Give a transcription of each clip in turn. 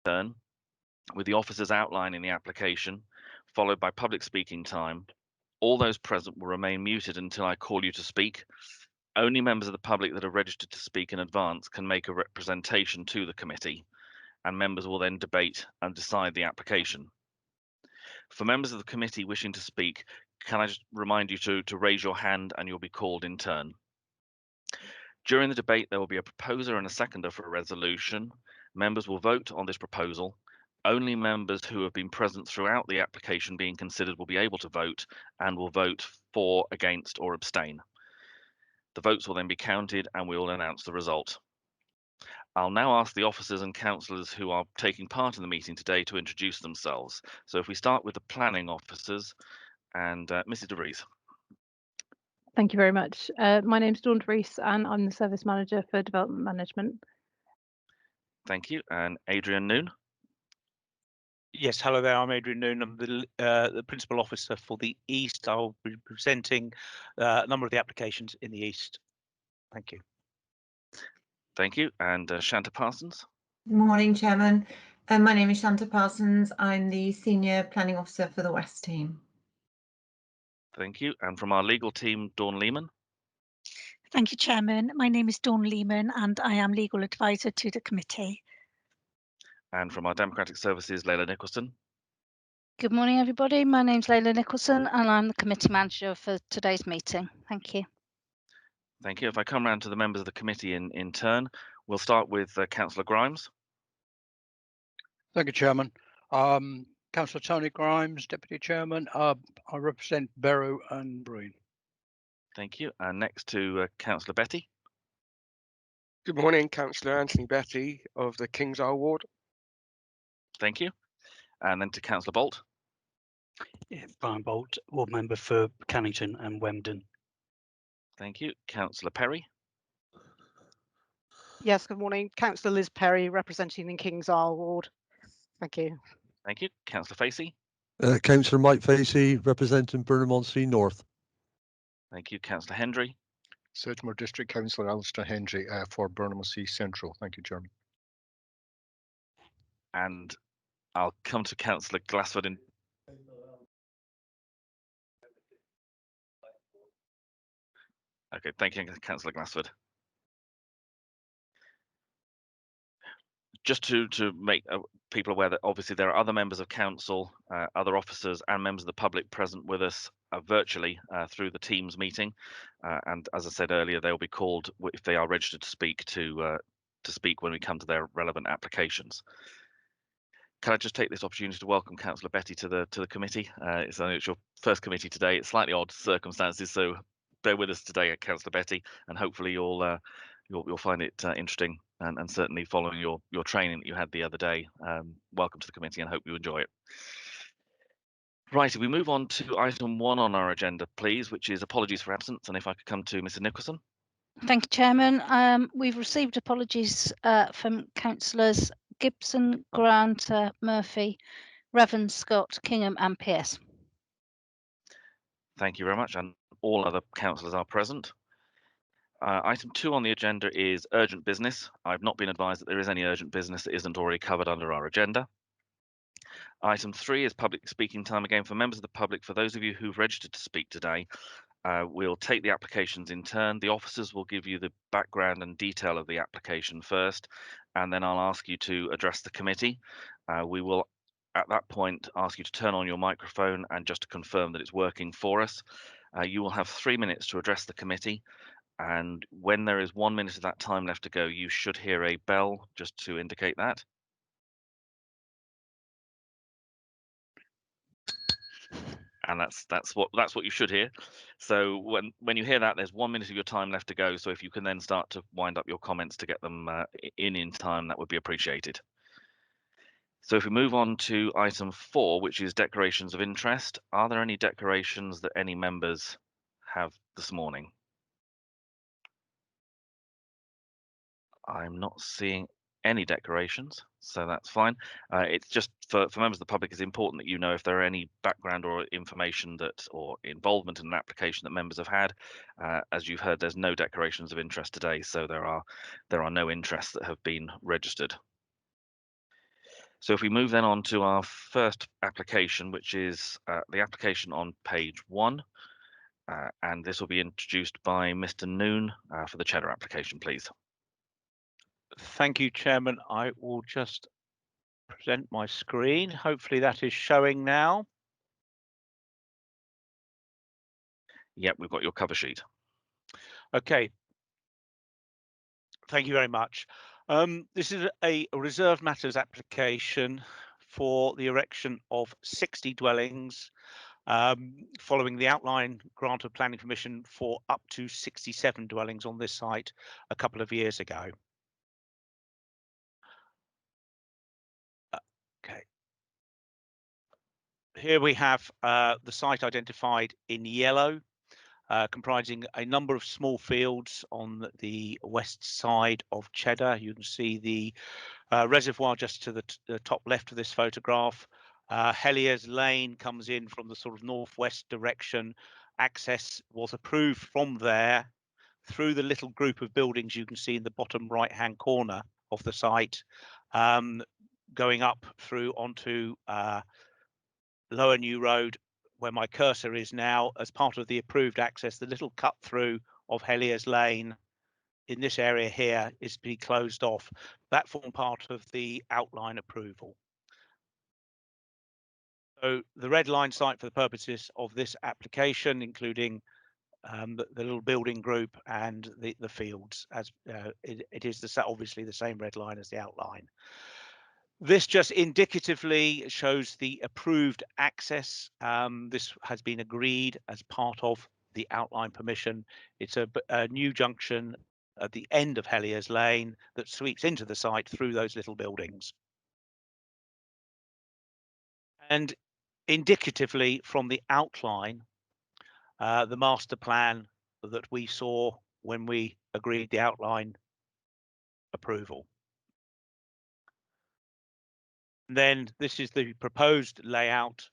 turn, with the officers outlining the application, followed by public speaking time. All those present will remain muted until I call you to speak. Only members of the public that are registered to speak in advance can make a representation to the committee, and members will then debate and decide the application. For members of the committee wishing to speak, can I just remind you to raise your hand and you'll be called in turn. During the debate, there will be a proposer and a seconder for a resolution. Members will vote on this proposal. Only members who have been present throughout the application being considered will be able to vote and will vote for, against, or abstain. The votes will then be counted and we will announce the result. I'll now ask the officers and councillors who are taking part in the meeting today to introduce themselves. So if we start with the planning officers and Mrs. De Vries. Thank you very much. My name's Dawn De Vries and I'm the Service Manager for Development Management. Thank you. And Adrian Noon. Yes, hello there. I'm Adrian Noon. I'm the Principal Officer for the East. I'll be presenting a number of the applications in the East. Thank you. Thank you. And Shanta Parsons. Good morning, Chairman. My name is Shanta Parsons. I'm the Senior Planning Officer for the West team. Thank you. And from our legal team, Dawn Lehman. Thank you, Chairman. My name is Dawn Lehman and I am Legal Advisor to the committee. And from our Democratic Services, Leila Nicholson. Good morning, everybody. My name's Leila Nicholson and I'm the Committee Manager for today's meeting. Thank you. Thank you. If I come round to the members of the committee in turn, we'll start with Councillor Grimes. Thank you, Chairman. Councillor Tony Grimes, Deputy Chairman. I represent Barrow and Breen. Thank you. And next to Councillor Betty. Good morning, Councillor Anthony Betty of the King's Isle Ward. Thank you. And then to Councillor Bolt. Yeah, Brian Bolt, Ward Member for Cannington and Wemden. Thank you. Councillor Perry. Yes, good morning. Councillor Liz Perry, representing the King's Isle Ward. Thank you. Thank you. Councillor Facey. Councillor Mike Facey, representing Burnham-on-Sea North. Thank you. Councillor Hendry. Sedgemoor District Councillor Alistair Hendry for Burnham-on-Sea Central. Thank you, Chairman. And I'll come to Councillor Glassford in. Okay, thank you, Councillor Glassford. Just to make people aware that obviously there are other members of council, other officers and members of the public present with us virtually through the Teams meeting. And as I said earlier, they'll be called if they are registered to speak to speak when we come to their relevant applications. Can I just take this opportunity to welcome Councillor Betty to the committee? It's your first committee today. It's slightly odd circumstances, so bear with us today, Councillor Betty, and hopefully you'll find it interesting and certainly following your training that you had the other day. Welcome to the committee and hope you enjoy it. Right, if we move on to item 1 on our agenda, please, which is apologies for absence, and if I could come to Mrs. Nicholson. Thank you, Chairman. We've received apologies from councillors Gibson, Grant, Murphy, Revan, Scott, Kingham and Pearce. Thank you very much, and all other councillors are present. Item 2 on the agenda is urgent business. I've not been advised that there is any urgent business that isn't already covered under our agenda. Item 3 is public speaking time again for members of the public. For those of you who've registered to speak today, we'll take the applications in turn. The officers will give you the background and detail of the application first, and then I'll ask you to address the committee. We will at that point ask you to turn on your microphone and just to confirm that it's working for us. You will have 3 minutes to address the committee, and when there is 1 minute of that time left to go, you should hear a bell just to indicate that. And that's what you should hear. So when you hear that, there's 1 minute of your time left to go. So if you can then start to wind up your comments to get them in time, that would be appreciated. So if we move on to item 4, which is declarations of interest, are there any declarations that any members have this morning? I'm not seeing any declarations, so that's fine. It's just for members of the public, it's important that you know if there are any background or information or involvement in an application that members have had. As you've heard, there's no declarations of interest today, so there are no interests that have been registered. So if we move then on to our first application, which is the application on page 1, and this will be introduced by Mr. Noon for the Cheddar application, please. Thank you, Chairman. I will just present my screen. Hopefully that is showing now. Yep, we've got your cover sheet. Okay. Thank you very much. This is a reserved matters application for the erection of 60 dwellings following the outline grant of planning permission for up to 67 dwellings on this site a couple of years ago. Okay. Here we have the site identified in yellow, comprising a number of small fields on the west side of Cheddar. You can see the reservoir just to the top left of this photograph. Hellier's Lane comes in from the sort of northwest direction. Access was approved from there through the little group of buildings you can see in the bottom right hand corner of the site, going up through onto Lower New Road, where my cursor is now, as part of the approved access. The little cut through of Hellier's Lane in this area here is to be closed off. That formed part of the outline approval. So the red line site for the purposes of this application, including the little building group and the fields, as it is obviously the same red line as the outline. This just indicatively shows the approved access. This has been agreed as part of the outline permission. It's a new junction at the end of Hellier's Lane that sweeps into the site through those little buildings. And indicatively from the outline, the master plan that we saw when we agreed the outline approval. And then this is the proposed layout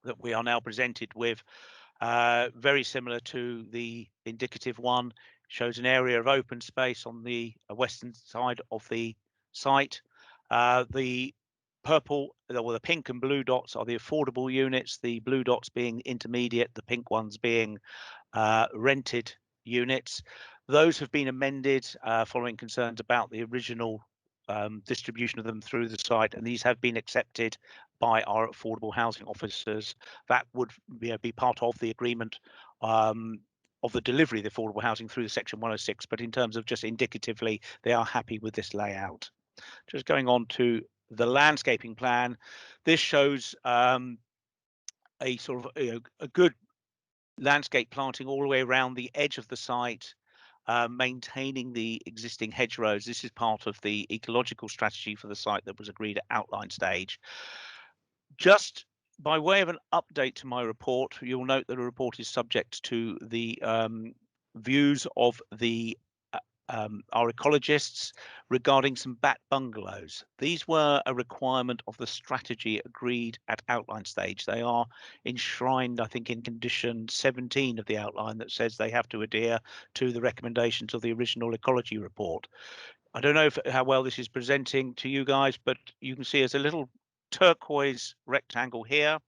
that we are now presented with, very similar to the indicative one. Shows an area of open space on the western side of the site. The purple, or the pink and blue dots are the affordable units, the blue dots being intermediate, the pink ones being rented units. Those have been amended following concerns about the original distribution of them through the site, and these have been accepted by our affordable housing officers. That would be part of the agreement of the delivery of the affordable housing through the Section 106, but in terms of just indicatively, they are happy with this layout. Just going on to the landscaping plan, this shows a sort of a good landscape planting all the way around the edge of the site, maintaining the existing hedgerows. This is part of the ecological strategy for the site that was agreed at outline stage. Just by way of an update to my report, you'll note that a report is subject to the views of the our ecologists regarding some bat bungalows. These were a requirement of the strategy agreed at outline stage. They are enshrined, I think, in condition 17 of the outline that says they have to adhere to the recommendations of the original ecology report. I don't know how well this is presenting to you guys, but you can see there's a little turquoise rectangle here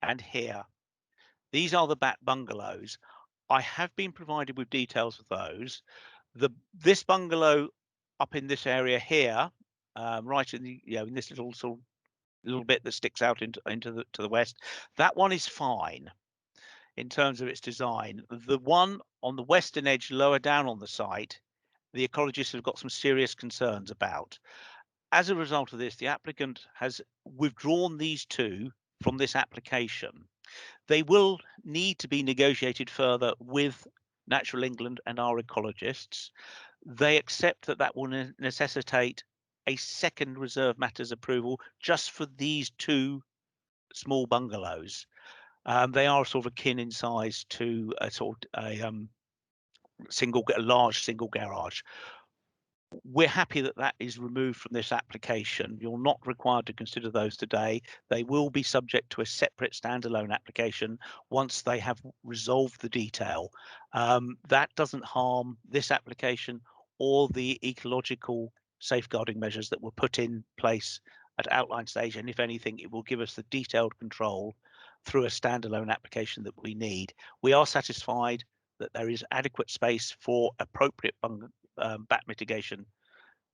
and here. These are the bat bungalows. I have been provided with details of those. This bungalow up in this area here, right in the in this little sort of little bit that sticks out to the west, that one is fine in terms of its design. The one on the western edge, lower down on the site, the ecologists have got some serious concerns about. As a result of this, the applicant has withdrawn these two from this application. They will need to be negotiated further with Natural England and our ecologists. They accept that that will necessitate a second reserve matters approval just for these two small bungalows. They are sort of akin in size to a sort of a large single garage. We're happy that that is removed from this application. You're not required to consider those today. They will be subject to a separate standalone application once they have resolved the detail. That doesn't harm this application or the ecological safeguarding measures that were put in place at outline stage, and if anything, it will give us the detailed control through a standalone application that we need. We are satisfied that there is adequate space for appropriate bat mitigation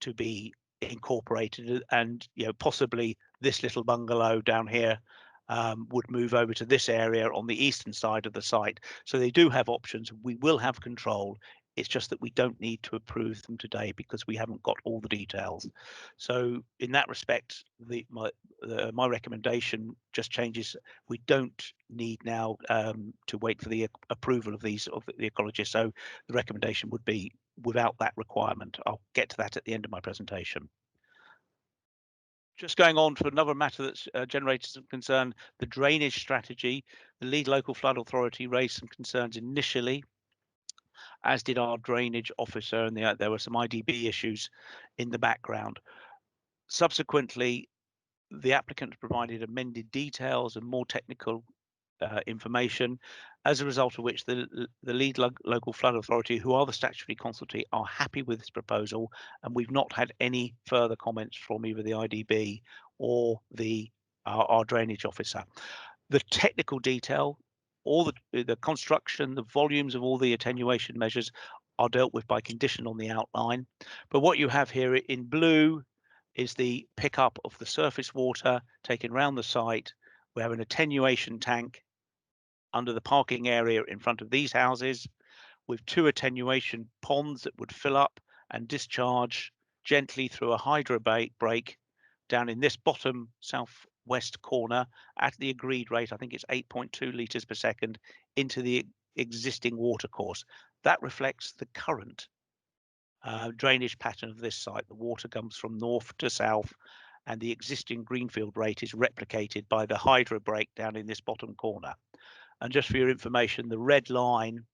to be incorporated, and possibly this little bungalow down here would move over to this area on the eastern side of the site. So they do have options. We will have control. It's just that we don't need to approve them today because we haven't got all the details. So in that respect, my recommendation just changes. We don't need now to wait for the approval of these of the ecologist. So the recommendation would be without that requirement. I'll get to that at the end of my presentation. Just going on to another matter that's generated some concern, the drainage strategy. The lead local flood authority raised some concerns initially, as did our drainage officer, and there were some IDB issues in the background. Subsequently, the applicant provided amended details and more technical information, as a result of which the lead local flood authority, who are the statutory consultee, are happy with this proposal, and we've not had any further comments from either the IDB or our drainage officer. The technical detail, all the construction, the volumes of all the attenuation measures are dealt with by condition on the outline. But what you have here in blue is the pickup of the surface water taken around the site. We have an attenuation tank under the parking area in front of these houses, with 2 attenuation ponds that would fill up and discharge gently through a hydro break down in this bottom southwest corner at the agreed rate. I think it's 8.2 litres per second into the existing water course. That reflects the current drainage pattern of this site. The water comes from north to south, and the existing greenfield rate is replicated by the hydro break down in this bottom corner. And just for your information, the red line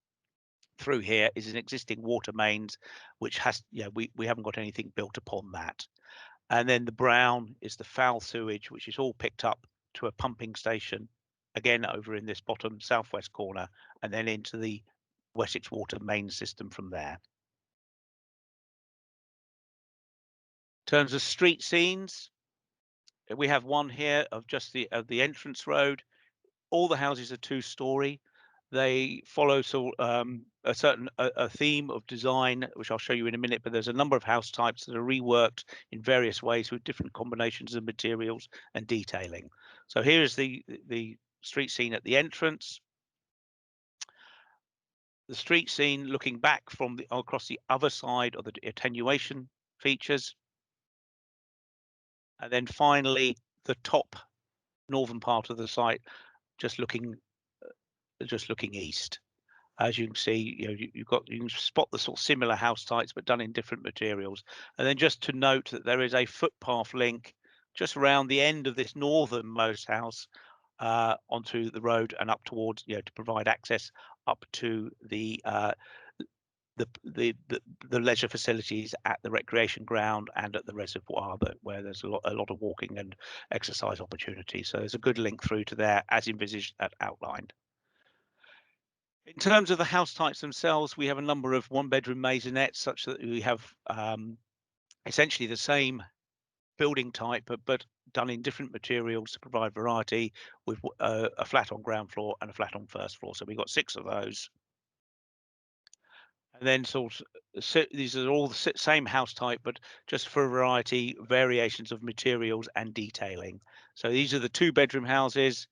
through here is an existing water mains, which has, we haven't got anything built upon that. And then the brown is the foul sewage, which is all picked up to a pumping station, again over in this bottom southwest corner, and then into the Wessex water main system from there. In terms of street scenes, we have one here of just the entrance road. All the houses are 2-storey. They follow a certain theme of design, which I'll show you in a minute, but there's a number of house types that are reworked in various ways with different combinations of materials and detailing. So here is the street scene at the entrance. The street scene looking back from across the other side of the attenuation features. And then finally, the top northern part of the site, just looking east. As you can see, you can spot the sort of similar house types, but done in different materials. And then just to note that there is a footpath link just around the end of this northernmost house onto the road and up towards, to provide access up to the leisure facilities at the recreation ground and at the reservoir, where there's a lot of walking and exercise opportunities. So there's a good link through to there as envisaged and outlined. In terms of the house types themselves, we have a number of 1-bedroom maisonettes, such that we have essentially the same building type, but done in different materials to provide variety, with a flat on ground floor and a flat on first floor. So we've got 6 of those. And then these are all the same house type, but just for a variety, variations of materials and detailing. So these are the 2-bedroom houses.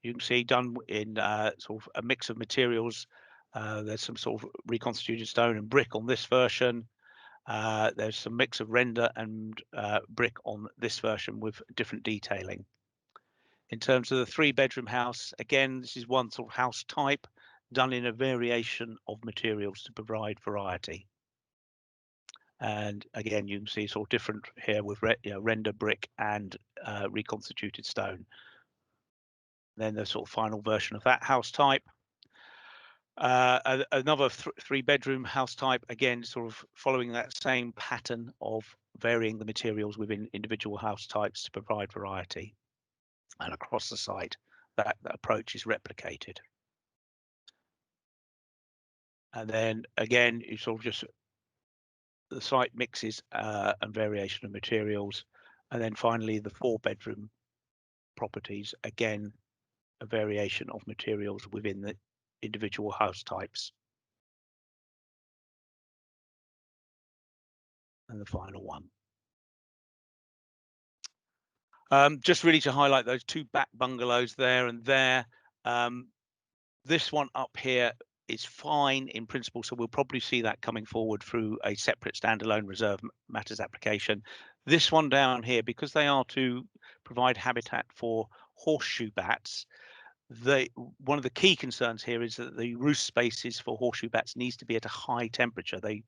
You can see done in sort of a mix of materials. There's some sort of reconstituted stone and brick on this version. There's some mix of render and brick on this version with different detailing. In terms of the 3-bedroom house, again, this is one sort of house type done in a variation of materials to provide variety. And again, you can see sort of different here with render brick and reconstituted stone. Then the sort of final version of that house type. Another 3-bedroom house type, again, sort of following that same pattern of varying the materials within individual house types to provide variety. And across the site, that approach is replicated. And then again, you sort of just the site mixes and variation of materials And then finally, the 4-bedroom properties, again, a variation of materials within the individual house types. And the final one. Just really to highlight those 2 back bungalows there and there. This one up here is fine in principle, so we'll probably see that coming forward through a separate standalone reserve matters application. This one down here, because they are to provide habitat for horseshoe bats, one of the key concerns here is that the roost spaces for horseshoe bats needs to be at a high temperature. They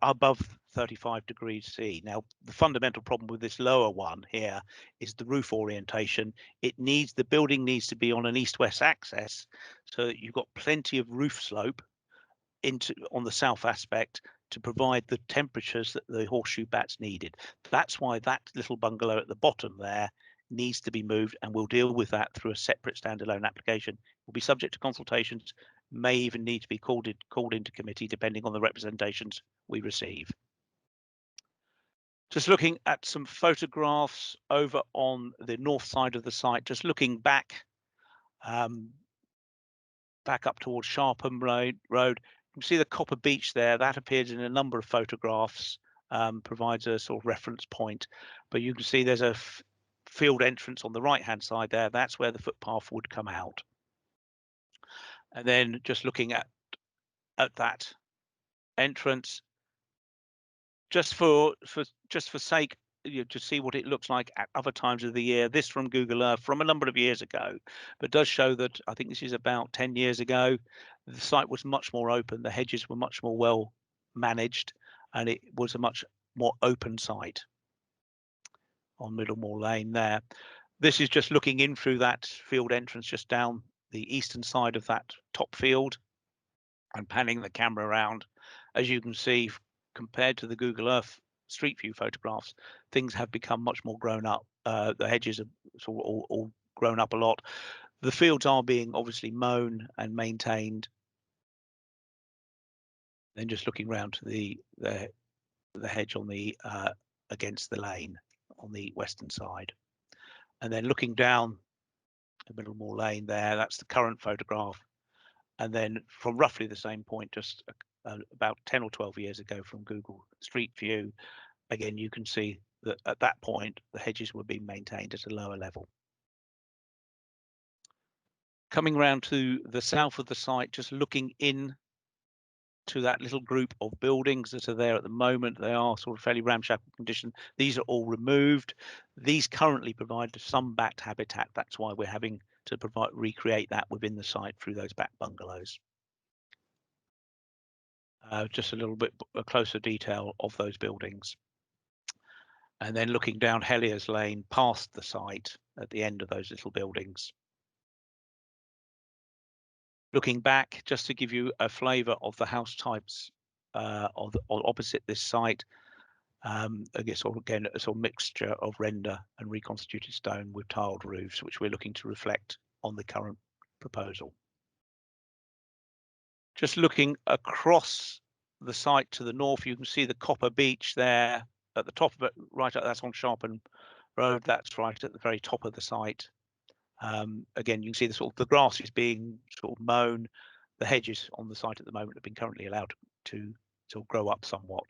above 35 degrees C. Now, the fundamental problem with this lower one here is the roof orientation. The building needs to be on an east-west axis, so that you've got plenty of roof slope on the south aspect to provide the temperatures that the horseshoe bats needed. That's why that little bungalow at the bottom there needs to be moved, and we'll deal with that through a separate standalone application. It will be subject to consultations, may even need to be called into committee depending on the representations we receive. Just looking at some photographs over on the north side of the site, just looking back up towards Sharpham Road. You can see the copper beach there. That appears in a number of photographs, provides a sort of reference point, but you can see there's a field entrance on the right hand side there. That's where the footpath would come out. And then just looking at that entrance, just for sake, to see what it looks like at other times of the year. This from Google Earth from a number of years ago, but does show that I think this is about 10 years ago. The site was much more open. The hedges were much more well managed, and it was a much more open site on Middlemore Lane there. This is just looking in through that field entrance, just down the eastern side of that top field, and panning the camera around. As you can see, compared to the Google Earth Street View photographs, things have become much more grown up. The hedges are sort of all grown up a lot. The fields are being obviously mown and maintained. Then just looking round to the hedge on the against the lane on the western side, and then looking down the Middlemore Lane there, that's the current photograph. And then from roughly the same point, just about 10 or 12 years ago from Google Street View, again, you can see that at that point, the hedges were being maintained at a lower level. Coming around to the south of the site, just looking in to that little group of buildings that are there at the moment, they are sort of fairly ramshackle condition. These are all removed. These currently provide some bat habitat. That's why we're having to recreate that within the site through those back bungalows. Just a little bit closer detail of those buildings. And then looking down Hellier's Lane past the site at the end of those little buildings. Looking back, just to give you a flavour of the house types opposite this site, I guess again a sort of mixture of render and reconstituted stone with tiled roofs, which we're looking to reflect on the current proposal. Just looking across the site to the north, you can see the copper beach there at the top of it, right up, that's on Sharpham Road, that's right at the very top of the site. Again, you can see the grass is being sort of mown. The hedges on the site at the moment have been currently allowed to sort of grow up somewhat.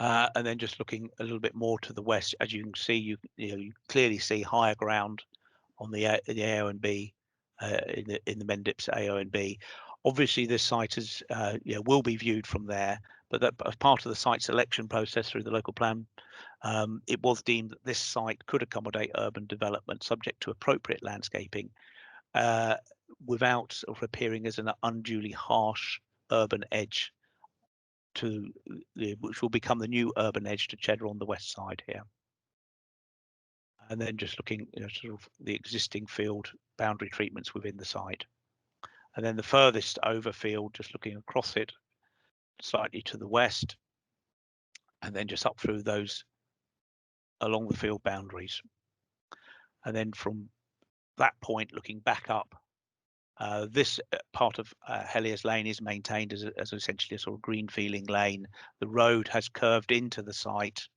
And then just looking a little bit more to the west, as you can see, you clearly see higher ground on the AO and B in the Mendips AO and B. Obviously, this site is will be viewed from there, but that as part of the site selection process through the local plan, it was deemed that this site could accommodate urban development subject to appropriate landscaping without sort of appearing as an unduly harsh urban edge which will become the new urban edge to Cheddar on the west side here. And then just looking sort of the existing field boundary treatments within the site. And then the furthest over field, just looking across it slightly to the west, and then just up through those along the field boundaries. And then from that point, looking back up, this part of Hellier's Lane is maintained as essentially a sort of green feeling lane. The road has curved into the site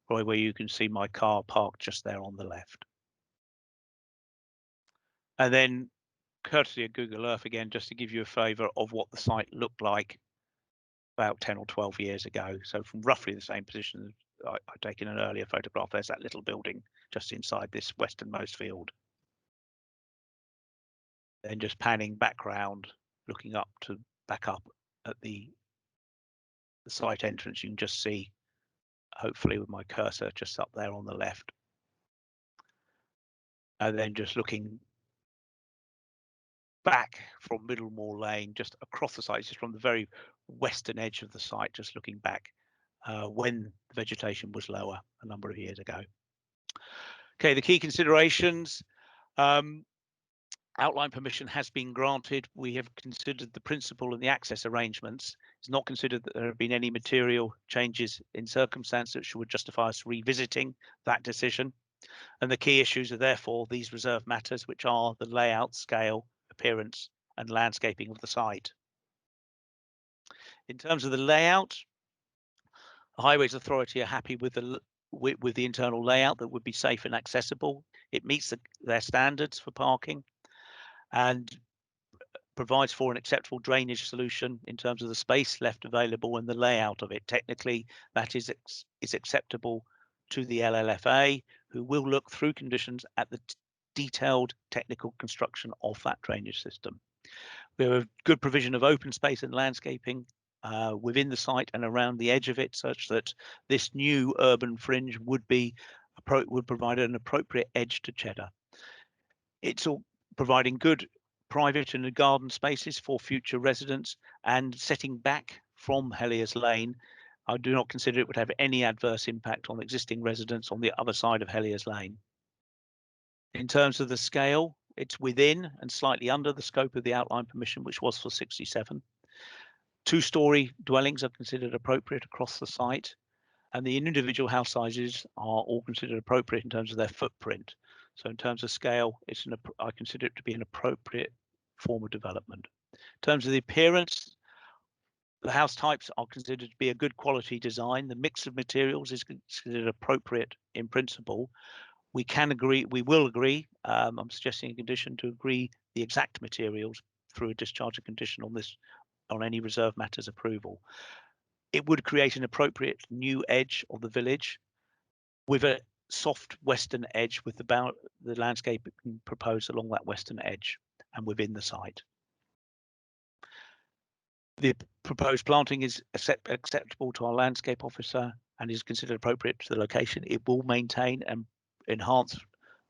where you can see my car parked just there on the left. And then, courtesy of Google Earth again, just to give you a flavour of what the site looked like about 10 or 12 years ago. So from roughly the same position, I've taken an earlier photograph. There's that little building just inside this westernmost field. Then just panning background, looking back up at the site entrance. You can just see, hopefully with my cursor just up there on the left. And then just looking back from Middlemore Lane, just across the site, just from the very western edge of the site, just looking back when the vegetation was lower a number of years ago. Okay, the key considerations. Outline permission has been granted. We have considered the principle and the access arrangements. It's not considered that there have been any material changes in circumstance that would justify us revisiting that decision. And the key issues are therefore these reserve matters, which are the layout, scale, appearance, and landscaping of the site. In terms of the layout, the Highways Authority are happy with the internal layout that would be safe and accessible. It meets their standards for parking and provides for an acceptable drainage solution in terms of the space left available and the layout of it. Technically, that is acceptable to the LLFA, who will look through conditions at the detailed technical construction of that drainage system. We have a good provision of open space and landscaping within the site and around the edge of it, such that this new urban fringe would provide an appropriate edge to Cheddar. It's all providing good private and garden spaces for future residents, and setting back from Hellier's Lane, I do not consider it would have any adverse impact on existing residents on the other side of Hellier's Lane. In terms of the scale, it's within and slightly under the scope of the outline permission, which was for 67. Two-storey dwellings are considered appropriate across the site, and the individual house sizes are all considered appropriate in terms of their footprint. So in terms of scale, I consider it to be an appropriate form of development. In terms of the appearance, the house types are considered to be a good quality design. The mix of materials is considered appropriate in principle. We will agree, I'm suggesting a condition to agree the exact materials through a discharge of condition on any reserve matters approval. It would create an appropriate new edge of the village with a soft western edge with the landscape proposed along that western edge and within the site. The proposed planting is acceptable to our landscape officer and is considered appropriate to the location. It will maintain and enhance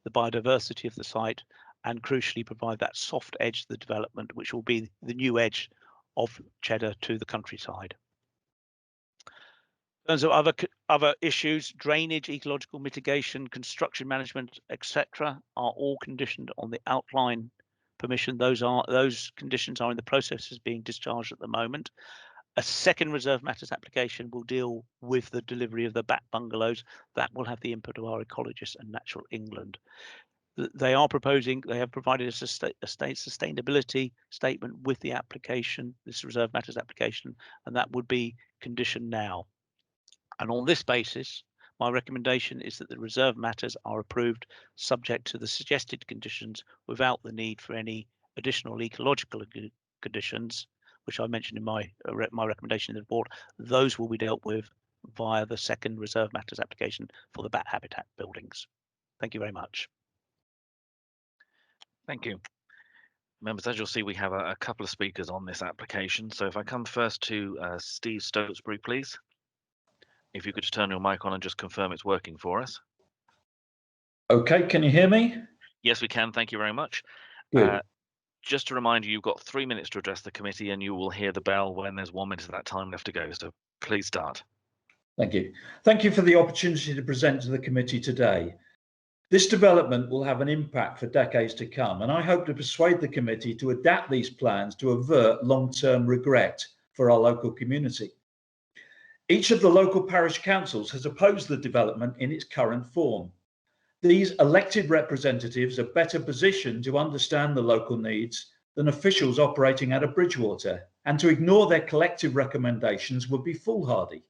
the biodiversity of the site and crucially provide that soft edge to the development, which will be the new edge of Cheddar to the countryside. In terms of other issues, drainage, ecological mitigation, construction management, etc., are all conditioned on the outline permission. Those conditions are in the process of being discharged at the moment. A second reserve matters application will deal with the delivery of the back bungalows. That will have the input of our ecologists and Natural England. They have provided us a sustainability statement with the application, this reserve matters application, and that would be conditioned now. And on this basis, my recommendation is that the reserve matters are approved subject to the suggested conditions without the need for any additional ecological conditions, which I mentioned in my recommendation in the report. Those will be dealt with via the second reserve matters application for the bat habitat buildings. Thank you very much. Thank you. Members, as you'll see, we have a couple of speakers on this application. So if I come first to Steve Stokesbury, please. If you could just turn your mic on and just confirm it's working for us. Okay, can you hear me? Yes, we can. Thank you very much. Good. Just to remind you, you've got 3 minutes to address the committee and you will hear the bell when there's 1 minute of that time left to go. So please start. Thank you. Thank you for the opportunity to present to the committee today. This development will have an impact for decades to come, and I hope to persuade the committee to adapt these plans to avert long-term regret for our local community. Each of the local parish councils has opposed the development in its current form. These elected representatives are better positioned to understand the local needs than officials operating out of Bridgewater, and to ignore their collective recommendations would be foolhardy.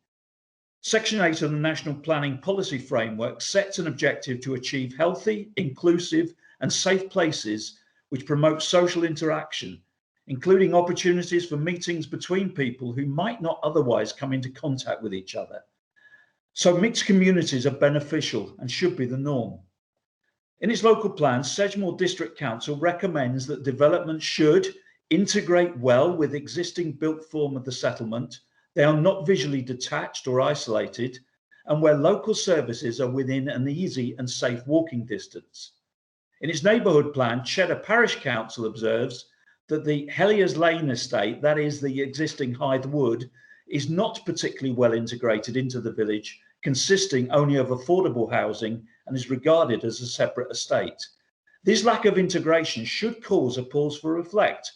Section 8 of the National Planning Policy Framework sets an objective to achieve healthy, inclusive and safe places which promote social interaction, including opportunities for meetings between people who might not otherwise come into contact with each other. So mixed communities are beneficial and should be the norm. In its local plan, Sedgemoor District Council recommends that development should integrate well with existing built form of the settlement. They are not visually detached or isolated, and where local services are within an easy and safe walking distance. In its neighbourhood plan, Cheddar Parish Council observes that the Helliers Lane estate, that is the existing Hythe Wood, is not particularly well integrated into the village, consisting only of affordable housing and is regarded as a separate estate. This lack of integration should cause a pause for reflect.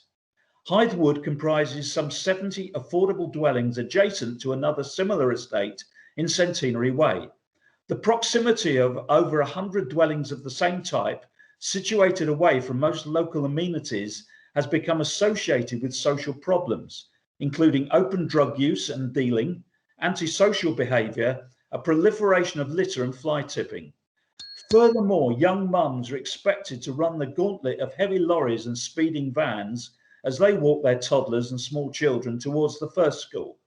Hythe Wood comprises some 70 affordable dwellings adjacent to another similar estate in Centenary Way. The proximity of over 100 dwellings of the same type, situated away from most local amenities, has become associated with social problems, including open drug use and dealing, antisocial behaviour, a proliferation of litter and fly tipping. Furthermore, young mums are expected to run the gauntlet of heavy lorries and speeding vans as they walk their toddlers and small children towards the first school.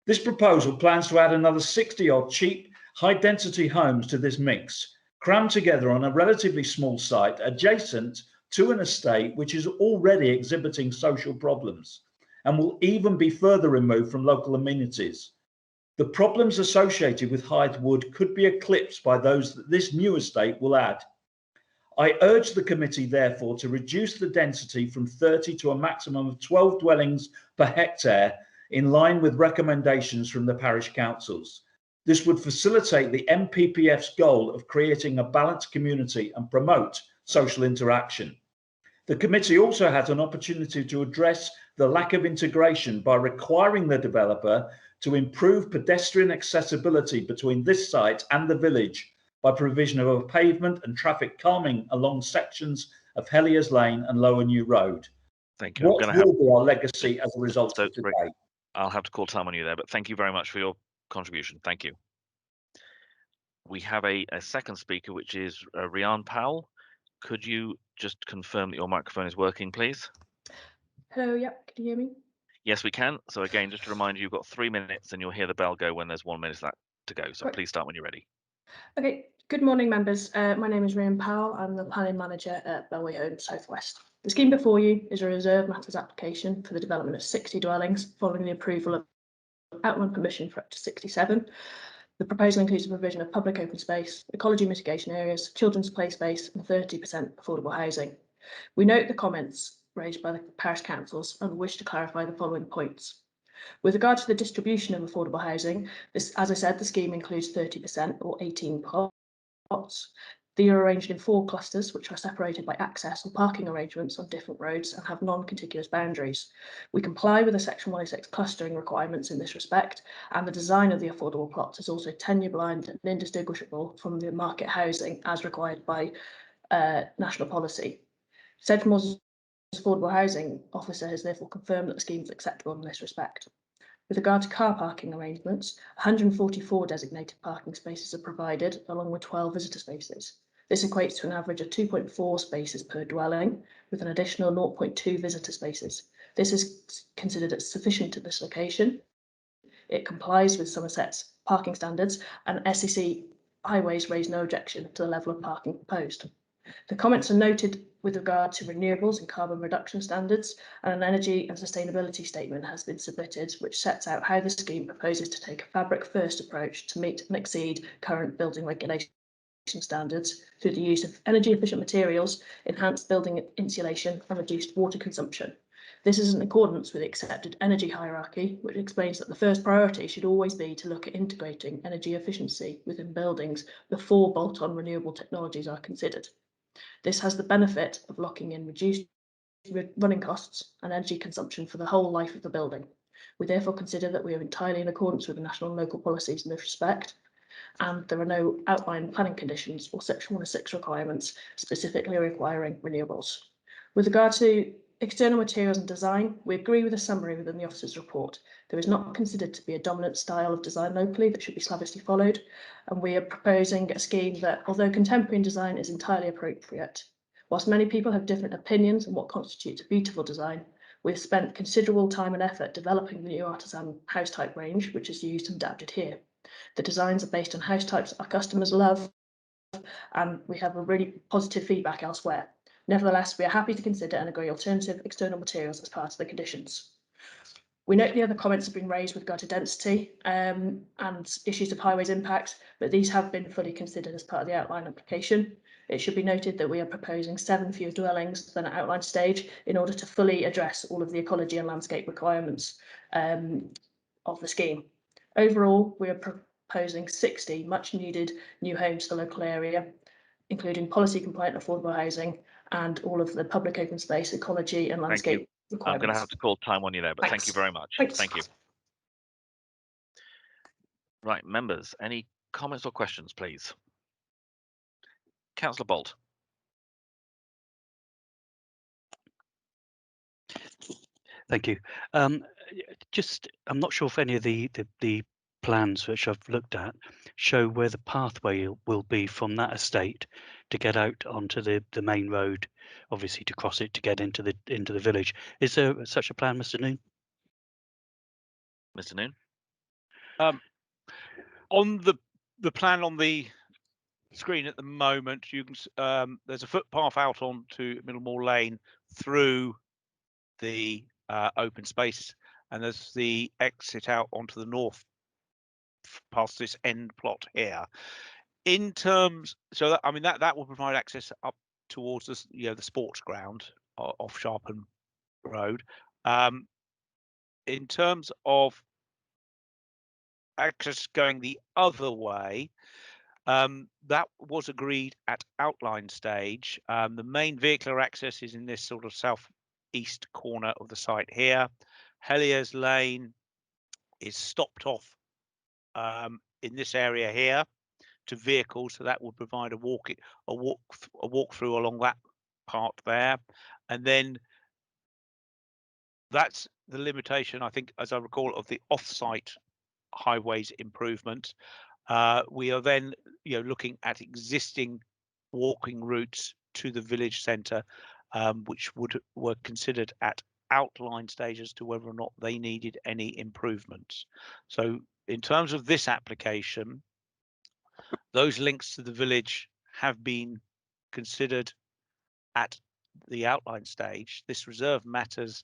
This proposal plans to add another 60-odd cheap, high-density homes to this mix, crammed together on a relatively small site adjacent to an estate which is already exhibiting social problems and will even be further removed from local amenities. The problems associated with Hythe Wood could be eclipsed by those that this new estate will add. I urge the committee, therefore, to reduce the density from 30 to a maximum of 12 dwellings per hectare, in line with recommendations from the parish councils. This would facilitate the NPPF's goal of creating a balanced community and promote social interaction. The committee also has an opportunity to address the lack of integration by requiring the developer to improve pedestrian accessibility between this site and the village by provision of a pavement and traffic calming along sections of Helliers Lane and Lower New Road. Thank you. What will be our legacy as a result of today? I'll have to call time on you there, but thank you very much for your contribution. Thank you. We have a second speaker, which is Rian Powell. Could you just confirm that your microphone is working, please? Hello, yep, can you hear me? Yes, we can. So again, just to remind you, you've got 3 minutes and you'll hear the bell go when there's 1 minute to go. So please start when you're ready. Okay, good morning, members. My name is Rian Powell. I'm the planning manager at Bellway Homes Southwest. The scheme before you is a reserve matters application for the development of 60 dwellings following the approval of outline permission for up to 67. The proposal includes the provision of public open space, ecology mitigation areas, children's play space and 30% affordable housing. We note the comments raised by the parish councils and wish to clarify the following points. With regard to the distribution of affordable housing, this, as I said, the scheme includes 30% or 18 plots. They are arranged in 4 clusters, which are separated by access or parking arrangements on different roads and have non-contiguous boundaries. We comply with the Section 106 clustering requirements in this respect, and the design of the affordable plots is also tenure blind and indistinguishable from the market housing as required by national policy. Sedgemoor's affordable housing officer has therefore confirmed that the scheme is acceptable in this respect. With regard to car parking arrangements, 144 designated parking spaces are provided, along with 12 visitor spaces. This equates to an average of 2.4 spaces per dwelling, with an additional 0.2 visitor spaces. This is considered as sufficient at this location. It complies with Somerset's parking standards, and SEC highways raise no objection to the level of parking proposed. The comments are noted with regard to renewables and carbon reduction standards, and an energy and sustainability statement has been submitted, which sets out how the scheme proposes to take a fabric-first approach to meet and exceed current building regulation standards through the use of energy-efficient materials, enhanced building insulation, and reduced water consumption. This is in accordance with the accepted energy hierarchy, which explains that the first priority should always be to look at integrating energy efficiency within buildings before bolt-on renewable technologies are considered. This has the benefit of locking in reduced running costs and energy consumption for the whole life of the building. We therefore consider that we are entirely in accordance with the national and local policies in this respect, and there are no outline planning conditions or Section 106 requirements specifically requiring renewables. With regard to External materials and design. We agree with the summary within the officer's report. There is not considered to be a dominant style of design locally that should be slavishly followed, and we are proposing a scheme that, although contemporary in design, is entirely appropriate. Whilst many people have different opinions on what constitutes a beautiful design, we've spent considerable time and effort developing the new artisan house type range, which is used and adapted here. The designs are based on house types our customers love, and we have a really positive feedback elsewhere. Nevertheless, we are happy to consider and agree alternative external materials as part of the conditions. We note the other comments have been raised with regard to density and issues of highways impacts, but these have been fully considered as part of the outline application. It should be noted that we are proposing 7 fewer dwellings than at outline stage in order to fully address all of the ecology and landscape requirements of the scheme. Overall, we are proposing 60 much needed new homes to the local area, including policy compliant affordable housing and all of the public open space, ecology and landscape requirements. I'm going to have to call time on you there, but thank you very much. Thank you. Right, members, any comments or questions, please? Councillor Bolt. Thank you. Just, I'm not sure if any of the plans which I've looked at show where the pathway will be from that estate to get out onto the main road, obviously to cross it to get into the village. Is there such a plan, Mr. Noon? Mr. Noon? On the plan on the screen at the moment, you can there's a footpath out onto Middlemore Lane through the open space, and there's the exit out onto the north past this end plot here. In terms, so that, I mean that will provide access up towards this, the sports ground off Sharpen Road. In terms of access going the other way, that was agreed at outline stage. The main vehicular access is in this sort of southeast corner of the site here. Hellier's Lane is stopped off in this area here to vehicles, so that would provide a walk-through along that part there, and then that's the limitation, I think, as I recall, of the off-site highways improvement. We are then looking at existing walking routes to the village centre, which were considered at outline stage as to whether or not they needed any improvements. So in terms of this application, those links to the village have been considered at the outline stage. This reserve matters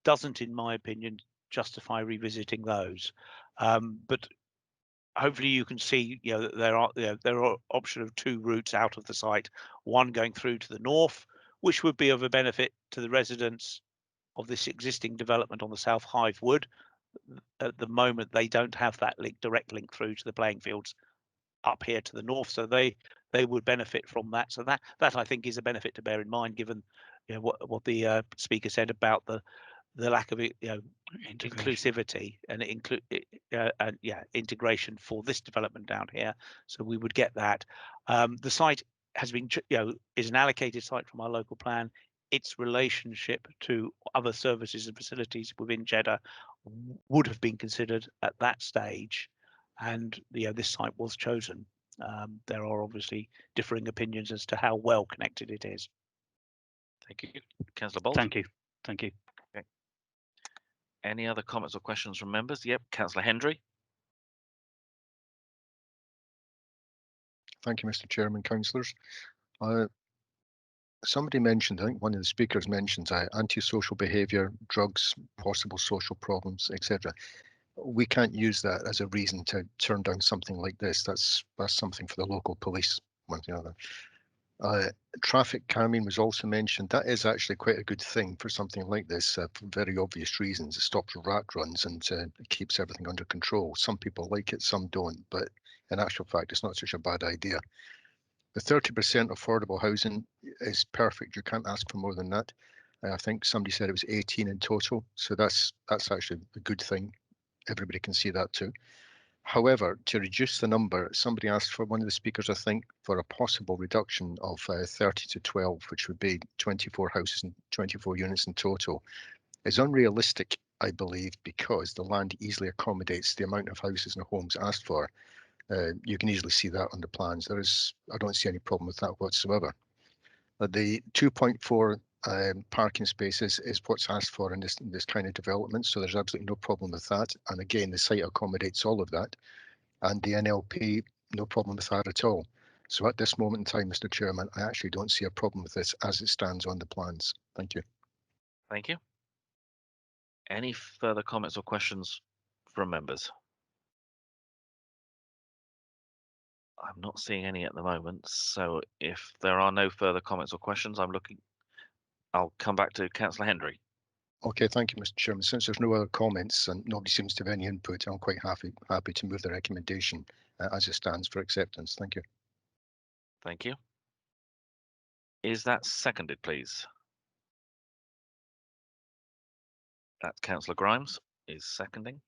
doesn't, in my opinion, justify revisiting those. But hopefully you can see, that there are option of 2 routes out of the site, one going through to the north, which would be of a benefit to the residents of this existing development on the South Hive Wood. At the moment, they don't have that direct link through to the playing fields up here to the north, so they would benefit from that. So that I think is a benefit to bear in mind, given what the speaker said about the lack of inclusivity and integration for this development down here. So we would get that. The site has been is an allocated site from our local plan. Its relationship to other services and facilities within Jeddah would have been considered at that stage, and this site was chosen. There are obviously differing opinions as to how well connected it is. Thank you, Councillor Bolt. Thank you. Thank you. Okay. Any other comments or questions from members? Yep, Councillor Hendry. Thank you, Mr. Chairman, councillors. Somebody mentioned, I think one of the speakers mentioned, antisocial behaviour, drugs, possible social problems, etc. We can't use that as a reason to turn down something like this. That's something for the local police, one or the other. Traffic calming was also mentioned. That is actually quite a good thing for something like this, for very obvious reasons. It stops rat runs and it keeps everything under control. Some people like it, some don't, but in actual fact, it's not such a bad idea. The 30% affordable housing is perfect. You can't ask for more than that. I think somebody said it was 18 in total, so that's actually a good thing. Everybody can see that too. However, to reduce the number, somebody asked for, one of the speakers, I think, for a possible reduction of 30 to 12, which would be 24 houses and 24 units in total, is unrealistic, I believe, because the land easily accommodates the amount of houses and homes asked for. You can easily see that on the plans. I don't see any problem with that whatsoever. The 2.4 parking spaces is what's asked for in this kind of development, so there's absolutely no problem with that. And again, the site accommodates all of that, and the NLP, no problem with that at all. So at this moment in time, Mr. Chairman, I actually don't see a problem with this as it stands on the plans. Thank you. Thank you. Any further comments or questions from members? I'm not seeing any at the moment, so if there are no further comments or questions, I'll come back to Councillor Hendry. Okay, thank you, Mr. Chairman. Since there's no other comments and nobody seems to have any input, I'm quite happy to move the recommendation as it stands for acceptance. Thank you. Thank you. Is that seconded, please? That's Councillor Grimes is seconding.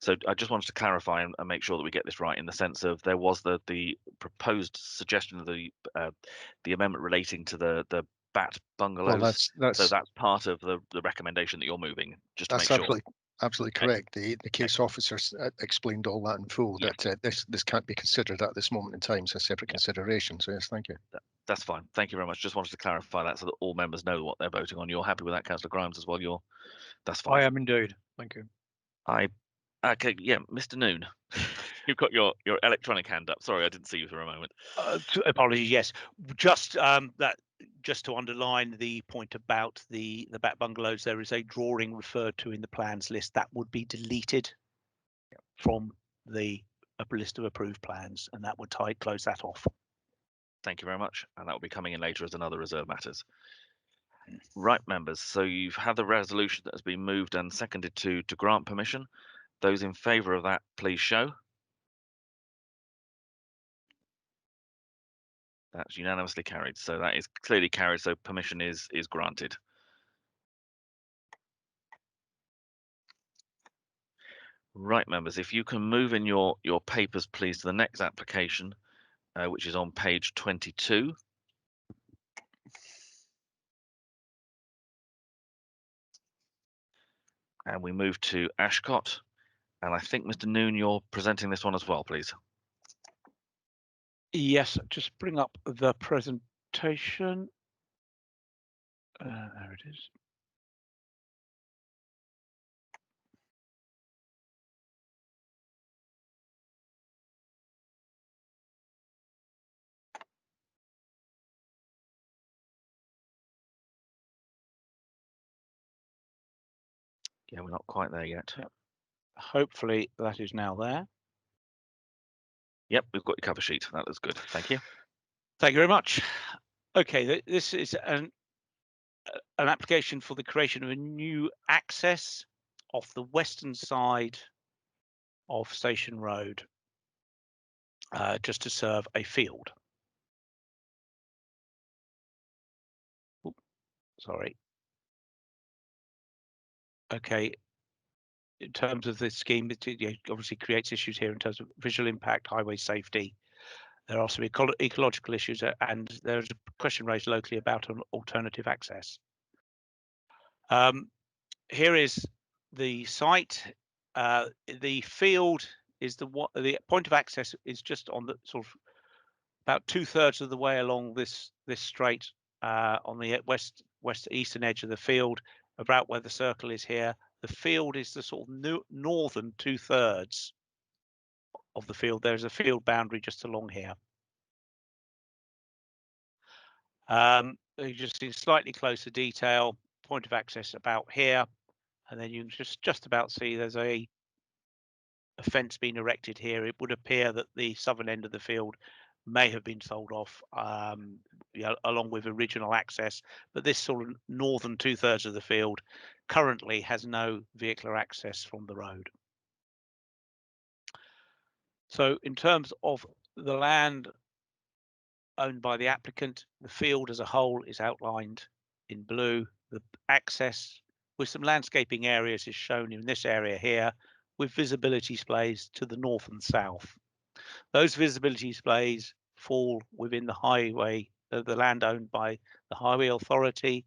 So I just wanted to clarify and make sure that we get this right in the sense of there was the proposed suggestion of the amendment relating to the bat bungalows. Well, so that's part of the recommendation that you're moving, just to make sure. Absolutely correct. The case officer explained all that in full, that this can't be considered at this moment in time as a separate consideration. So yes, thank you. That's fine. Thank you very much. Just wanted to clarify that so that all members know what they're voting on. You're happy with that, Councillor Grimes, as well? That's fine. I am indeed. Thank you. Okay, yeah, Mr. Noon, you've got your electronic hand up. Sorry, I didn't see you for a moment. Apologies. Yes, just just to underline the point about the bat bungalows, there is a drawing referred to in the plans list that would be deleted from the list of approved plans, and that would close that off. Thank you very much, and that will be coming in later as another reserve matters. Right, members. So you've had the resolution that has been moved and seconded to grant permission. Those in favour of that, please show. That's unanimously carried. So that is clearly carried. So permission is granted. Right, members, if you can move in your papers, please, to the next application, which is on page 22. And we move to Ashcott. And I think, Mr. Noon, you're presenting this one as well, please. Yes, just bring up the presentation. There it is. Yeah, we're not quite there yet. Yep. Hopefully that is now there. Yep, we've got your cover sheet. That looks good. Thank you. Thank you very much. Okay, this is an application for the creation of a new access off the western side of Station Road, just to serve a field. Oops, sorry. Okay. In terms of the scheme, it obviously creates issues here in terms of visual impact, highway safety. There are some ecological issues, and there's a question raised locally about an alternative access. Here is the site. The field is the point of access is just on the sort of about 2/3 of the way along this straight on the eastern edge of the field, about where the circle is here. The field is the sort of northern 2/3 of the field. There's a field boundary just along here. You just see slightly closer detail, point of access about here, and then you can just about see there's a fence being erected here. It would appear that the southern end of the field may have been sold off along with original access, but this sort of northern 2/3 of the field currently has no vehicular access from the road. So in terms of the land owned by the applicant, the field as a whole is outlined in blue. The access with some landscaping areas is shown in this area here, with visibility displays to the north and south. Those visibility displays fall within the highway, the land owned by the Highway Authority.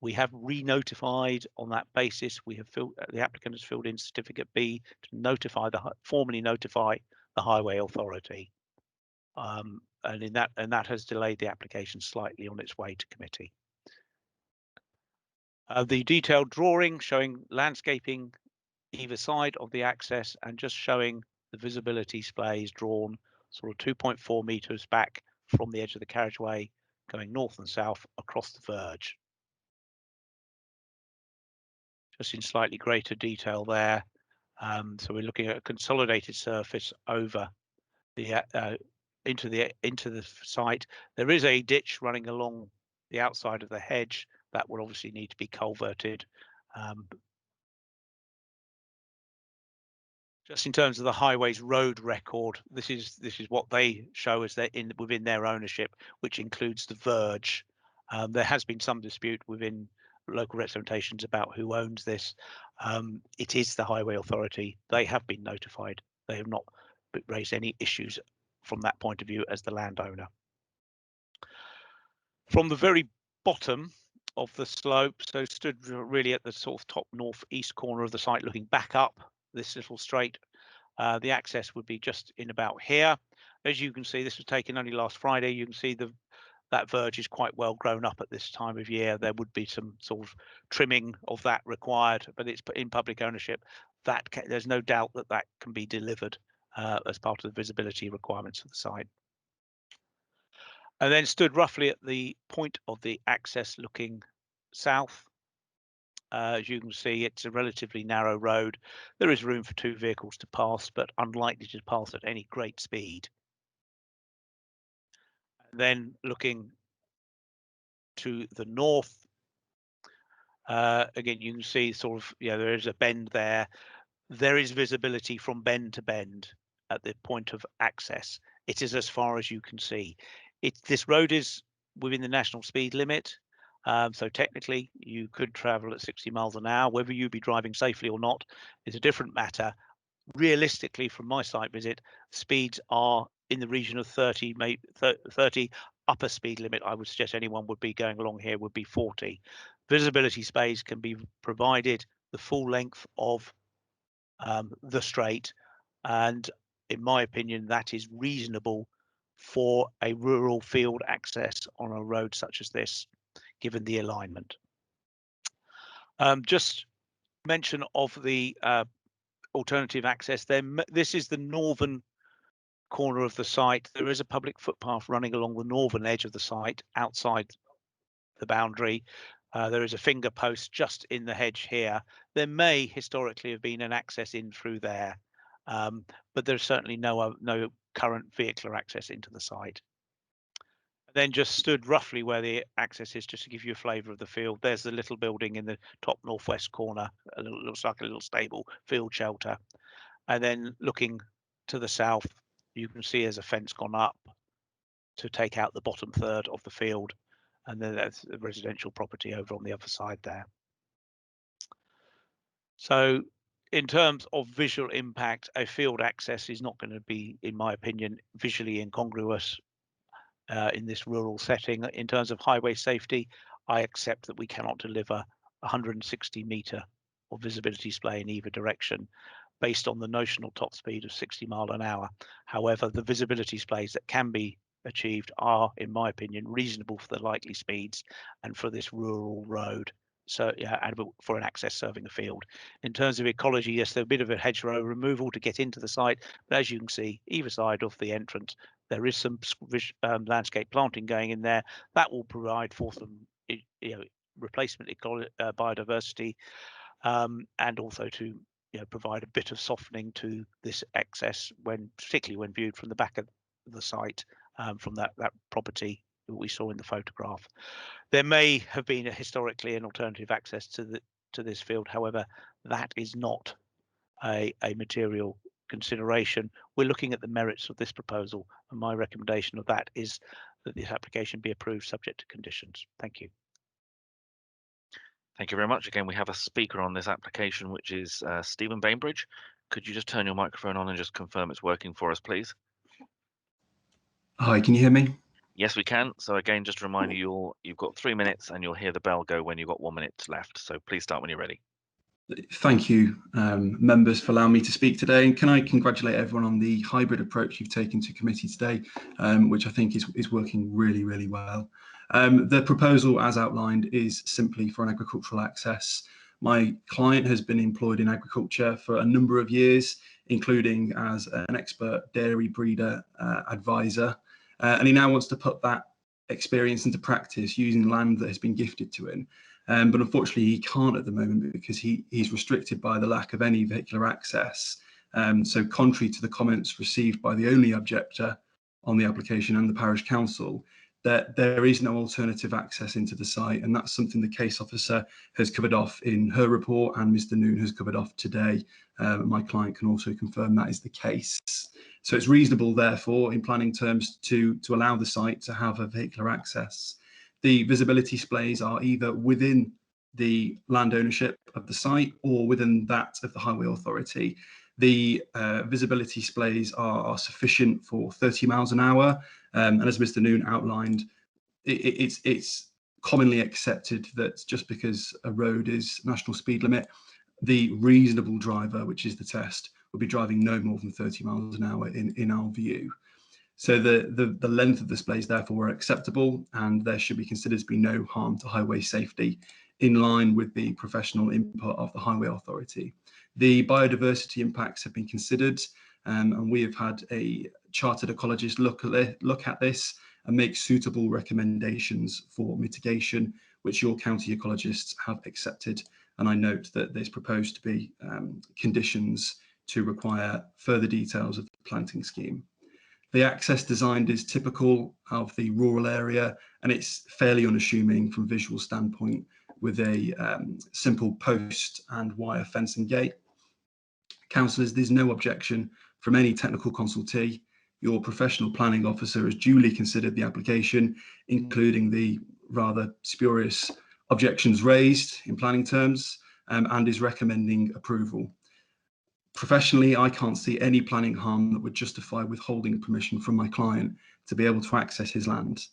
We have re-notified on that basis. We have the applicant has filled in certificate B to formally notify the Highway Authority. And that has delayed the application slightly on its way to committee. The detailed drawing showing landscaping either side of the access and just showing the visibility displays drawn sort of 2.4 meters back from the edge of the carriageway, going north and south across the verge. Just in slightly greater detail there. So we're looking at a consolidated surface over the into the site. There is a ditch running along the outside of the hedge that will obviously need to be culverted. Just in terms of the highways road record, this is what they show as they're within their ownership, which includes the verge. There has been some dispute within local representations about who owns this. It is the Highway Authority. They have been notified. They have not raised any issues from that point of view as the landowner. From the very bottom of the slope, so stood really at the sort of top northeast corner of the site, looking back up this little straight, the access would be just in about here. As you can see, this was taken only last Friday. You can see that verge is quite well grown up at this time of year. There would be some sort of trimming of that required, but it's in public ownership. There's no doubt that can be delivered as part of the visibility requirements of the site. And then stood roughly at the point of the access looking south. As you can see, it's a relatively narrow road. There is room for 2 vehicles to pass, but unlikely to pass at any great speed. And then looking to the north, again, you can see sort of, there is a bend there. There is visibility from bend to bend at the point of access. It is as far as you can see. This road is within the national speed limit. So technically you could travel at 60 miles an hour. Whether you be driving safely or not is a different matter. Realistically, from my site visit, speeds are in the region of 30, 30 upper speed limit. I would suggest anyone would be going along here would be 40. Visibility space can be provided the full length of the straight, and in my opinion, that is reasonable for a rural field access on a road such as this, given the alignment. Just mention of the alternative access there. This is the northern corner of the site. There is a public footpath running along the northern edge of the site outside the boundary. There is a finger post just in the hedge here. There may historically have been an access in through there, but there's certainly no current vehicular access into the site. Then just stood roughly where the access is, just to give you a flavour of the field. There's the little building in the top northwest corner. Looks like a little stable field shelter. And then looking to the south, you can see there's a fence gone up to take out the bottom third of the field. And then there's a residential property over on the other side there. So in terms of visual impact, a field access is not going to be, in my opinion, visually incongruous in this rural setting. In terms of highway safety, I accept that we cannot deliver 160 metre of visibility display in either direction based on the notional top speed of 60 mile an hour. However, the visibility displays that can be achieved are, in my opinion, reasonable for the likely speeds and for this rural road. So yeah, and for an access serving a field. In terms of ecology, yes, there's a bit of a hedgerow removal to get into the site, but as you can see, either side of the entrance, there is some landscape planting going in there that will provide for some replacement biodiversity, and also to provide a bit of softening to this excess, particularly when viewed from the back of the site, from that property that we saw in the photograph. There may have been historically an alternative access to this field. However, that is not a material consideration, we're looking at the merits of this proposal, and my recommendation of that is that this application be approved subject to conditions. Thank you. Thank you very much. Again, we have a speaker on this application, which is Stephen Bainbridge. Could you just turn your microphone on and just confirm it's working for us, please? Hi, can you hear me? Yes, we can. So again, just a reminder, you've got 3 minutes and you'll hear the bell go when you've got 1 minute left. So please start when you're ready. Thank you, members, for allowing me to speak today. And can I congratulate everyone on the hybrid approach you've taken to committee today, which I think is working really, really well. The proposal, as outlined, is simply for an agricultural access. My client has been employed in agriculture for a number of years, including as an expert dairy breeder advisor, and he now wants to put that experience into practice using land that has been gifted to him. But unfortunately, he can't at the moment because he's restricted by the lack of any vehicular access. So contrary to the comments received by the only objector on the application and the parish council, that there is no alternative access into the site, and that's something the case officer has covered off in her report and Mr. Noon has covered off today. My client can also confirm that is the case. So it's reasonable, therefore, in planning terms, to allow the site to have a vehicular access. The visibility splays are either within the land ownership of the site or within that of the Highway Authority. The visibility splays are sufficient for 30 miles an hour. And as Mr. Noon outlined, it's commonly accepted that just because a road is national speed limit, the reasonable driver, which is the test, will be driving no more than 30 miles an hour in our view. So the length of the displays therefore are acceptable, and there should be considered to be no harm to highway safety, in line with the professional input of the Highway Authority. The biodiversity impacts have been considered, and we have had a chartered ecologist look at this and make suitable recommendations for mitigation, which your county ecologists have accepted. And I note that there's proposed to be conditions to require further details of the planting scheme. The access designed is typical of the rural area, and it's fairly unassuming from visual standpoint, with a simple post and wire fencing gate. Councillors, there's no objection from any technical consultee. Your professional planning officer has duly considered the application, including the rather spurious objections raised in planning terms, and is recommending approval. Professionally, I can't see any planning harm that would justify withholding permission from my client to be able to access his land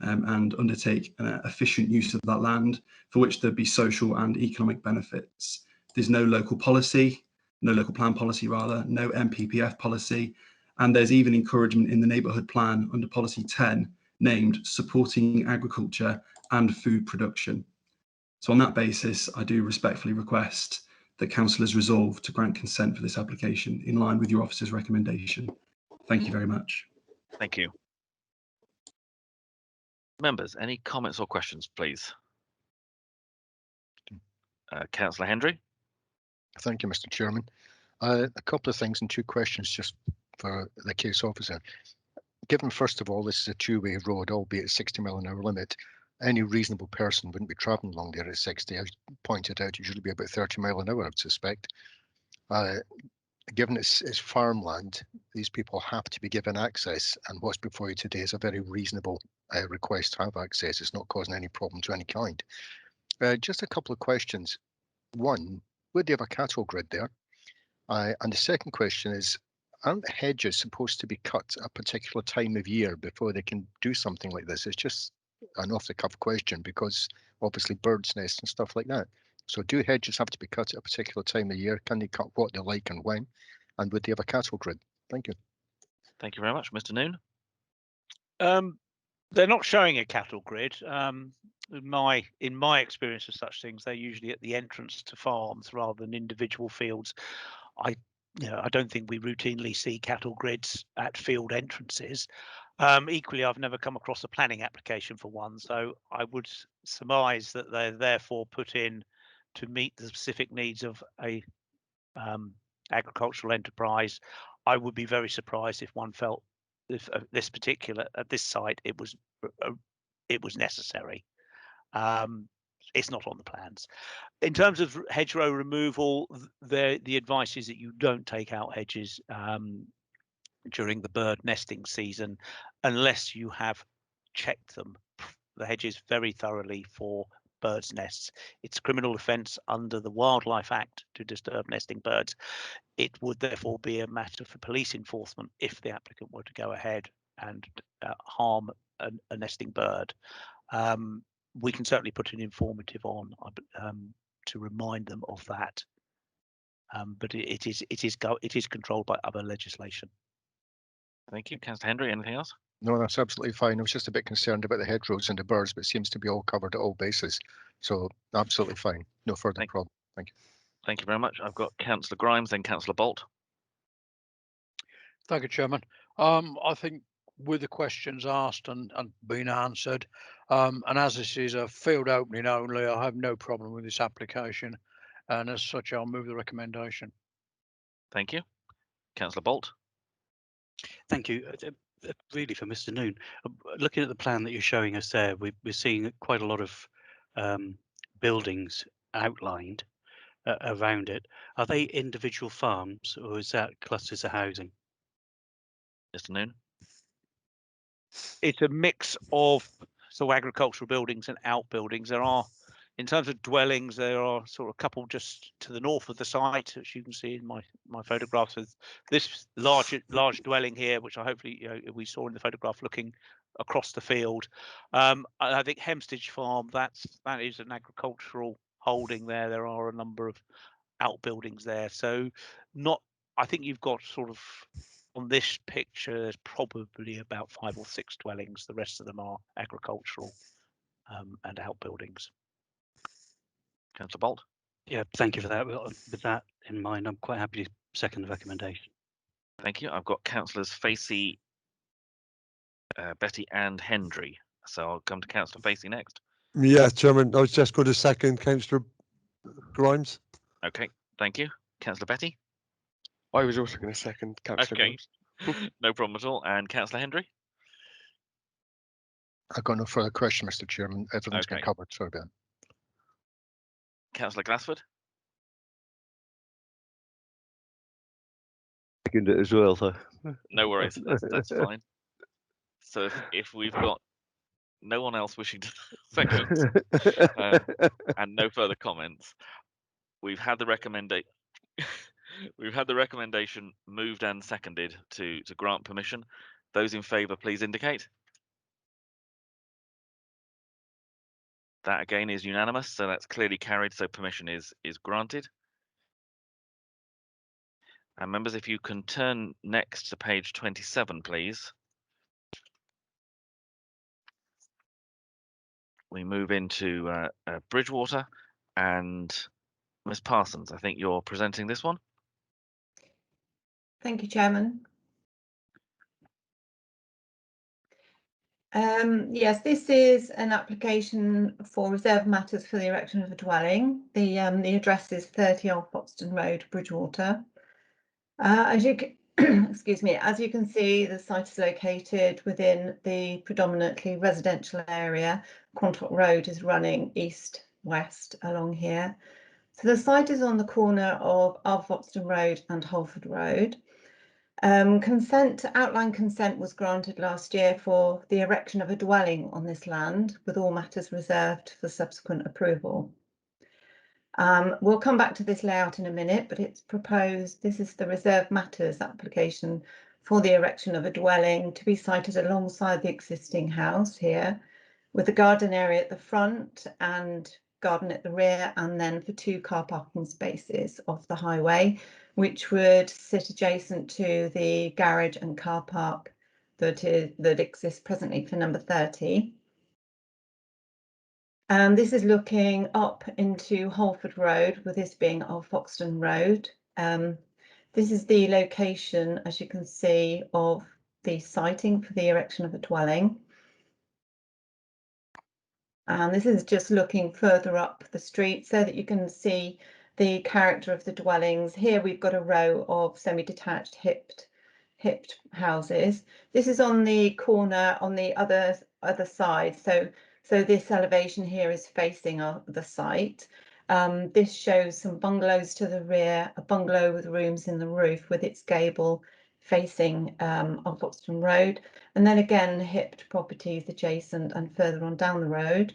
and undertake efficient use of that land, for which there'd be social and economic benefits. There's no local policy, no local plan policy rather, no MPPF policy, and there's even encouragement in the neighbourhood plan under policy 10 named supporting agriculture and food production. So on that basis, I do respectfully request that councillors resolve to grant consent for this application in line with your officer's recommendation. Thank you very much. Thank you. Members, any comments or questions, please? Councillor Hendry. Thank you, Mr. Chairman. A couple of things and two questions just for the case officer. Given, first of all, this is a two-way road, albeit 60 mile an hour limit, any reasonable person wouldn't be travelling along there at 60. As pointed out, it usually be about 30 mile an hour, I would suspect. Given it's farmland, these people have to be given access, and what's before you today is a very reasonable request to have access. It's not causing any problem to any kind. Just a couple of questions. One, would they have a cattle grid there? And the second question is, aren't hedges supposed to be cut at a particular time of year before they can do something like this? It's just an off-the-cuff question, because obviously birds nest and stuff like that. So do hedges have to be cut at a particular time of year? Can they cut what they like and when? And would they have a cattle grid? Thank you. Thank you very much. Mr. Noon. They're not showing a cattle grid. In my experience of such things, they're usually at the entrance to farms rather than individual fields. I don't think we routinely see cattle grids at field entrances. Equally, I've never come across a planning application for one, so I would surmise that they're therefore put in to meet the specific needs of a agricultural enterprise. I would be very surprised if one felt if this particular at this site it was necessary. it's not on the plans. In terms of hedgerow removal, the advice is that you don't take out hedges during the bird nesting season unless you have checked the hedges very thoroughly for birds' nests. It's a criminal offence under the Wildlife Act to disturb nesting birds. It would therefore be a matter for police enforcement if the applicant were to go ahead and harm a nesting bird. We can certainly put an informative on to remind them of that, but it is controlled by other legislation. Thank you, Councillor Hendry. Anything else? No, that's absolutely fine. I was just a bit concerned about the hedgerows and the birds, but it seems to be all covered at all bases. So absolutely fine. No further problem. Thank you. Thank you very much. I've got Councillor Grimes, then Councillor Bolt. Thank you, Chairman. I think with the questions asked and been answered, and as this is a field opening only, I have no problem with this application, and as such, I'll move the recommendation. Thank you. Councillor Bolt. Thank you. Really for Mr. Noon, looking at the plan that you're showing us there, we're seeing quite a lot of buildings outlined around it. Are they individual farms or is that clusters of housing? Mr. Noon. It's a mix of agricultural buildings and outbuildings. There are, in terms of dwellings, there are sort of a couple just to the north of the site, which you can see in my photographs. With this large dwelling here, which I hopefully we saw in the photograph looking across the field. I think Hemstedge Farm, that is an agricultural holding there. There are a number of outbuildings there, so I think you've got sort of on this picture there's probably about 5 or 6 dwellings. The rest of them are agricultural and outbuildings. Councillor Bolt. Yeah, thank you for that. With that in mind, I'm quite happy to second the recommendation. Thank you. I've got Councillors Facey, Betty and Hendry. So I'll come to Councillor Facey next. Yeah, Chairman, I was just going to second Councillor Grimes. Okay, thank you. Councillor Betty. I was also going to second Councillor Grimes. No problem at all. And Councillor Hendry. I've got no further question, Mr. Chairman. Everything's been covered. Sorry about that. Councillor Glassford. Second it as well, so. No worries, that's fine. So if we've got no one else wishing to second and no further comments, we've had the recommendation moved and seconded to grant permission. Those in favour, please indicate. That again is unanimous, so that's clearly carried, so permission is granted. And members, if you can turn next to page 27, please. We move into Bridgewater, and Ms. Parsons, I think you're presenting this one. Thank you, Chairman. Yes, this is an application for reserve matters for the erection of a dwelling. The address is 30 Old Foxton Road, Bridgewater. As you can, excuse me, as you can see, the site is located within the predominantly residential area. Quantock Road is running east-west along here. So the site is on the corner of Old Foxton Road and Holford Road. Outline consent was granted last year for the erection of a dwelling on this land, with all matters reserved for subsequent approval. We'll come back to this layout in a minute, but it's proposed, this is the reserve matters application for the erection of a dwelling to be sited alongside the existing house here, with a garden area at the front and garden at the rear, and then for 2 car parking spaces off the highway, which would sit adjacent to the garage and car park that exists presently for number 30. And this is looking up into Holford Road, with this being Old Foxton Road. This is the location, as you can see, of the siting for the erection of a dwelling. And this is just looking further up the street so that you can see the character of the dwellings. Here we've got a row of semi-detached hipped houses. This is on the corner on the other side. So So this elevation here is facing the site. This shows some bungalows to the rear, a bungalow with rooms in the roof with its gable facing on Foxton Road, and then again hipped properties adjacent and further on down the road.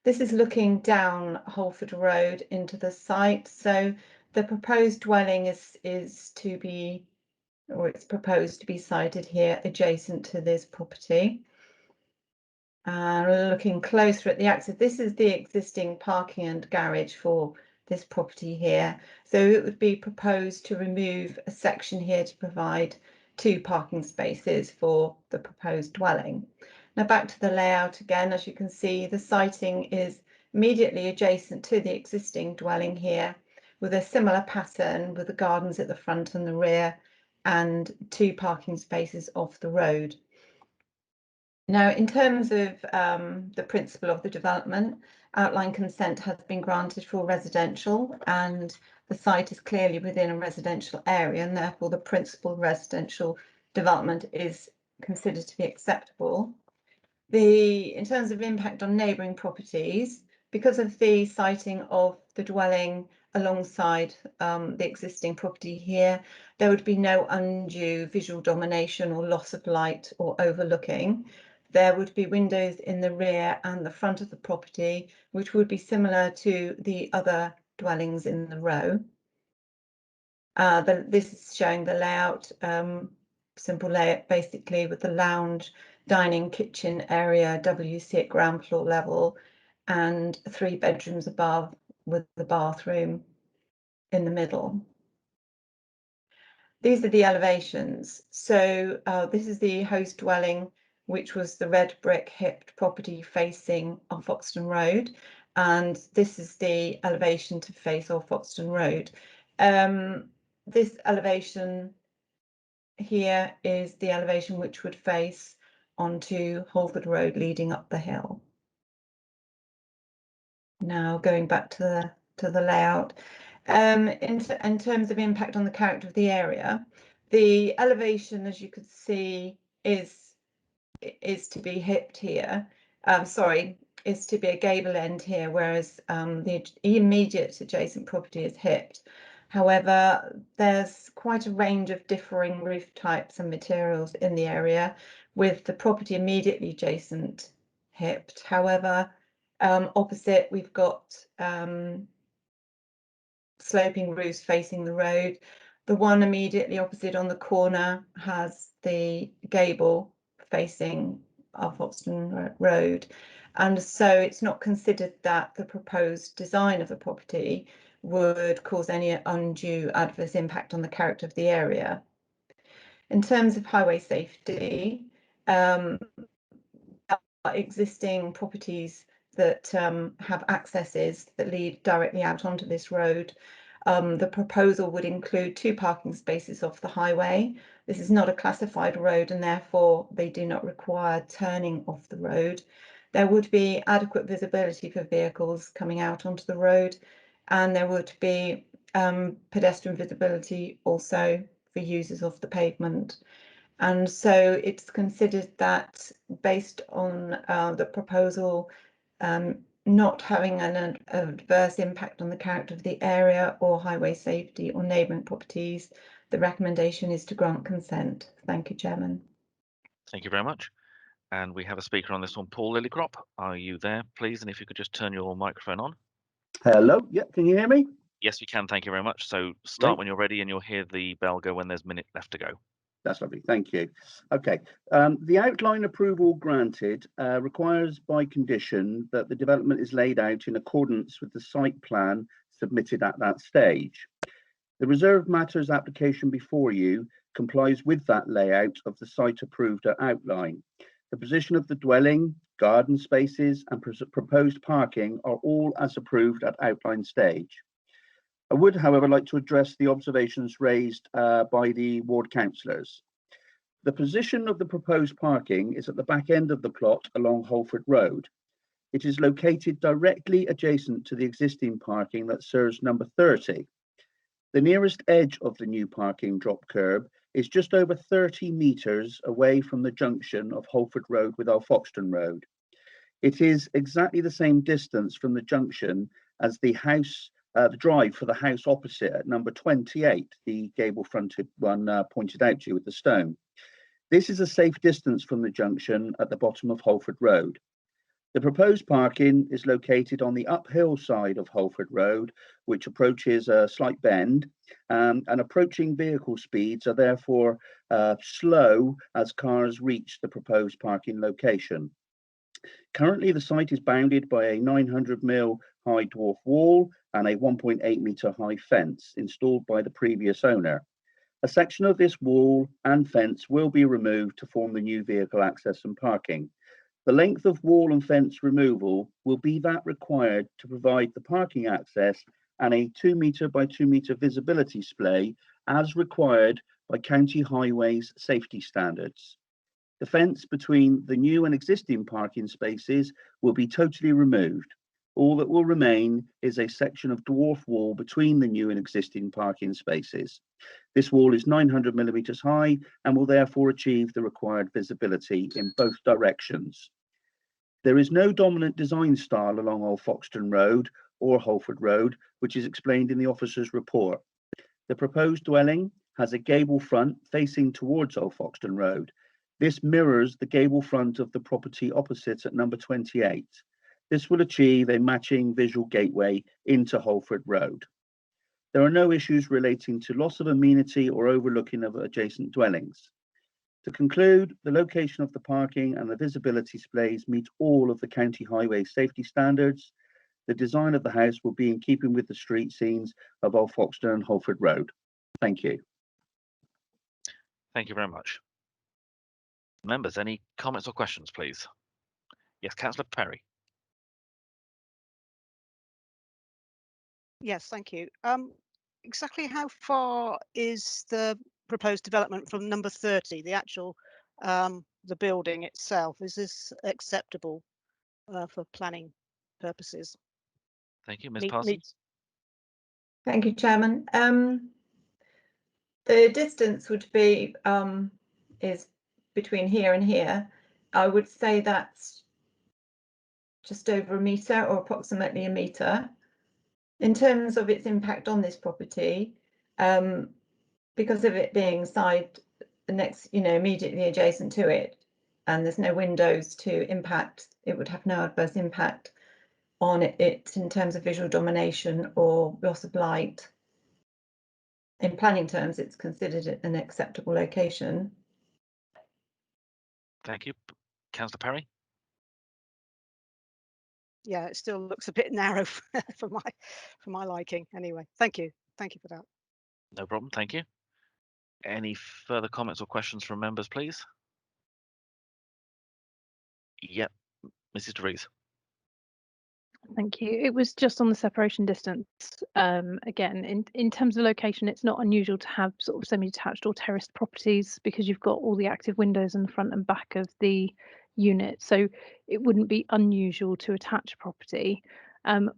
This is looking down Holford Road into the site. So the proposed dwelling is to be, or it's proposed to be sited here adjacent to this property. Looking closer at the access, this is the existing parking and garage for this property here. So it would be proposed to remove a section here to provide 2 parking spaces for the proposed dwelling. Now back to the layout again, as you can see, the siting is immediately adjacent to the existing dwelling here with a similar pattern with the gardens at the front and the rear and 2 parking spaces off the road. Now, in terms of the principle of the development, outline consent has been granted for residential, and the site is clearly within a residential area, and therefore the principal residential development is considered to be acceptable. In terms of impact on neighbouring properties, because of the siting of the dwelling alongside the existing property here, there would be no undue visual domination or loss of light or overlooking. There would be windows in the rear and the front of the property, which would be similar to the other dwellings in the row. This is showing the layout, simple layout basically with the lounge, dining, kitchen area, WC at ground floor level, and 3 bedrooms above with the bathroom in the middle. These are the elevations. So this is the host dwelling, which was the red brick hipped property facing off Foxton Road. And this is the elevation to face off Foxton Road. This elevation here is the elevation which would face onto Holford Road leading up the hill. Now going back to the layout. In terms of impact on the character of the area, the elevation, as you could see, is to be hipped here. Is to be a gable end here, whereas the immediate adjacent property is hipped. However, there's quite a range of differing roof types and materials in the area, with the property immediately adjacent hipped. However, opposite we've got sloping roofs facing the road. The one immediately opposite on the corner has the gable facing our Foxton Road, and so it's not considered that the proposed design of the property would cause any undue adverse impact on the character of the area. In terms of highway safety, existing properties that have accesses that lead directly out onto this road. The proposal would include 2 parking spaces off the highway. This is not a classified road and therefore they do not require turning off the road. There would be adequate visibility for vehicles coming out onto the road, and there would be pedestrian visibility also for users of the pavement. And so it's considered that based on the proposal not having an adverse impact on the character of the area or highway safety or neighbouring properties, the recommendation is to grant consent. Thank you, Chairman. Thank you very much. And we have a speaker on this one, Paul Lillycrop. Are you there, please? And if you could just turn your microphone on. Hello, yeah, can you hear me? Yes, we can. Thank you very much. So start Great. when you're ready and you'll hear the bell go when there's a minute left to go. That's lovely, thank you. Okay, the outline approval granted requires by condition that the development is laid out in accordance with the site plan submitted at that stage. The reserved matters application before you complies with that layout of the site approved outline. The position of the dwelling, garden spaces and proposed parking are all as approved at outline stage. I would, however, like to address the observations raised by the ward councillors. The position of the proposed parking is at the back end of the plot along Holford Road. It is located directly adjacent to the existing parking that serves number 30. The nearest edge of the new parking drop curb is just over 30 metres away from the junction of Holford Road with Alfoxton Road. It is exactly the same distance from the junction as the house, the drive for the house opposite at number 28, the gable-fronted one pointed out to you with the stone. This is a safe distance from the junction at the bottom of Holford Road. The proposed parking is located on the uphill side of Holford Road, which approaches a slight bend, and approaching vehicle speeds are therefore slow as cars reach the proposed parking location. Currently, the site is bounded by a 900mm high dwarf wall and a 1.8 metre high fence installed by the previous owner. A section of this wall and fence will be removed to form the new vehicle access and parking. The length of wall and fence removal will be that required to provide the parking access and a 2 metre by 2 metre visibility splay as required by county highways safety standards. The fence between the new and existing parking spaces will be totally removed. All that will remain is a section of dwarf wall between the new and existing parking spaces. This wall is 900mm high and will therefore achieve the required visibility in both directions. There is no dominant design style along Old Foxton Road or Holford Road, which is explained in the officer's report. The proposed dwelling has a gable front facing towards Old Foxton Road. This mirrors the gable front of the property opposite at number 28. This will achieve a matching visual gateway into Holford Road. There are no issues relating to loss of amenity or overlooking of adjacent dwellings. To conclude, the location of the parking and the visibility displays meet all of the county highway safety standards. The design of the house will be in keeping with the street scenes of Old Foxton and Holford Road. Thank you. Thank you very much. Members, any comments or questions, please? Yes, Councillor Perry. Yes, thank you. Exactly how far is the proposed development from number 30, the actual, the building itself? Is this acceptable for planning purposes? Thank you, Ms. Parsons. Thank you, Chairman. The distance would be is between here and here. I would say that's just over a metre or approximately a metre. In terms of its impact on this property, because of it being side the next, immediately adjacent to it, and there's no windows to impact, it would have no adverse impact on it in terms of visual domination or loss of light. In planning terms, it's considered an acceptable location. Thank you. Councillor Perry? Yeah, it still looks a bit narrow for my liking. Anyway, thank you for that. No problem, thank you. Any further comments or questions from members, please? Yep, Mrs. DeVries. Thank you. It was just on the separation distance. Again, in terms of location, it's not unusual to have sort of semi-detached or terraced properties because you've got all the active windows in the front and back of the unit. So it wouldn't be unusual to attach a property.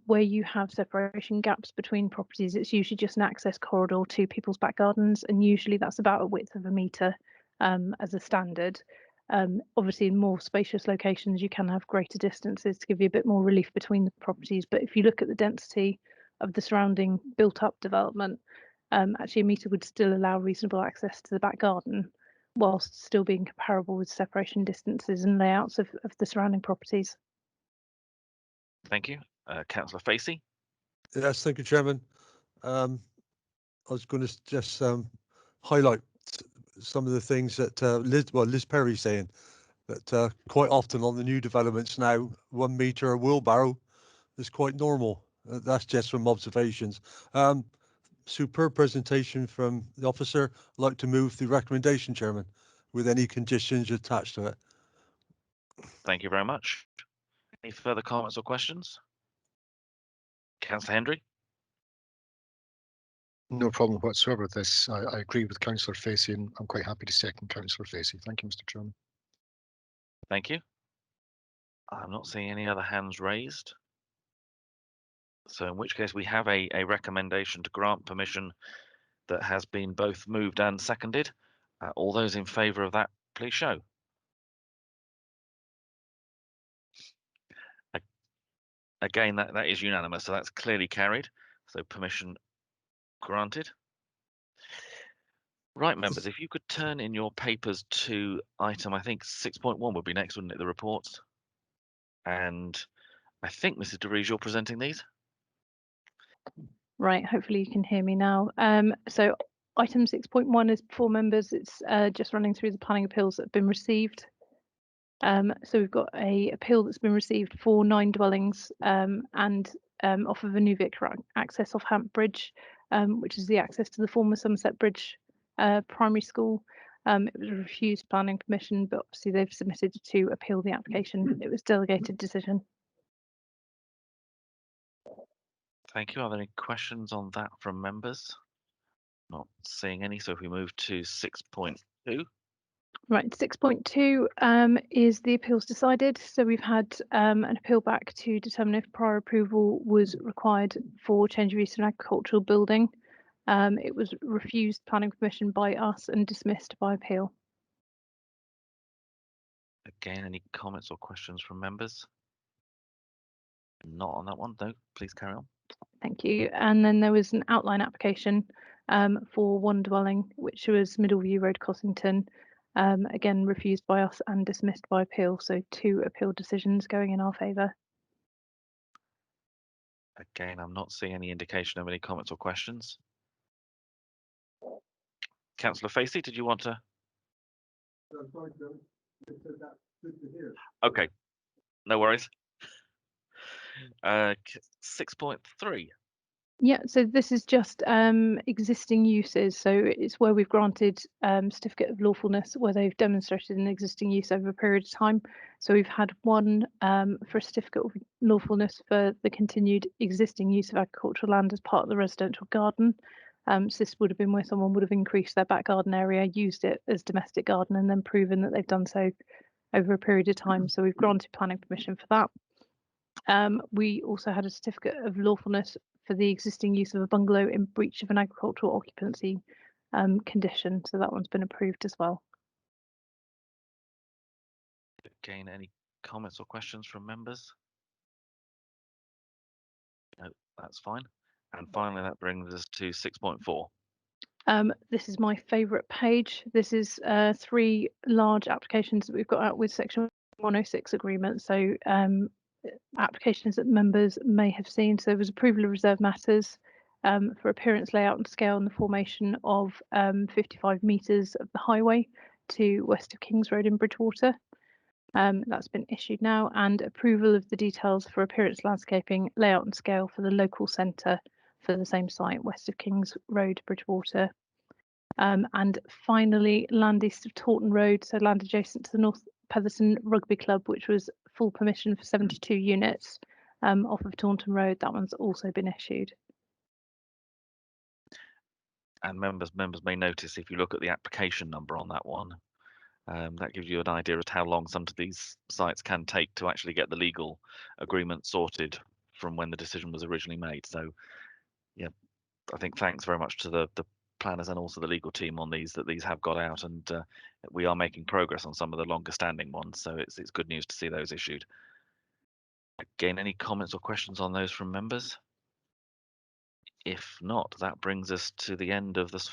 Where you have separation gaps between properties, it's usually just an access corridor to people's back gardens, and usually that's about a width of a metre as a standard. Obviously, in more spacious locations, you can have greater distances to give you a bit more relief between the properties. But if you look at the density of the surrounding built-up development, actually a metre would still allow reasonable access to the back garden, whilst still being comparable with separation distances and layouts of the surrounding properties. Thank you. Councillor Facey. Yes, thank you, Chairman. I was going to just highlight some of the things that Liz Perry's saying, that quite often on the new developments now, 1 metre wheelbarrow is quite normal. That's just from observations. Superb presentation from the officer. I'd like to move the recommendation, Chairman, with any conditions attached to it. Thank you very much. Any further comments or questions? Councillor Hendry. No problem whatsoever with this. I agree with Councillor Facey, and I'm quite happy to second Councillor Facey. Thank you, Mr. Chairman. Thank you. I'm not seeing any other hands raised. So in which case we have a recommendation to grant permission that has been both moved and seconded. All those in favour of that, please show. Again, that is unanimous, so that's clearly carried. So permission granted. Right, members, if you could turn in your papers to item, I think 6.1 would be next, wouldn't it, the reports? And I think, Mrs. DeVries, you're presenting these? Right, hopefully you can hear me now. So item 6.1 is before members. It's just running through the planning appeals that have been received. So we've got a appeal that's been received for 9 dwellings and off of a new vehicle access off Hamp Bridge, which is the access to the former Somerset Bridge primary school. It was refused planning permission, but obviously they've submitted to appeal the application. It was delegated decision. Thank you. Are there any questions on that from members? Not seeing any, so if we move to 6.2. Right, 6.2 is the appeals decided. So we've had an appeal back to determine if prior approval was required for change of use in agricultural building. It was refused planning permission by us and dismissed by appeal. Again, any comments or questions from members? Not on that one, no. Please carry on. Thank you. And then there was an outline application for 1 dwelling, which was Middleview Road, Cossington. Again, refused by us and dismissed by appeal. So 2 appeal decisions going in our favour. Again, I'm not seeing any indication of any comments or questions. Councillor Facey, did you want to? Okay, no worries. 6.3. Yeah, so this is just existing uses. So it's where we've granted certificate of lawfulness where they've demonstrated an existing use over a period of time. So we've had 1 for a certificate of lawfulness for the continued existing use of agricultural land as part of the residential garden. So this would have been where someone would have increased their back garden area, used it as domestic garden, and then proven that they've done so over a period of time. So we've granted planning permission for that. We also had a certificate of lawfulness for the existing use of a bungalow in breach of an agricultural occupancy condition. So that one's been approved as well. Again, any comments or questions from members? No, that's fine. And finally, that brings us to 6.4. This is my favourite page. This is 3 large applications that we've got out with Section 106 agreement. So applications that members may have seen. So there was approval of reserved matters for appearance, layout and scale and the formation of 55 metres of the highway to west of Kings Road in Bridgewater. That's been issued now, and approval of the details for appearance, landscaping, layout and scale for the local centre for the same site west of Kings Road, Bridgewater. And finally, land east of Taunton Road, so land adjacent to the North Petherton Rugby Club, which was full permission for 72 units off of Taunton Road. That one's also been issued. And members may notice if you look at the application number on that one, that gives you an idea of how long some of these sites can take to actually get the legal agreement sorted from when the decision was originally made. So, yeah, I think thanks very much to the planners and also the legal team on these, that these have got out, and we are making progress on some of the longer standing ones. So it's good news to see those issued. Again, any comments or questions on those from members? If not, that brings us to the end of this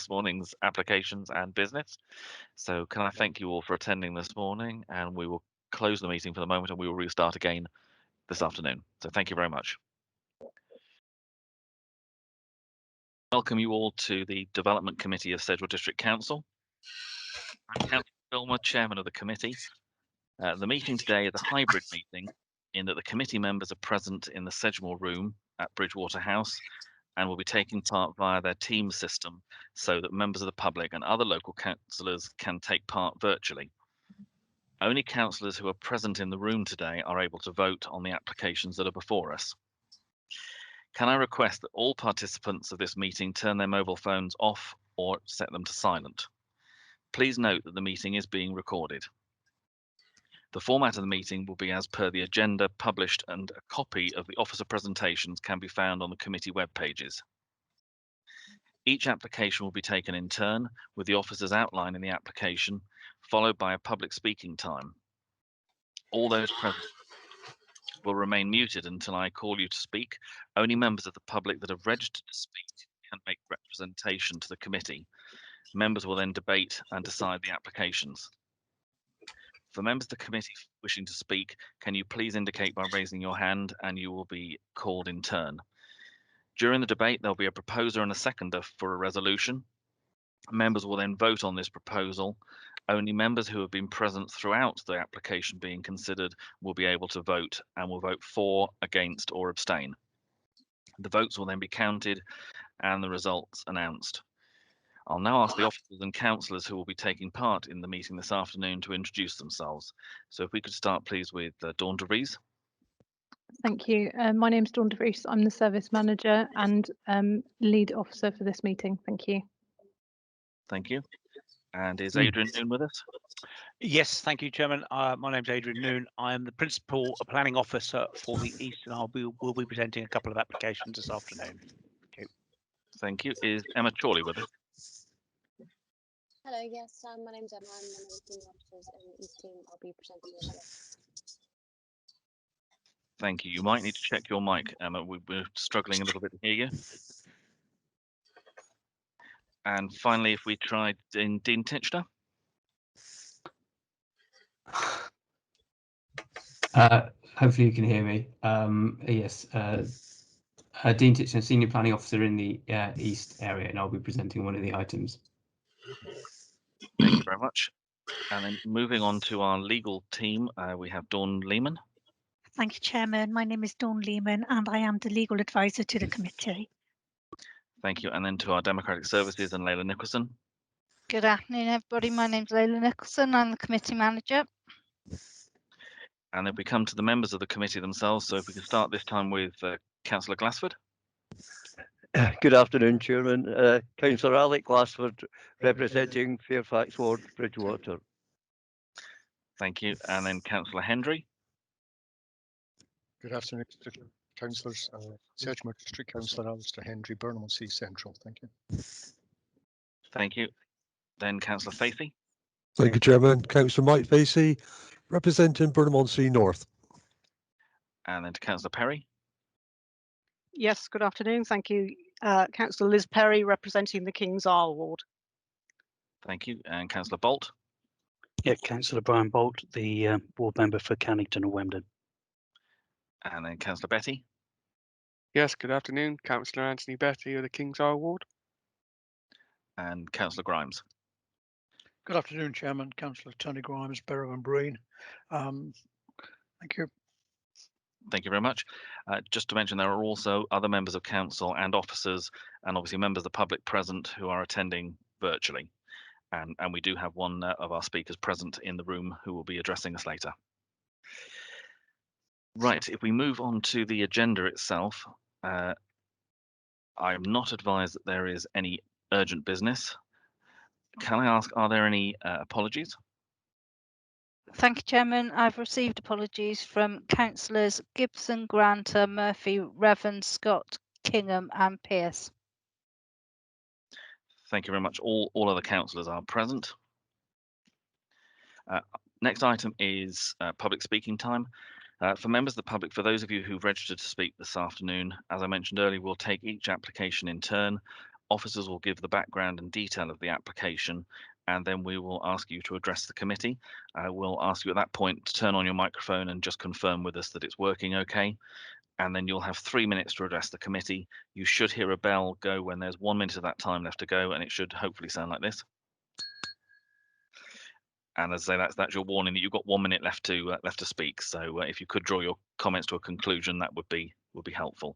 morning's applications and business. So can I thank you all for attending this morning, and we will close the meeting for the moment and we will restart again this afternoon. So thank you very much. Welcome you all to the Development Committee of Sedgemoor District Council. I'm Councillor Filmer, Chairman of the committee. The meeting today is a hybrid meeting in that the committee members are present in the Sedgemoor room at Bridgewater House and will be taking part via their Teams system so that members of the public and other local councillors can take part virtually. Only councillors who are present in the room today are able to vote on the applications that are before us. Can I request that all participants of this meeting turn their mobile phones off or set them to silent? Please note that the meeting is being recorded. The format of the meeting will be as per the agenda published, and a copy of the officer presentations can be found on the committee web pages. Each application will be taken in turn, with the officers outlining the application, followed by a public speaking time. All those present will remain muted until I call you to speak. Only members of the public that have registered to speak can make representation to the committee. Members will then debate and decide the applications. For members of the committee wishing to speak, can you please indicate by raising your hand and you will be called in turn. During the debate, there'll be a proposer and a seconder for a resolution. Members will then vote on this proposal. Only members who have been present throughout the application being considered will be able to vote and will vote for, against, or abstain. The votes will then be counted and the results announced. I'll now ask the officers and councillors who will be taking part in the meeting this afternoon to introduce themselves. So if we could start please with Dawn de Vries. Thank you. My name is Dawn de Vries. I'm the service manager and lead officer for this meeting. Thank you. Thank you. And is Adrian Noon with us? Yes, thank you, Chairman. My name's Adrian Noon. I am the Principal Planning Officer for the East, and we'll be presenting a couple of applications this afternoon. Thank you. Thank you. Is Emma Chorley with us? Hello, yes, my name's Emma. I'm one of the senior officers in the East team. I'll be presenting as well. Thank you. You might need to check your mic, Emma. We're struggling a little bit to hear you. And finally, if we tried Dean Titchener. Hopefully you can hear me. Yes, Dean Titchener, Senior Planning Officer in the East area, and I'll be presenting one of the items. Thank you very much. And then moving on to our legal team, we have Dawn Lehman. Thank you, Chairman. My name is Dawn Lehman and I am the legal advisor to the committee. Thank you. And then to our Democratic Services and Layla Nicholson. Good afternoon, everybody. My name's Layla Nicholson. I'm the committee manager. And then we come to the members of the committee themselves. So if we can start this time with Councillor Glassford. Good afternoon, Chairman. Councillor Alec Glassford, representing Fairfax Ward, Bridgewater. Thank you. And then Councillor Hendry. Good afternoon, councillors. Sedgemoor District Councillor Alistair Hendry, Burnham-on-Sea Central. Thank you. Thank you. Then Councillor Facey. Thank you, Chairman. Councillor Mike Facey, representing Burnham-on-Sea North. And then to Councillor Perry. Yes, good afternoon. Thank you. Councillor Liz Perry, representing the King's Isle ward. Thank you. And Councillor Bolt. Yeah, Councillor Brian Bolt, the ward member for Cannington and Wemden. And then Councillor Betty. Yes, good afternoon. Councillor Anthony Betty of the King's Isle ward. And Councillor Grimes. Good afternoon, Chairman. Councillor Tony Grimes, Berrow and Breen. Thank you. Thank you very much. Just to mention, there are also other members of council and officers and obviously members of the public present who are attending virtually. And we do have one of our speakers present in the room who will be addressing us later. Right, if we move on to the agenda itself, I am not advised that there is any urgent business. Can I ask, are there any apologies? Thank you, Chairman. I've received apologies from councillors Gibson, Granter, Murphy, Revan, Scott, Kingham and Pearce. Thank you very much. All other councillors are present. Next item is public speaking time. For members of the public, for those of you who've registered to speak this afternoon, as I mentioned earlier, we'll take each application in turn. Officers will give the background and detail of the application, and then we will ask you to address the committee. We'll ask you at that point to turn on your microphone and just confirm with us that it's working okay. And then you'll have 3 minutes to address the committee. You should hear a bell go when there's 1 minute of that time left to go, and it should hopefully sound like this. And as I say, that's your warning that you've got 1 minute left to speak. So if you could draw your comments to a conclusion, that would be helpful.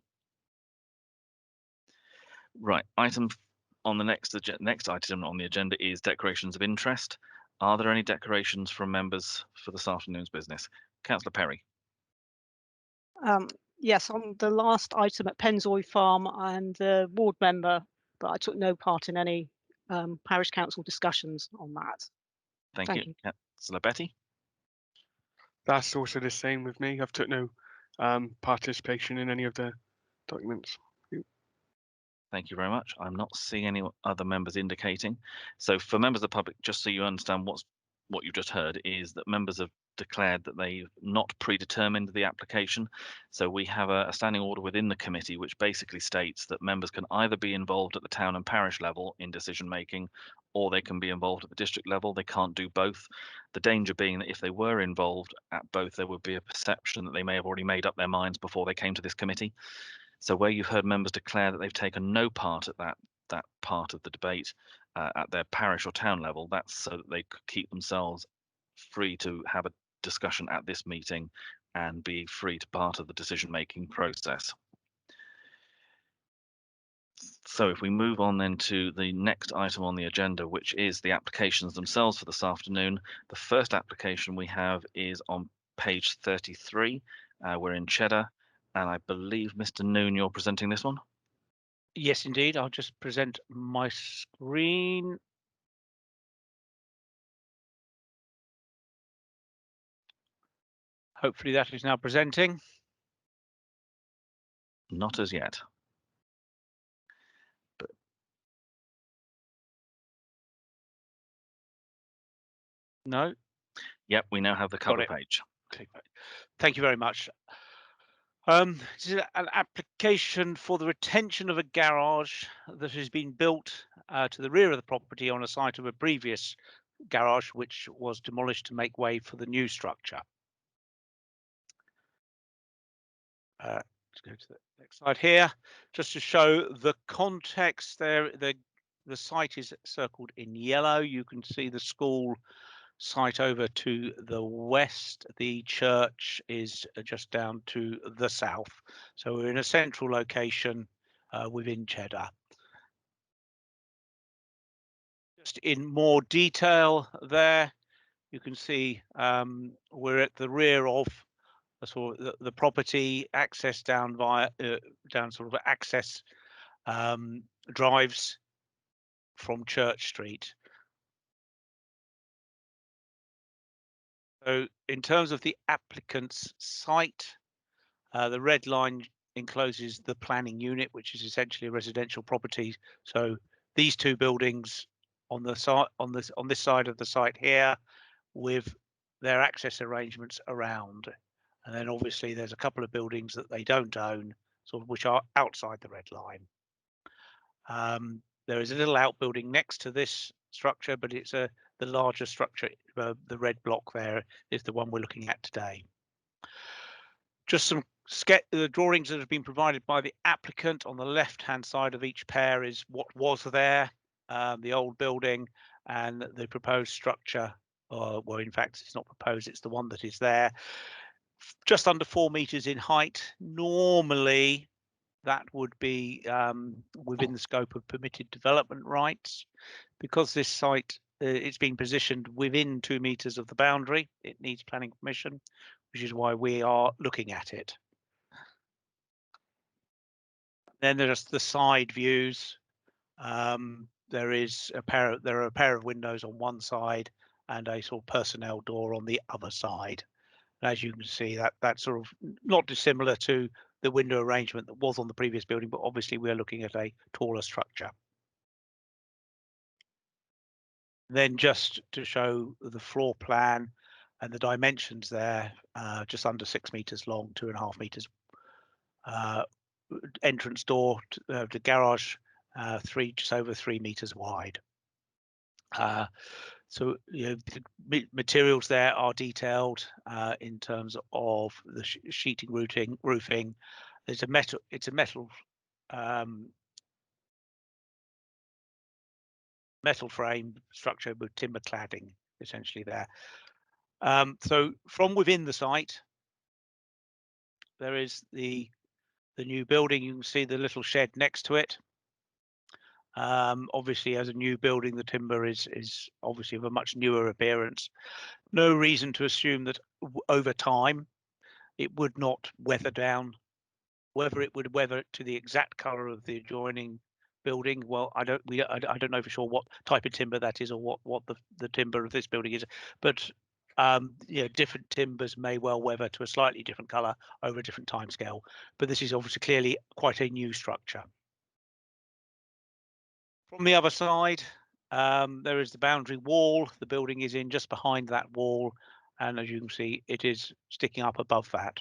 Right, item on the next item on the agenda is declarations of interest. Are there any declarations from members for this afternoon's business? Councillor Perry. Yes, on the last item at Penzoy Farm, I'm the ward member, but I took no part in any parish council discussions on that. Thank you. Councillor Betty. That's also the same with me. I've took no participation in any of the documents. Thank you very much. I'm not seeing any other members indicating. So for members of the public, just so you understand what you've just heard is that members have declared that they've not predetermined the application. So we have a standing order within the committee which basically states that members can either be involved at the town and parish level in decision making, or they can be involved at the district level. They can't do both. The danger being that if they were involved at both, there would be a perception that they may have already made up their minds before they came to this committee. So where you've heard members declare that they've taken no part at that part of the debate at their parish or town level, that's so that they could keep themselves free to have a discussion at this meeting and be free to part of the decision-making process. So if we move on then to the next item on the agenda, which is the applications themselves for this afternoon. The first application we have is on page 33. We're in Cheddar, and I believe, Mr. Noon, you're presenting this one? Yes, indeed. I'll just present my screen. Hopefully that is now presenting. Not as yet. But no. Yep, we now have the cover page. Okay, thank you very much. This is an application for the retention of a garage that has been built to the rear of the property on a site of a previous garage, which was demolished to make way for the new structure. Let's go to the next slide here, just to show the context there. The site is circled in yellow. You can see the school site over to the west. The church is just down to the south. So we're in a central location within Cheddar. Just in more detail there, you can see we're at the rear of the property, access down via down sort of access drives from Church Street. So in terms of the applicant's site, the red line encloses the planning unit, which is essentially a residential property. So these two buildings on the side on this side of the site here, with their access arrangements around. And then obviously there's a couple of buildings that they don't own, sort of which are outside the red line. There is a little outbuilding next to this structure, but it's the larger structure. The red block there is the one we're looking at today. Just some the drawings that have been provided by the applicant. On the left-hand side of each pair is what was there, the old building, and the proposed structure. Well, in fact, it's not proposed, it's the one that is there. Just under 4 meters in height. Normally, that would be within the scope of permitted development rights. Because this site, it's been positioned within 2 meters of the boundary, it needs planning permission, which is why we are looking at it. Then there's the side views. There are a pair of windows on one side and a sort of personnel door on the other side. And as you can see, that's sort of not dissimilar to the window arrangement that was on the previous building, but obviously we're looking at a taller structure. Then just to show the floor plan and the dimensions there, just under 6 meters long, 2.5 meters. Entrance door to the garage, just over 3 meters wide. So you know, the materials there are detailed in terms of the sheeting, roofing. It's a metal frame structure with timber cladding essentially there. So from within the site, there is the new building. You can see the little shed next to it. Obviously, as a new building, the timber is obviously of a much newer appearance. No reason to assume that over time it would not weather down. Whether it would weather to the exact colour of the adjoining building, well, I don't know for sure what type of timber that is, or what the timber of this building is. But you know, different timbers may well weather to a slightly different colour over a different time scale. But this is obviously clearly quite a new structure. From the other side, There is the boundary wall. The building is in just behind that wall, and as you can see, it is sticking up above that.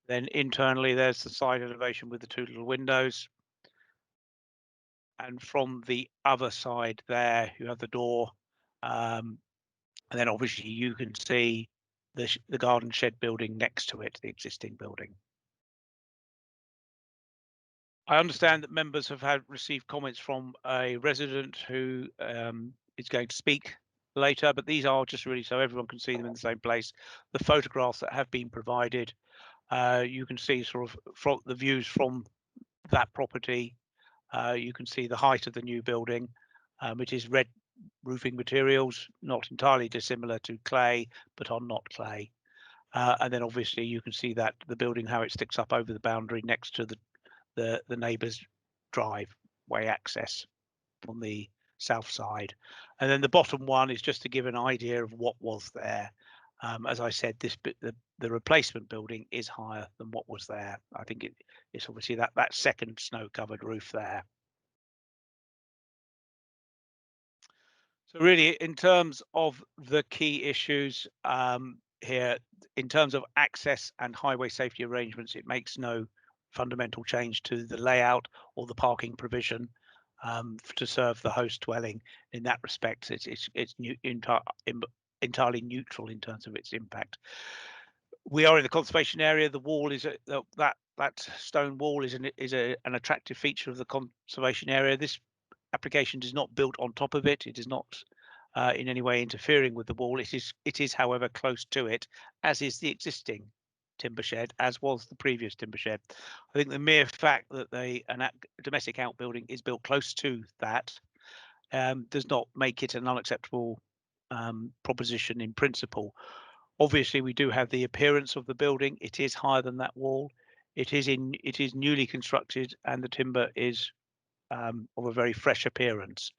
Then internally, there's the side elevation with the two little windows. And from the other side there, you have the door. And then obviously you can see the garden shed building next to it, the existing building. I understand that members have received comments from a resident who is going to speak later, but these are just really so everyone can see them in the same place. The photographs that have been provided, you can see sort of from the views from that property. You can see the height of the new building, which is red roofing materials, not entirely dissimilar to clay, but are not clay. And then obviously you can see that the building, how it sticks up over the boundary next to the neighbour's driveway access on the south side. And then the bottom one is just to give an idea of what was there. As I said, the replacement building is higher than what was there. I think it's obviously that second snow-covered roof there. So really, in terms of the key issues here, in terms of access and highway safety arrangements, it makes no fundamental change to the layout or the parking provision to serve the host dwelling. In that respect, it's entirely neutral in terms of its impact. We are in the conservation area. The wall is that stone wall is an attractive feature of the conservation area. This application is not built on top of it. It is not in any way interfering with the wall. It is, however, close to it, as is the existing timber shed, as was the previous timber shed. I think the mere fact that a domestic outbuilding is built close to that does not make it an unacceptable proposition in principle. Obviously, we do have the appearance of the building. It is higher than that wall. It is newly constructed, and the timber is of a very fresh appearance.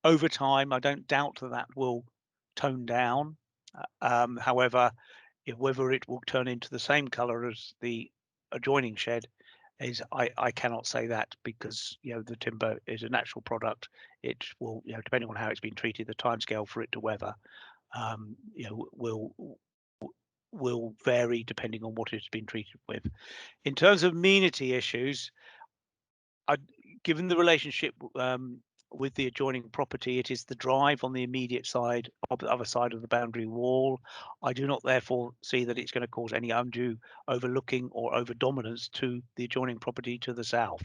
Over time, I don't doubt that will tone down. However, whether it will turn into the same colour as the adjoining shed is I cannot say that, because the timber is a natural product. It will, depending on how it's been treated, the timescale for it to weather will vary depending on what it's been treated with. In terms of amenity issues, given the relationship with the adjoining property, it is the drive on the immediate side, of the other side of the boundary wall. I do not therefore see that it's going to cause any undue overlooking or over dominance to the adjoining property to the south.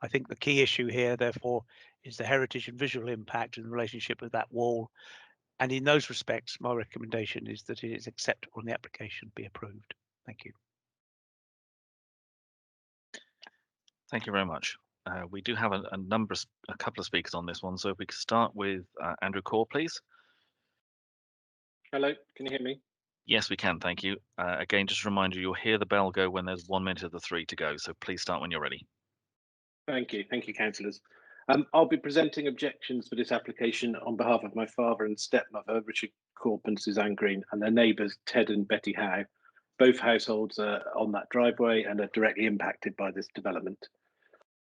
I think the key issue here, therefore, is the heritage and visual impact in relationship with that wall. And in those respects, my recommendation is that it is acceptable and the application be approved. Thank you. Thank you very much. We do have a couple of speakers on this one, so if we could start with Andrew Core, please. Hello, can you hear me? Yes, we can, thank you. Again, just a reminder, you'll hear the bell go when there's 1 minute of the 3 to go, so please start when you're ready. Thank you, councillors. I'll be presenting objections for this application on behalf of my father and stepmother, Richard Corp and Suzanne Green, and their neighbours, Ted and Betty Howe. Both households are on that driveway and are directly impacted by this development.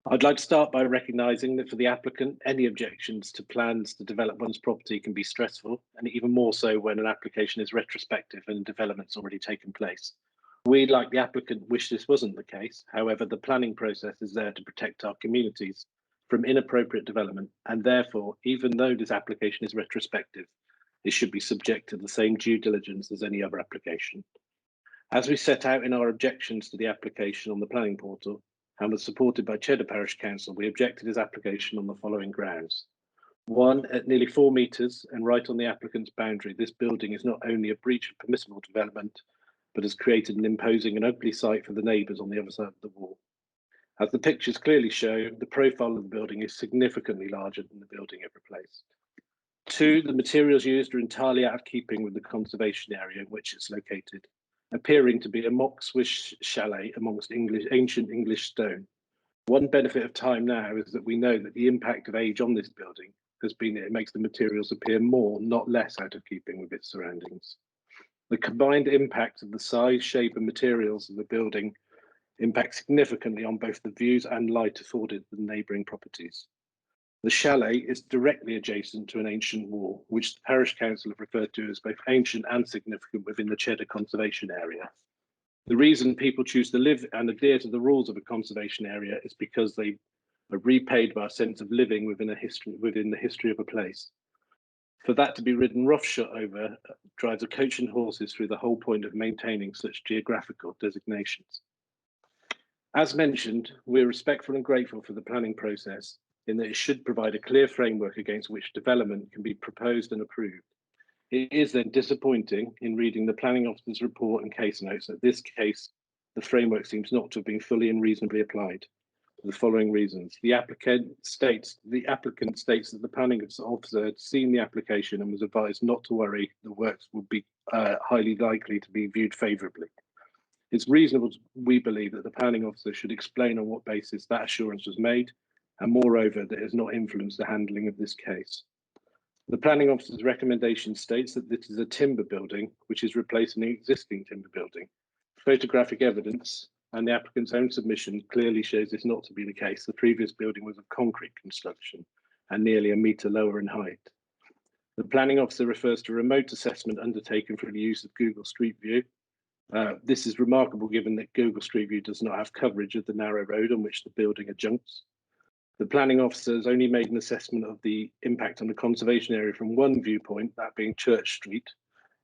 I'd like to start by recognising that for the applicant, any objections to plans to develop one's property can be stressful, and even more so when an application is retrospective and development's already taken place. We, like the applicant, wish this wasn't the case. However, the planning process is there to protect our communities from inappropriate development, and therefore, even though this application is retrospective, it should be subject to the same due diligence as any other application. As we set out in our objections to the application on the planning portal, and was supported by Cheddar Parish Council, we objected his application on the following grounds. 1, at nearly 4 metres and right on the applicant's boundary, this building is not only a breach of permissible development, but has created an imposing and ugly sight for the neighbours on the other side of the wall. As the pictures clearly show, the profile of the building is significantly larger than the building it replaced. 2, the materials used are entirely out of keeping with the conservation area in which it's located, appearing to be a mock Swiss chalet amongst ancient English stone. One benefit of time now is that we know that the impact of age on this building has been that it makes the materials appear more, not less, out of keeping with its surroundings. The combined impact of the size, shape and materials of the building impacts significantly on both the views and light afforded the neighbouring properties. The chalet is directly adjacent to an ancient wall, which the parish council have referred to as both ancient and significant within the Cheddar Conservation Area. The reason people choose to live and adhere to the rules of a conservation area is because they are repaid by a sense of living within the history of a place. For that to be ridden roughshod over drives a coach and horses through the whole point of maintaining such geographical designations. As mentioned, we're respectful and grateful for the planning process in that it should provide a clear framework against which development can be proposed and approved. It is then disappointing in reading the planning officer's report and case notes that this case, the framework seems not to have been fully and reasonably applied for the following reasons. The applicant states that the planning officer had seen the application and was advised not to worry, the works would be highly likely to be viewed favourably. It's reasonable, we believe, that the planning officer should explain on what basis that assurance was made, and moreover, that it has not influenced the handling of this case. The planning officer's recommendation states that this is a timber building, which is replacing an existing timber building. Photographic evidence and the applicant's own submission clearly shows this not to be the case. The previous building was of concrete construction and nearly 1 metre lower in height. The planning officer refers to a remote assessment undertaken through the use of Google Street View. This is remarkable given that Google Street View does not have coverage of the narrow road on which the building adjuncts. The planning officer has only made an assessment of the impact on the conservation area from one viewpoint, that being Church Street.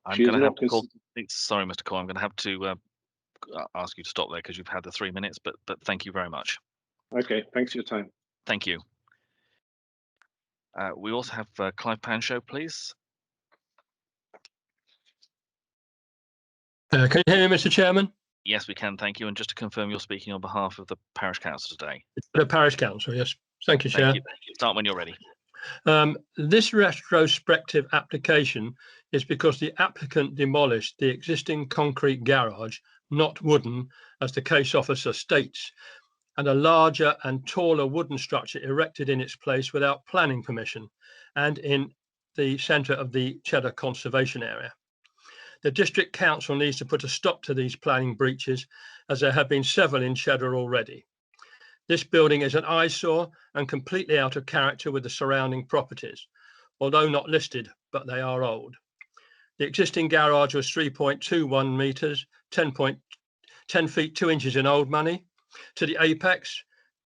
I'm going to have to call. Sorry, Mr. Cole. I'm going to have to ask you to stop there because you've had the 3 minutes. But thank you very much. Okay, thanks for your time. Thank you. We also have Clive Panshow, please. Can you hear me, Mr. Chairman? Yes, we can. Thank you. And just to confirm, you're speaking on behalf of the Parish Council today. The Parish Council, yes. Thank you, Chair. Thank you. Start when you're ready. This retrospective application is because the applicant demolished the existing concrete garage, not wooden, as the case officer states, and a larger and taller wooden structure erected in its place without planning permission and in the centre of the Cheddar Conservation Area. The District Council needs to put a stop to these planning breaches, as there have been several in Cheddar already. This building is an eyesore and completely out of character with the surrounding properties, although not listed, but they are old. The existing garage was 3.21 metres, 10 feet 2 inches in old money to the apex,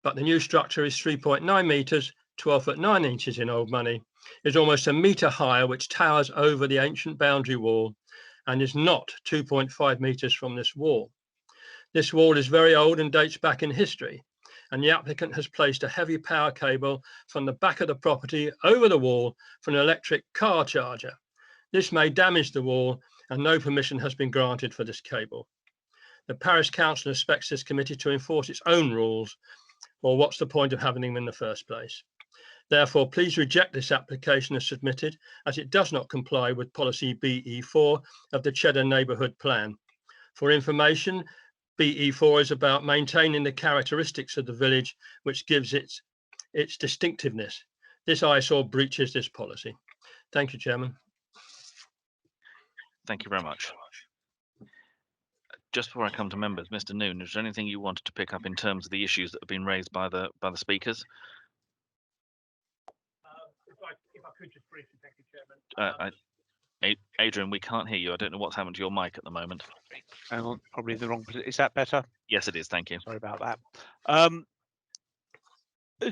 but the new structure is 3.9 metres, 12 foot 9 inches in old money, is almost 1 metre higher, which towers over the ancient boundary wall and is not 2.5 metres from this wall. This wall is very old and dates back in history, and the applicant has placed a heavy power cable from the back of the property over the wall for an electric car charger. This may damage the wall, and no permission has been granted for this cable. The Parish Council expects this committee to enforce its own rules, or what's the point of having them in the first place? Therefore, please reject this application as submitted, as it does not comply with policy BE4 of the Cheddar Neighbourhood Plan. For information, BE4 is about maintaining the characteristics of the village, which gives its distinctiveness. This eyesore breaches this policy. Thank you, Chairman. Thank you very much. Just before I come to members, Mr. Noon, is there anything you wanted to pick up in terms of the issues that have been raised by the speakers? If I could just briefly, thank you, Chairman. Adrian, we can't hear you. I don't know what's happened to your mic at the moment. Hang on, probably the wrong. Is that better? Yes, it is. Thank you. Sorry about that.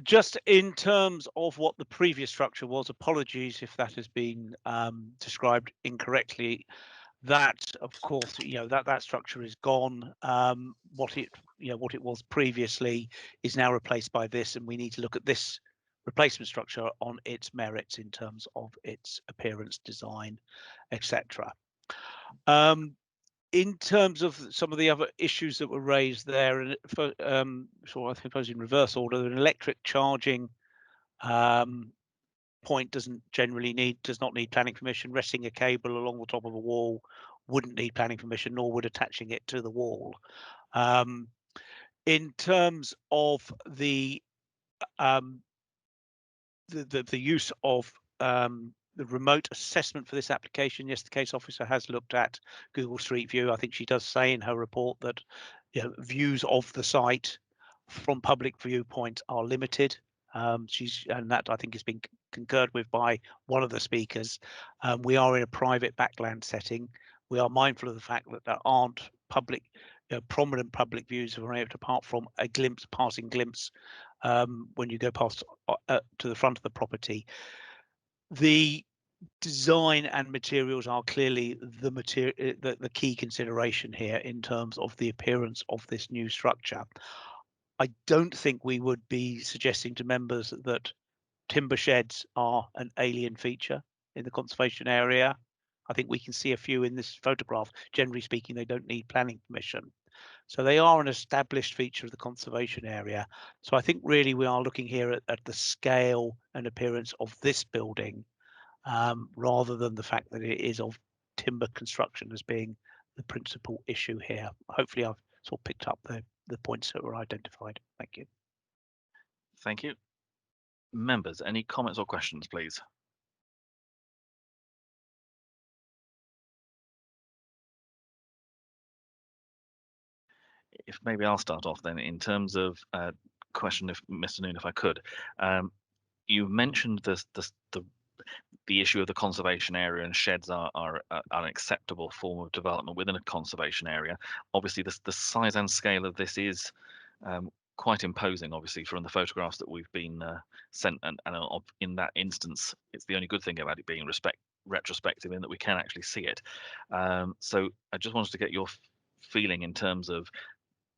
Just in terms of what the previous structure was, apologies if that has been described incorrectly. That, of course, that structure is gone. What it was previously is now replaced by this, and we need to look at this replacement structure on its merits in terms of its appearance, design, etc. In terms of some of the other issues that were raised there, and so I suppose in reverse order, an electric charging point does not need planning permission. Resting a cable along the top of a wall wouldn't need planning permission, nor would attaching it to the wall. In terms of the use of the remote assessment for this application, yes, the case officer has looked at Google Street View. I think she does say in her report that views of the site from public viewpoints are limited. And that I think has been concurred with by one of the speakers. We are in a private backland setting. We are mindful of the fact that there aren't public, prominent public views apart from a passing glimpse when you go past to the front of the property. The design and materials are clearly the key consideration here in terms of the appearance of this new structure. I don't think we would be suggesting to members that timber sheds are an alien feature in the conservation area. I think we can see a few in this photograph. Generally speaking, they don't need planning permission. So they are an established feature of the conservation area. So I think really we are looking here at the scale and appearance of this building rather than the fact that it is of timber construction as being the principal issue here. Hopefully I've sort of picked up the points that were identified. Thank you. Thank you. Members, any comments or questions, please? If maybe I'll start off then in terms of question, if Mr. Noon, if I could. You mentioned the issue of the conservation area, and sheds are an acceptable form of development within a conservation area. Obviously, the size and scale of this is quite imposing, obviously, from the photographs that we've been sent, and in that instance, it's the only good thing about it being retrospective in that we can actually see it. So I just wanted to get your feeling in terms of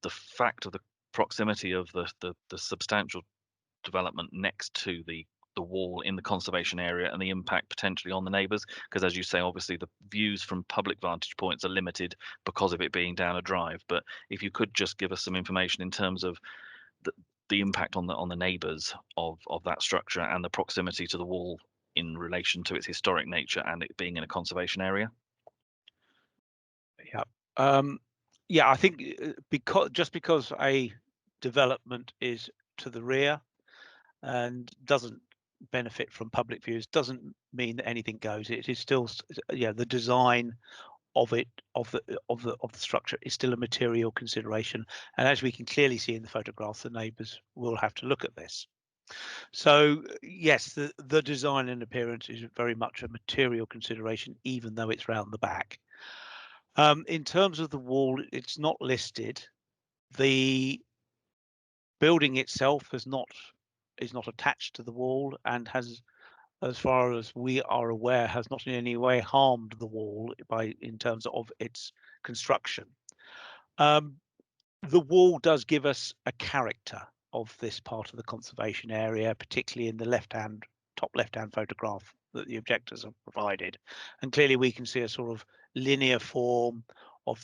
the fact of the proximity of the substantial development next to the wall in the conservation area and the impact potentially on the neighbours, because as you say, obviously the views from public vantage points are limited because of it being down a drive. But if you could just give us some information in terms of the impact on the neighbours of that structure and the proximity to the wall in relation to its historic nature and it being in a conservation area. Yeah, I think because a development is to the rear and doesn't benefit from public views doesn't mean that anything goes. It is still, the design of it, of the structure is still a material consideration. And as we can clearly see in the photographs, the neighbours will have to look at this. So yes, the design and appearance is very much a material consideration, even though it's round the back. In terms of the wall, it's not listed. The building itself is not attached to the wall and has, as far as we are aware, has not in any way harmed the wall in terms of its construction. The wall does give us a character of this part of the conservation area, particularly in the top left-hand photograph that the objectors have provided. And clearly we can see a sort of linear form of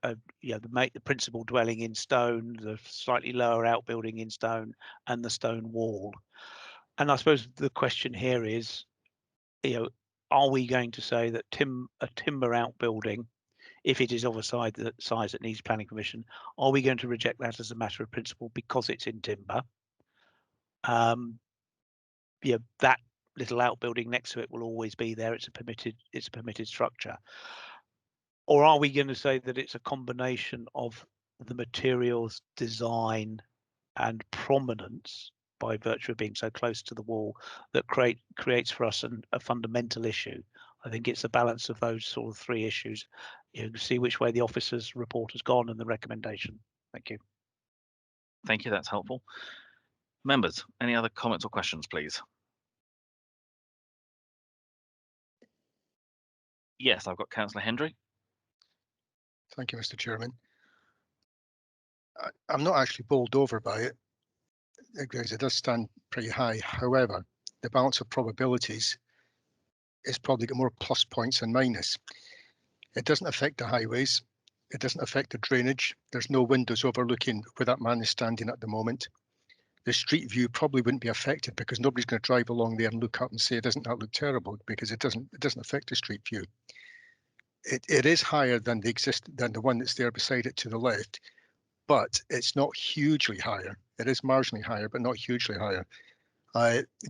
the principal dwelling in stone, the slightly lower outbuilding in stone, and the stone wall. And I suppose the question here is, are we going to say that a timber outbuilding, if it is of a size that needs planning permission, are we going to reject that as a matter of principle because it's in timber? That little outbuilding next to it will always be there. It's a permitted structure. Or are we going to say that it's a combination of the materials, design, and prominence by virtue of being so close to the wall that creates for us a fundamental issue? I think it's a balance of those sort of three issues. You can see which way the officer's report has gone and the recommendation. Thank you. Thank you, that's helpful. Members, any other comments or questions, please? Yes, I've got Councillor Hendry. Thank you, Mr. Chairman. I'm not actually bowled over by it, because it does stand pretty high. However, the balance of probabilities is probably got more plus points than minus. It doesn't affect the highways. It doesn't affect the drainage. There's no windows overlooking where that man is standing at the moment. The street view probably wouldn't be affected because nobody's going to drive along there and look up and say, doesn't that look terrible? Because it doesn't affect the street view. It is higher than the one that's there beside it to the left, but it's not hugely higher. It is marginally higher, but not hugely higher.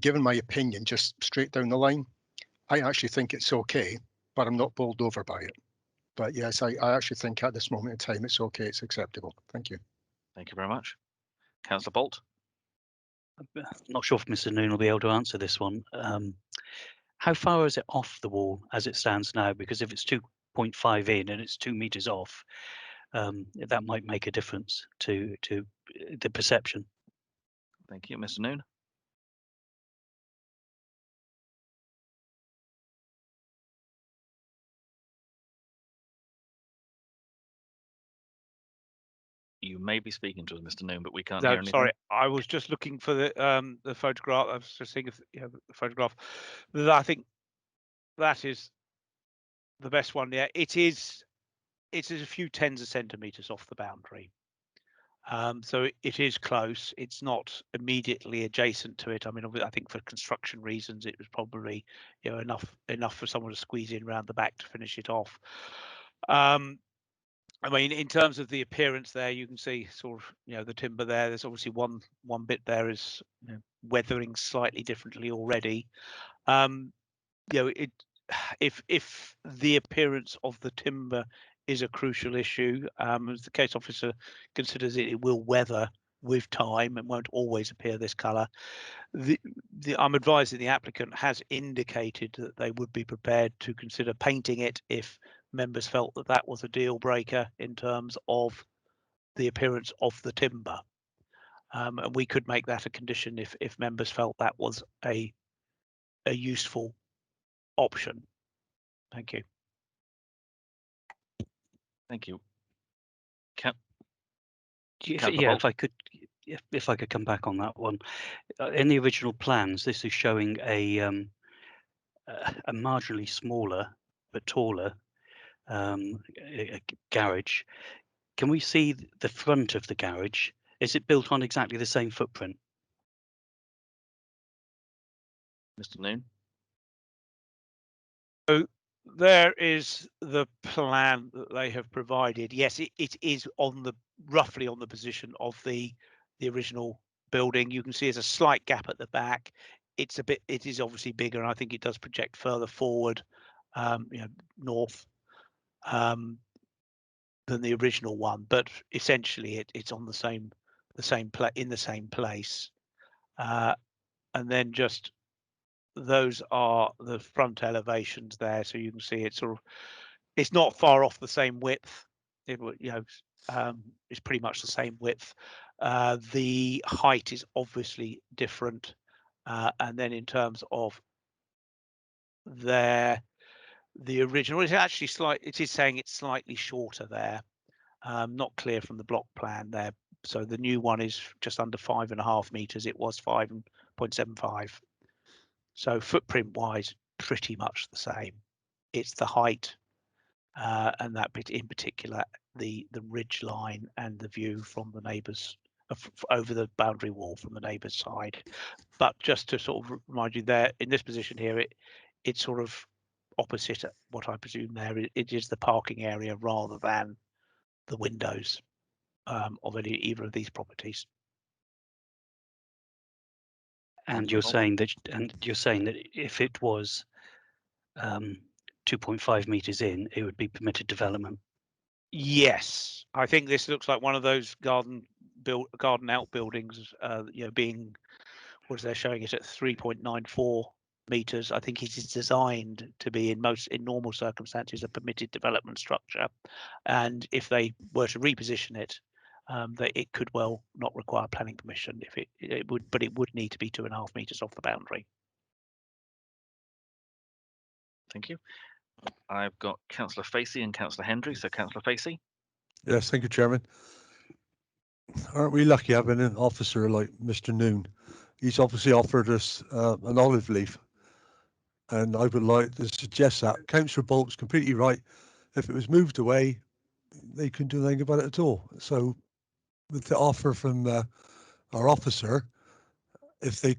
Given my opinion, just straight down the line, I actually think it's okay, but I'm not bowled over by it. But yes, I actually think at this moment in time, it's okay, it's acceptable. Thank you. Thank you very much. Councillor Bolt. I'm not sure if Mr. Noon will be able to answer this one. How far is it off the wall as it stands now? Because if it's 2.5 in and it's 2 meters off, that might make a difference to the perception. Thank you, Mr. Noon. You may be speaking to us, Mr. Noon, but we can't hear No, anything. sorry, I was just looking for the photograph. I was just seeing if the photograph. I think that is the best one. Yeah, it is. It is a few tens of centimeters off the boundary. So it is close. It's not immediately adjacent to it. I mean, I think for construction reasons, it was probably enough for someone to squeeze in around the back to finish it off. I mean, in terms of the appearance there, you can see sort of, the timber there. There's obviously one bit there is weathering slightly differently already. If the appearance of the timber is a crucial issue, as the case officer considers it will weather with time and won't always appear this colour. I'm advised that the applicant has indicated that they would be prepared to consider painting it if members felt that that was a deal breaker in terms of the appearance of the timber. And we could make that a condition if members felt that was a useful option. Thank you. Thank you. If I could come back on that one. In the original plans, this is showing a marginally smaller but taller a garage. Can we see the front of the garage? Is it built on exactly the same footprint? Mr. Noon? So there is the plan that they have provided. Yes, it is roughly on the position of the original building. You can see there's a slight gap at the back. It is obviously bigger, and I think it does project further forward, north, than the original one. But essentially, it's on in the same place. And then just those are the front elevations there, so you can see it's not far off the same width. It's pretty much the same width. The height is obviously different, and then in terms of the original, it's actually it is saying it's slightly shorter there. Not clear from the block plan there. So the new one is just under 5.5 meters. It was 5.75. So footprint wise, pretty much the same. It's the height and that bit in particular, the ridge line and the view from the neighbours over the boundary wall from the neighbour's side. But just to sort of remind you, there in this position here, it's sort of opposite what I presume there. It is the parking area rather than the windows of either of these properties. And you're saying that if it was 2.5 meters in, it would be permitted development. Yes, I think this looks like one of those garden outbuildings. Being they're showing it at 3.94 meters. I think it is designed to be in normal circumstances a permitted development structure, and if they were to reposition it, that it could well not require planning permission. If it would, but it would need to be 2.5 meters off the boundary. Thank you. I've got Councillor Facey and Councillor Hendry. So Councillor Facey. Yes, thank you, Chairman. Aren't we lucky having an officer like Mr. Noon? He's obviously offered us an olive leaf, and I would like to suggest that Councillor Bolt's completely right. If it was moved away, they couldn't do anything about it at all. So with the offer from our officer, if they,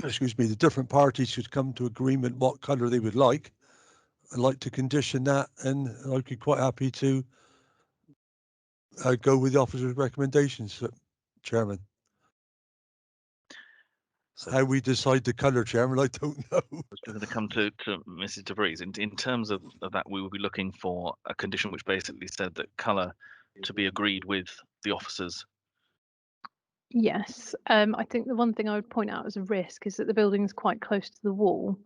excuse me, the different parties should come to agreement what colour they would like, I'd like to condition that, and I'd be quite happy to go with the officer's recommendations, Chairman. So how we decide the colour, Chairman, I don't know. I was going to come to Mrs. DeVries. In terms of that, we will be looking for a condition which basically said that colour to be agreed with the officers Yes, I think the one thing I would point out as a risk is that the building is quite close to the wall.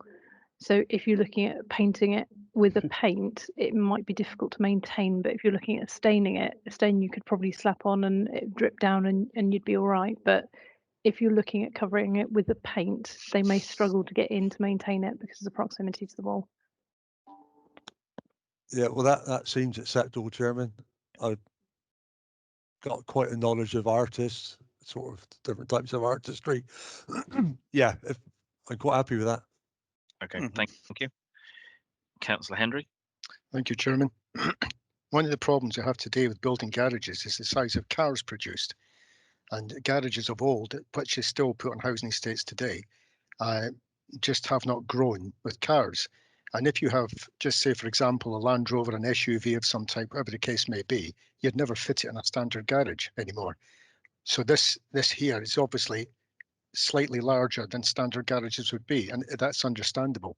So if you're looking at painting it with a paint, it might be difficult to maintain. But if you're looking at staining it, a stain you could probably slap on and it drip down and you'd be all right. But if you're looking at covering it with a paint, they may struggle to get in to maintain it because of the proximity to the wall. Yeah, well, that seems acceptable, Chairman. I've got quite a knowledge of artists, sort of different types of artistry. Yeah, I'm quite happy with that. Okay, thank you. Councillor Hendry. Thank you, Chairman. One of the problems you have today with building garages is the size of cars produced. And garages of old, which is still put on housing estates today, just have not grown with cars. And if you have, just say, for example, a Land Rover, an SUV of some type, whatever the case may be, you'd never fit it in a standard garage anymore. So this here is obviously slightly larger than standard garages would be, and that's understandable.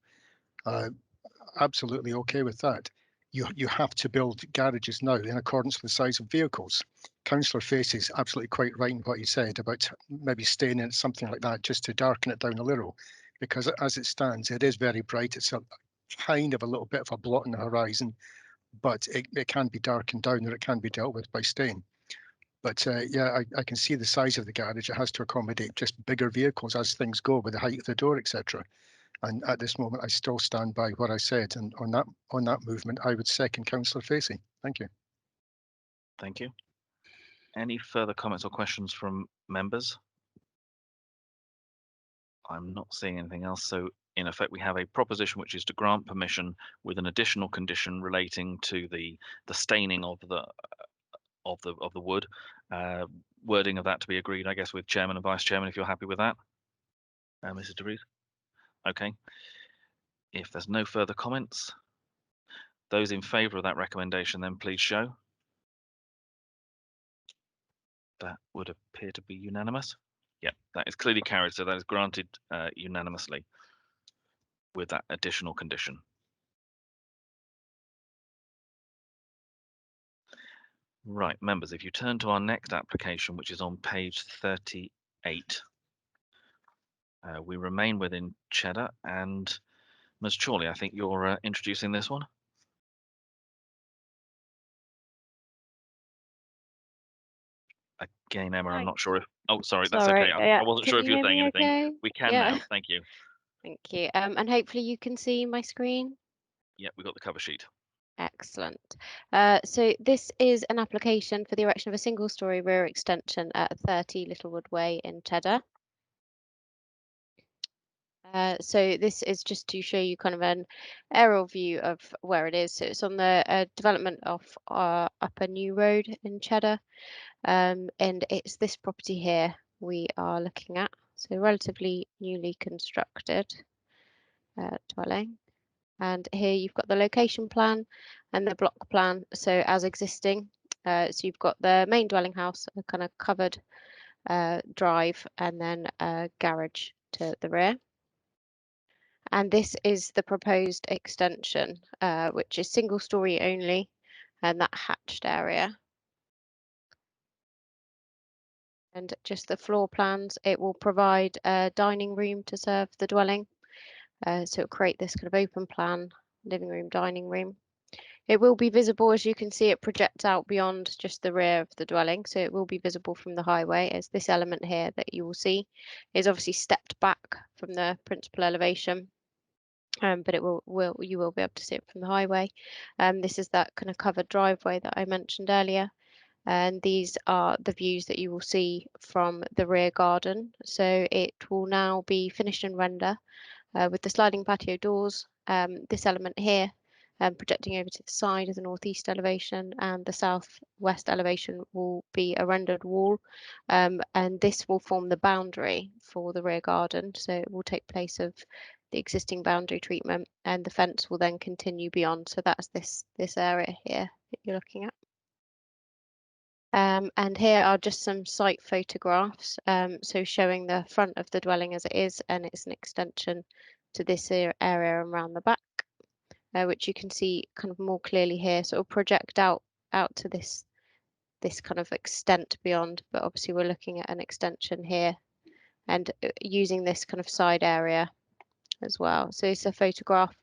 Absolutely okay with that. You have to build garages now in accordance with the size of vehicles. Councillor Facey is absolutely quite right in what he said about maybe staying in something like that just to darken it down a little, because as it stands, it is very bright. It's a kind of a little bit of a blot on the horizon, but it can be darkened down, or it can be dealt with by staying. But yeah, I can see the size of the garage. It has to accommodate just bigger vehicles as things go with the height of the door, etc. And at this moment, I still stand by what I said. And on that movement, I would second Councillor Facey. Thank you. Thank you. Any further comments or questions from members? I'm not seeing anything else. So in effect, we have a proposition which is to grant permission with an additional condition relating to the staining of the wood. Wording of that to be agreed, I guess, with Chairman and Vice Chairman, if you're happy with that. Mrs. DeVries? Okay. If there's no further comments, those in favour of that recommendation, then please show. That would appear to be unanimous. Yeah, that is clearly carried, so that is granted unanimously with that additional condition. Right, members, if you turn to our next application, which is on page 38, we remain within Cheddar, and Ms. Chorley, I think you're introducing this one. Again, Emma, I'm not sure if... Oh, sorry, that's okay. I wasn't sure if you were saying anything. Okay? We can now, thank you. Thank you. And hopefully you can see my screen. Yeah, we've got the cover sheet. Excellent. So this is an application for the erection of a single-storey rear extension at 30 Littlewood Way in Cheddar. So this is just to show you kind of an aerial view of where it is. So it's on the development of Upper New Road in Cheddar, and it's this property here we are looking at. So relatively newly constructed dwelling. And here you've got the location plan and the block plan. So as existing, so you've got the main dwelling house, a kind of covered drive, and then a garage to the rear. And this is the proposed extension, which is single story only, and that hatched area. And just the floor plans, it will provide a dining room to serve the dwelling. So it'll create this kind of open plan, living room, dining room. It will be visible, as you can see, it projects out beyond just the rear of the dwelling. So it will be visible from the highway, as this element here that you will see is obviously stepped back from the principal elevation. But you will be able to see it from the highway. This is that kind of covered driveway that I mentioned earlier. And these are the views that you will see from the rear garden. So it will now be finished in render with the sliding patio doors. This element here projecting over to the side of the northeast elevation, and the southwest elevation will be a rendered wall. And this will form the boundary for the rear garden. So it will take place of the existing boundary treatment, and the fence will then continue beyond. So that's this area here that you're looking at. And here are just some site photographs, so showing the front of the dwelling as it is, and it's an extension to this area around the back, which you can see kind of more clearly here. So it'll project out to this this kind of extent beyond, but obviously we're looking at an extension here and using this kind of side area as well. So it's a photograph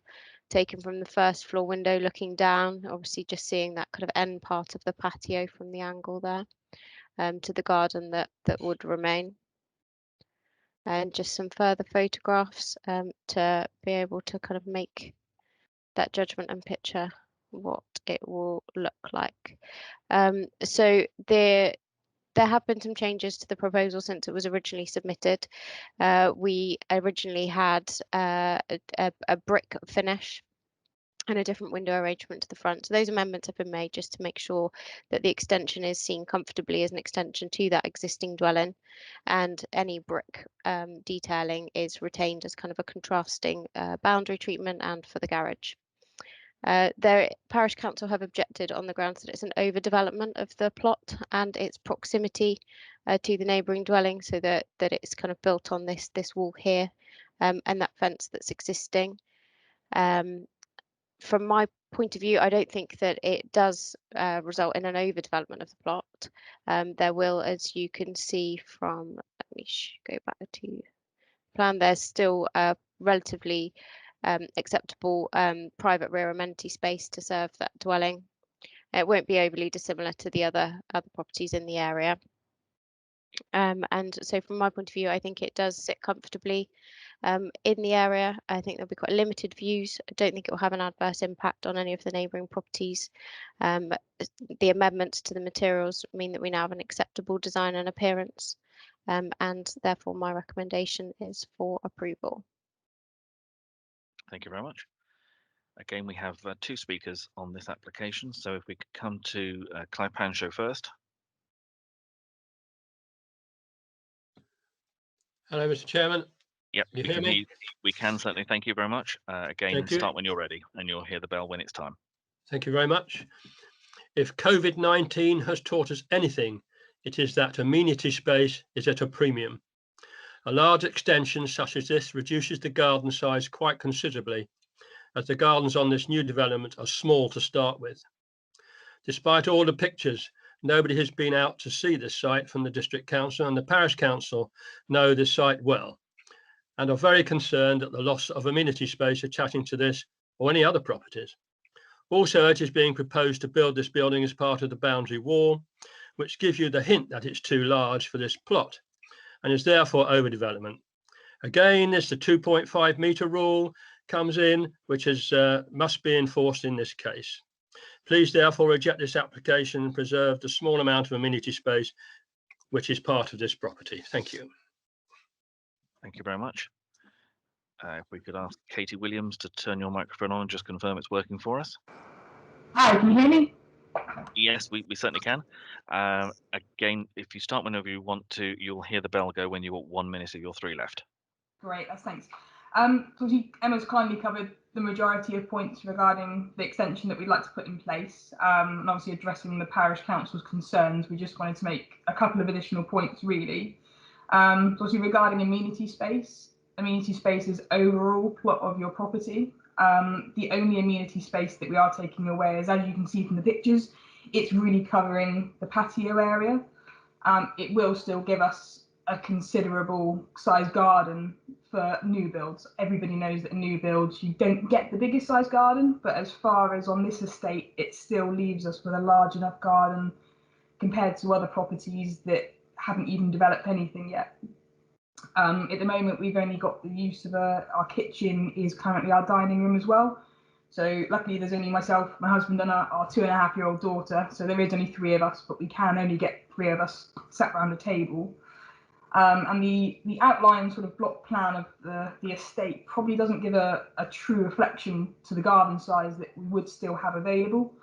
taken from the first floor window looking down, obviously just seeing that kind of end part of the patio from the angle there, to the garden that would remain. And just some further photographs to be able to kind of make that judgment and picture what it will look like. So there have been some changes to the proposal since it was originally submitted. We originally had a brick finish and a different window arrangement to the front. So those amendments have been made just to make sure that the extension is seen comfortably as an extension to that existing dwelling, and any brick detailing is retained as kind of a contrasting boundary treatment and for the garage. The Parish Council have objected on the grounds that it's an overdevelopment of the plot and its proximity to the neighbouring dwelling, so that it's kind of built on this wall here and that fence that's existing. From my point of view, I don't think that it does result in an overdevelopment of the plot. There will, as you can see from, let me go back to the plan, there's still a relatively acceptable private rear amenity space to serve that dwelling. It won't be overly dissimilar to the other properties in the area. And so from my point of view, I think it does sit comfortably in the area. I think there'll be quite limited views. I don't think it will have an adverse impact on any of the neighbouring properties. The amendments to the materials mean that we now have an acceptable design and appearance, and therefore my recommendation is for approval. Thank you very much. Again, we have two speakers on this application. So if we could come to Clive Panshaw first. Hello, Mr. Chairman. Yep, you hear me? We can certainly. Thank you very much. Again, Thank you. start when you're ready, and you'll hear the bell when it's time. Thank you very much. If COVID-19 has taught us anything, it is that amenity space is at a premium. A large extension such as this reduces the garden size quite considerably, as the gardens on this new development are small to start with. Despite all the pictures, nobody has been out to see this site from the District Council, and the Parish Council know this site well and are very concerned at the loss of amenity space attaching to this or any other properties. Also, it is being proposed to build this building as part of the boundary wall, which gives you the hint that it's too large for this plot and is therefore overdevelopment. Again, this the 2.5 metre rule comes in, which is must be enforced in this case. Please therefore reject this application and preserve the small amount of amenity space which is part of this property. Thank you. Thank you very much. If we could ask Katie Williams to turn your microphone on and just confirm it's working for us. Hi, can you hear me? Yes, we certainly can. Again, if you start whenever you want to, you'll hear the bell go when you're at 1 minute of your 3 left. Great, that's thanks. So Emma's kindly covered the majority of points regarding the extension that we'd like to put in place, and obviously addressing the Parish Council's concerns. We just wanted to make a couple of additional points, really. So obviously regarding amenity space is overall plot of your property. The only amenity space that we are taking away is, as you can see from the pictures, it's really covering the patio area. It will still give us a considerable size garden for new builds. Everybody knows that in new builds you don't get the biggest size garden, but as far as on this estate, it still leaves us with a large enough garden compared to other properties that haven't even developed anything yet. At the moment, we've only got the use of our kitchen is currently our dining room as well. So luckily there's only myself, my husband and our 2.5-year-old daughter. So there is only 3 of us, but we can only get 3 of us sat around the table. And the outline sort of block plan of the estate probably doesn't give a true reflection to the garden size that we would still have available.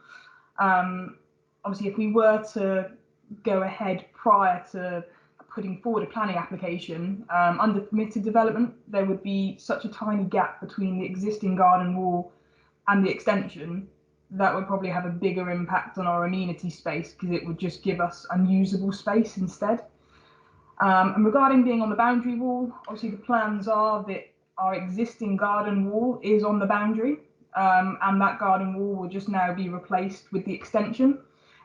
Obviously, if we were to go ahead prior to putting forward a planning application under permitted development, there would be such a tiny gap between the existing garden wall and the extension that would probably have a bigger impact on our amenity space, because it would just give us unusable space instead. And regarding being on the boundary wall, obviously the plans are that our existing garden wall is on the boundary, and that garden wall will just now be replaced with the extension.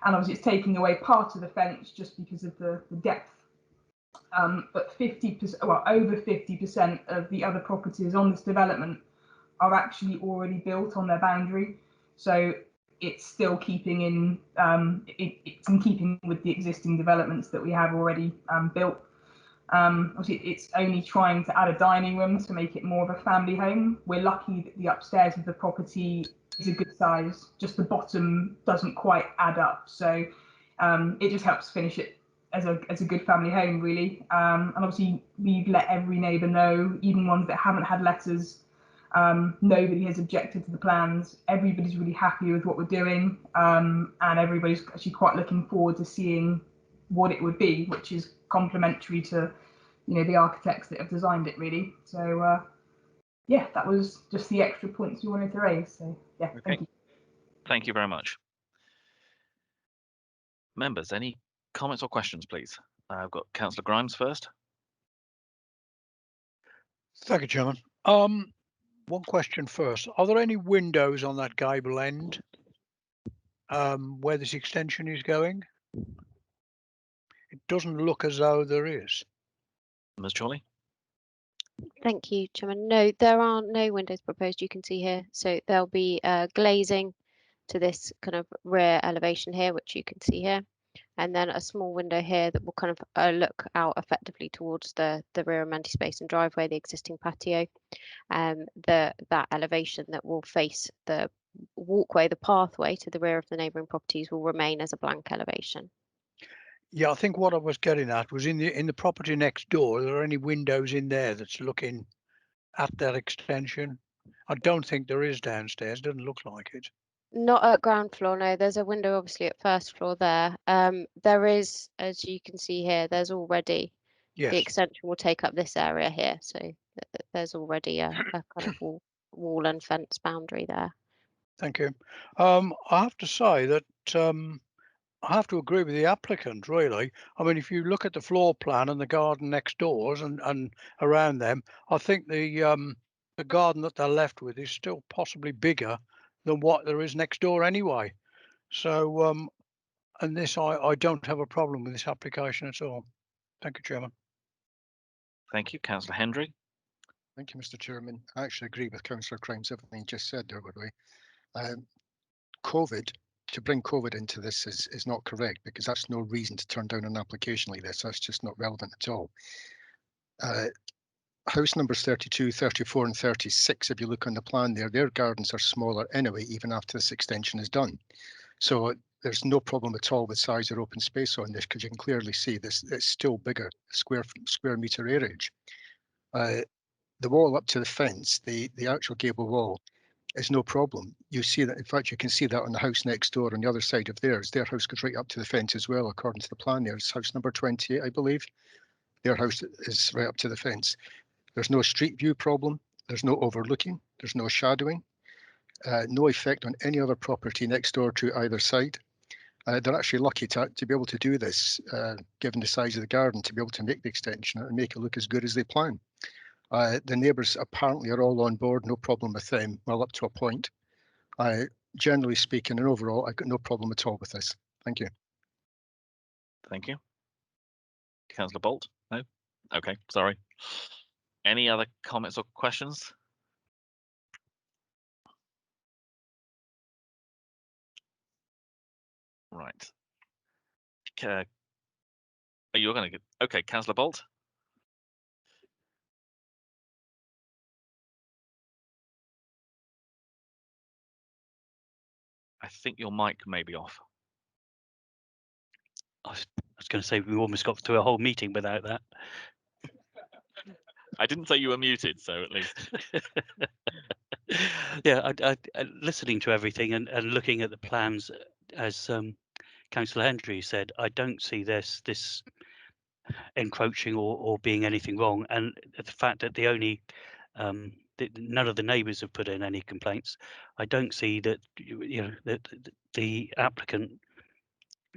and obviously it's taking away part of the fence just because of the depth. But 50%, well, over 50% of the other properties on this development are actually already built on their boundary, so it's still keeping in it's in keeping with the existing developments that we have already built. Obviously, it's only trying to add a dining room to make it more of a family home. We're lucky that the upstairs of the property is a good size, just the bottom doesn't quite add up, so it just helps finish it as a good family home, really. And obviously we've let every neighbour know, even ones that haven't had letters. Nobody has objected to the plans. Everybody's really happy with what we're doing, and everybody's actually quite looking forward to seeing what it would be, which is complementary to, you know, the architects that have designed it, really. So yeah, that was just the extra points we wanted to raise. So yeah, Okay. thank you. Thank you very much. Members, any comments or questions, please? I've got Councillor Grimes first. Thank you, Chairman. One question first. Are there any windows on that gable end where this extension is going? It doesn't look as though there is. Ms. Chorley? Thank you, Chairman. No, there are no windows proposed, you can see here. So there'll be glazing to this kind of rear elevation here, which you can see here. And then a small window here that will kind of look out effectively towards the rear amenity space and driveway, the existing patio. That elevation that will face the walkway, the pathway to the rear of the neighbouring properties will remain as a blank elevation. Yeah, I think what I was getting at was in the property next door, are there any windows in there that's looking at that extension? I don't think there is downstairs, doesn't look like it. Not at ground floor, no. There's a window obviously at first floor there. There is, as you can see here, there's already the extension will take up this area here. So there's already a kind of wall and fence boundary there. Thank you. I have to say that I have to agree with the applicant, really. I mean, if you look at the floor plan and the garden next doors and around them, I think the garden that they're left with is still possibly bigger than what there is next door anyway. So, and this, I don't have a problem with this application at all. Thank you, Chairman. Thank you. Councillor Hendry? Thank you, Mr. Chairman. I actually agree with Councillor Grimes, everything he just said there, by the way. COVID, to bring COVID into this is not correct, because that's no reason to turn down an application like this. That's just not relevant at all. House numbers 32, 34 and 36, if you look on the plan there, their gardens are smaller anyway, even after this extension is done. So there's no problem at all with size or open space on this, because you can clearly see this, it's still bigger, square meter areage. The wall up to the fence, the actual gable wall, is no problem. You see that, in fact, you can see that on the house next door on the other side of theirs. Their house goes right up to the fence as well, according to the plan there. It's house number 28, I believe. Their house is right up to the fence. There's no street view problem. There's no overlooking. There's no shadowing. No effect on any other property next door to either side. They're actually lucky to be able to do this, given the size of the garden, to be able to make the extension and make it look as good as they plan. The neighbours apparently are all on board, no problem with them, well, up to a point. Generally speaking and overall, I've got no problem at all with this. Thank you. Thank you. Councillor Bolt? No? Okay, sorry. Any other comments or questions? Right. You're going to get... Okay, Councillor Bolt? I think your mic may be off. I was going to say we almost got through a whole meeting without that. I didn't say you were muted, so at least. Yeah, I listening to everything and looking at the plans, as Councillor Hendry said, I don't see this encroaching or being anything wrong. And the fact that the only none of the neighbours have put in any complaints, I don't see that that the applicant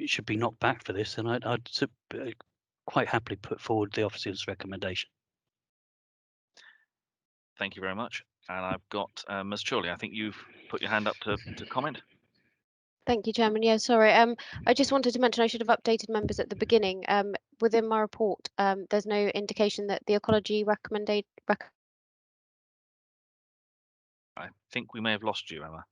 should be knocked back for this, and I'd quite happily put forward the officer's recommendation. Thank you very much. And I've got Ms. Chorley. I think you've put your hand up to comment. Thank you, Chairman. Yeah, sorry. I just wanted to mention I should have updated members at the beginning. Within my report, there's no indication that the ecology recommended. I think we may have lost you, Emma.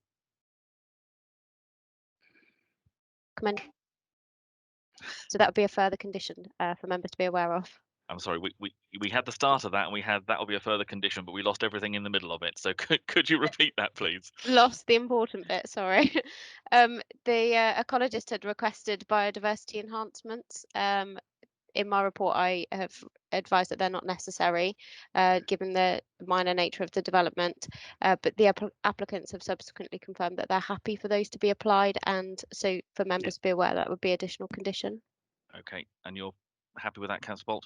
So that would be a further condition for members to be aware of. I'm sorry, we had the start of that, and we had that will be a further condition, but we lost everything in the middle of it. So could you repeat that, please? Lost the important bit, sorry. The ecologist had requested biodiversity enhancements. In my report, I have advised that they're not necessary, given the minor nature of the development, but the applicants have subsequently confirmed that they're happy for those to be applied, and so for members to be aware, that would be additional condition. Okay, and you're happy with that, Councillor Bolt?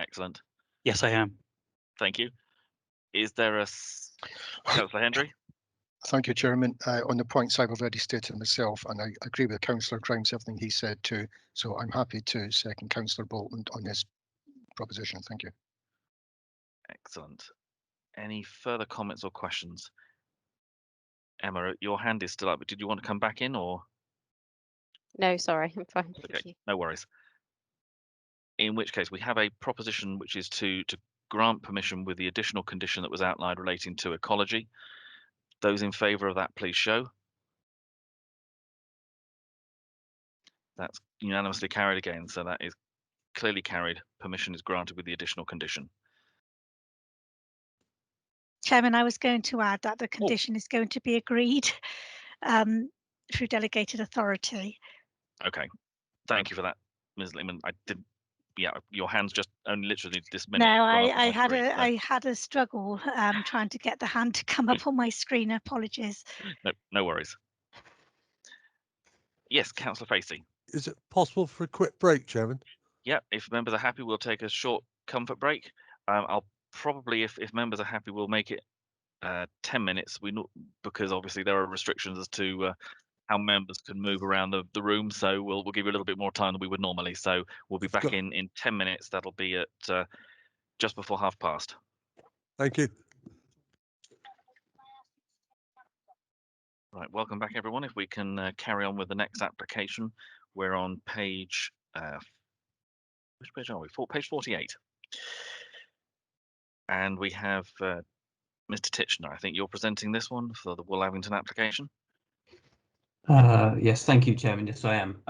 Excellent. Yes, I am. Thank you. Is there a Councillor Hendry? Thank you, Chairman. On the points I've already stated myself, and I agree with Councillor Grimes, everything he said too. So I'm happy to second Councillor Bolton on this proposition. Thank you. Excellent. Any further comments or questions? Emma, your hand is still up, but did you want to come back in or? No, sorry, I'm fine. Okay, Thank you. no worries. In which case, we have a proposition which is to grant permission with the additional condition that was outlined relating to ecology. Those in favour of that, please show. That's unanimously carried again, so that is clearly carried. Permission is granted with the additional condition. Chairman, I was going to add that the condition is going to be agreed through delegated authority. Okay, thank you for that, Ms. Lehman. I did. Yeah, your hand's just only literally this minute. No, gone up on I my had screen, so. I had a struggle trying to get the hand to come up on my screen. Apologies. No worries. Yes, Councillor Facey. Is it possible for a quick break, Chairman? Yeah, if members are happy, we'll take a short comfort break. I'll probably, if members are happy, we'll make it 10 minutes. Because obviously there are restrictions as to how members can move around the room, so we'll give you a little bit more time than we would normally. So we'll be back in 10 minutes. That'll be at just before past. Thank you. Right, welcome back, everyone. If we can carry on with the next application, we're on page. Which page are we? Page 48. And we have Mr. Titchener. I think you're presenting this one for the Woollavington application. Yes, thank you, Chairman. Yes, I am.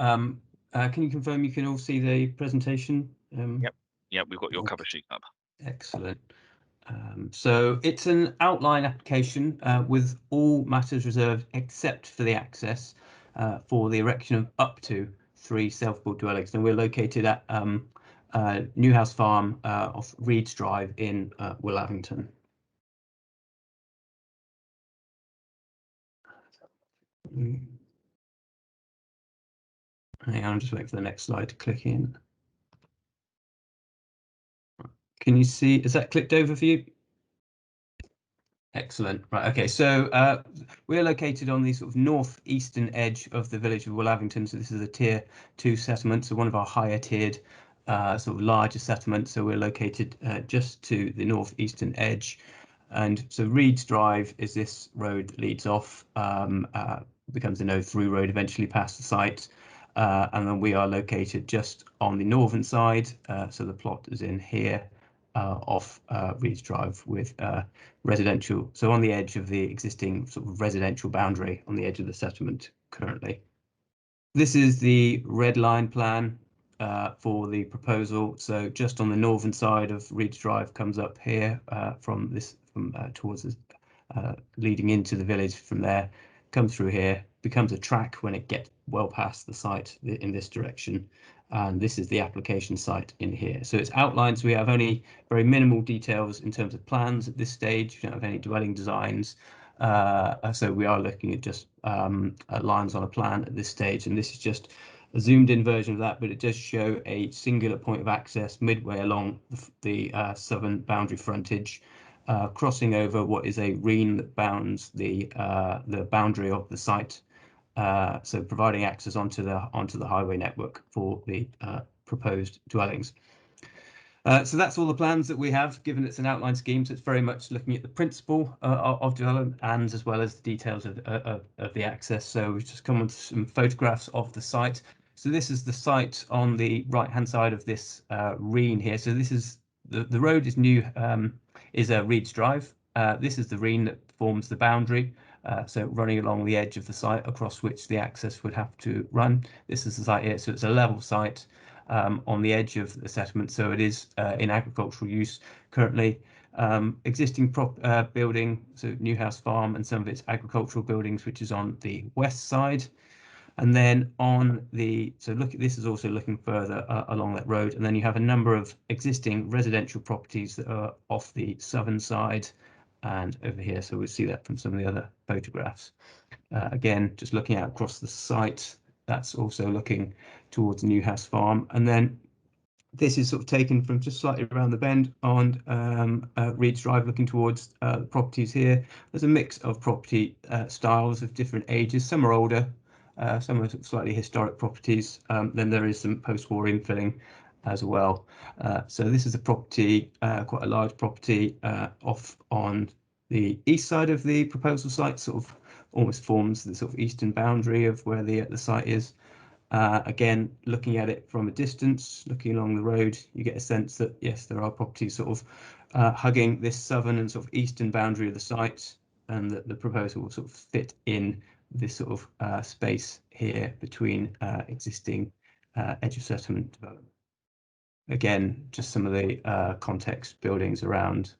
Can you confirm you can all see the presentation? Yep, we've got your cover sheet up. Excellent. So it's an outline application with all matters reserved except for the access for the erection of up to 3 self-built dwellings. And we're located at Newhouse Farm off Reeds Drive in Woollavington. Hang on, I'm just waiting for the next slide to click in. Can you see, is that clicked over for you? Excellent. Right. Okay. So we're located on the sort of northeastern edge of the village of Woollavington. So this is a tier 2 settlement. So one of our higher tiered, sort of larger settlements. So we're located just to the northeastern edge. And so Reeds Drive is this road that leads off, becomes a no-through road, eventually past the site. And then we are located just on the northern side. So the plot is in here. Off Reeds Drive with residential, so on the edge of the existing sort of residential boundary on the edge of the settlement currently. This is the red line plan for the proposal. So just on the northern side of Reeds Drive comes up here from towards this, leading into the village from there, comes through here, becomes a track when it gets well past the site in this direction. And this is the application site in here. So it's outlined, so we have only very minimal details in terms of plans at this stage. We don't have any dwelling designs. So we are looking at just lines on a plan at this stage. And this is just a zoomed in version of that, but it does show a singular point of access midway along the southern boundary frontage, crossing over what is a rean that bounds the boundary of the site. So providing access onto the highway network for the proposed dwellings. So that's all the plans that we have, given it's an outline scheme. So it's very much looking at the principle of development and as well as the details of the access. So we've just come on to some photographs of the site. So this is the site on the right-hand side of this Reen here. So this is the road is new, is a Reeds Drive. This is the Reen that forms the boundary. So running along the edge of the site across which the access would have to run. This is the site here. So it's a level site. On the edge of the settlement, so it is in agricultural use currently. Existing building, so Newhouse Farm and some of its agricultural buildings, which is on the west side. And then on the, so look, this is also looking further along that road. And then you have a number of existing residential properties that are off the southern side and over here. So we'll see that from some of the other photographs. Again, just looking out across the site, that's also looking towards Newhouse Farm. And then this is sort of taken from just slightly around the bend on Reeds Drive, looking towards the properties here. There's a mix of property styles of different ages. Some are older, some are sort of slightly historic properties. Then there is some post-war infilling as well. So this is a property, quite a large property off on the east side of the proposal site, sort of almost forms the sort of eastern boundary of where the site is. Again, looking at it from a distance, looking along the road, you get a sense that yes, there are properties sort of hugging this southern and sort of eastern boundary of the site, and that the proposal will sort of fit in this sort of space here between existing edge of settlement development. Again, just some of the context buildings around.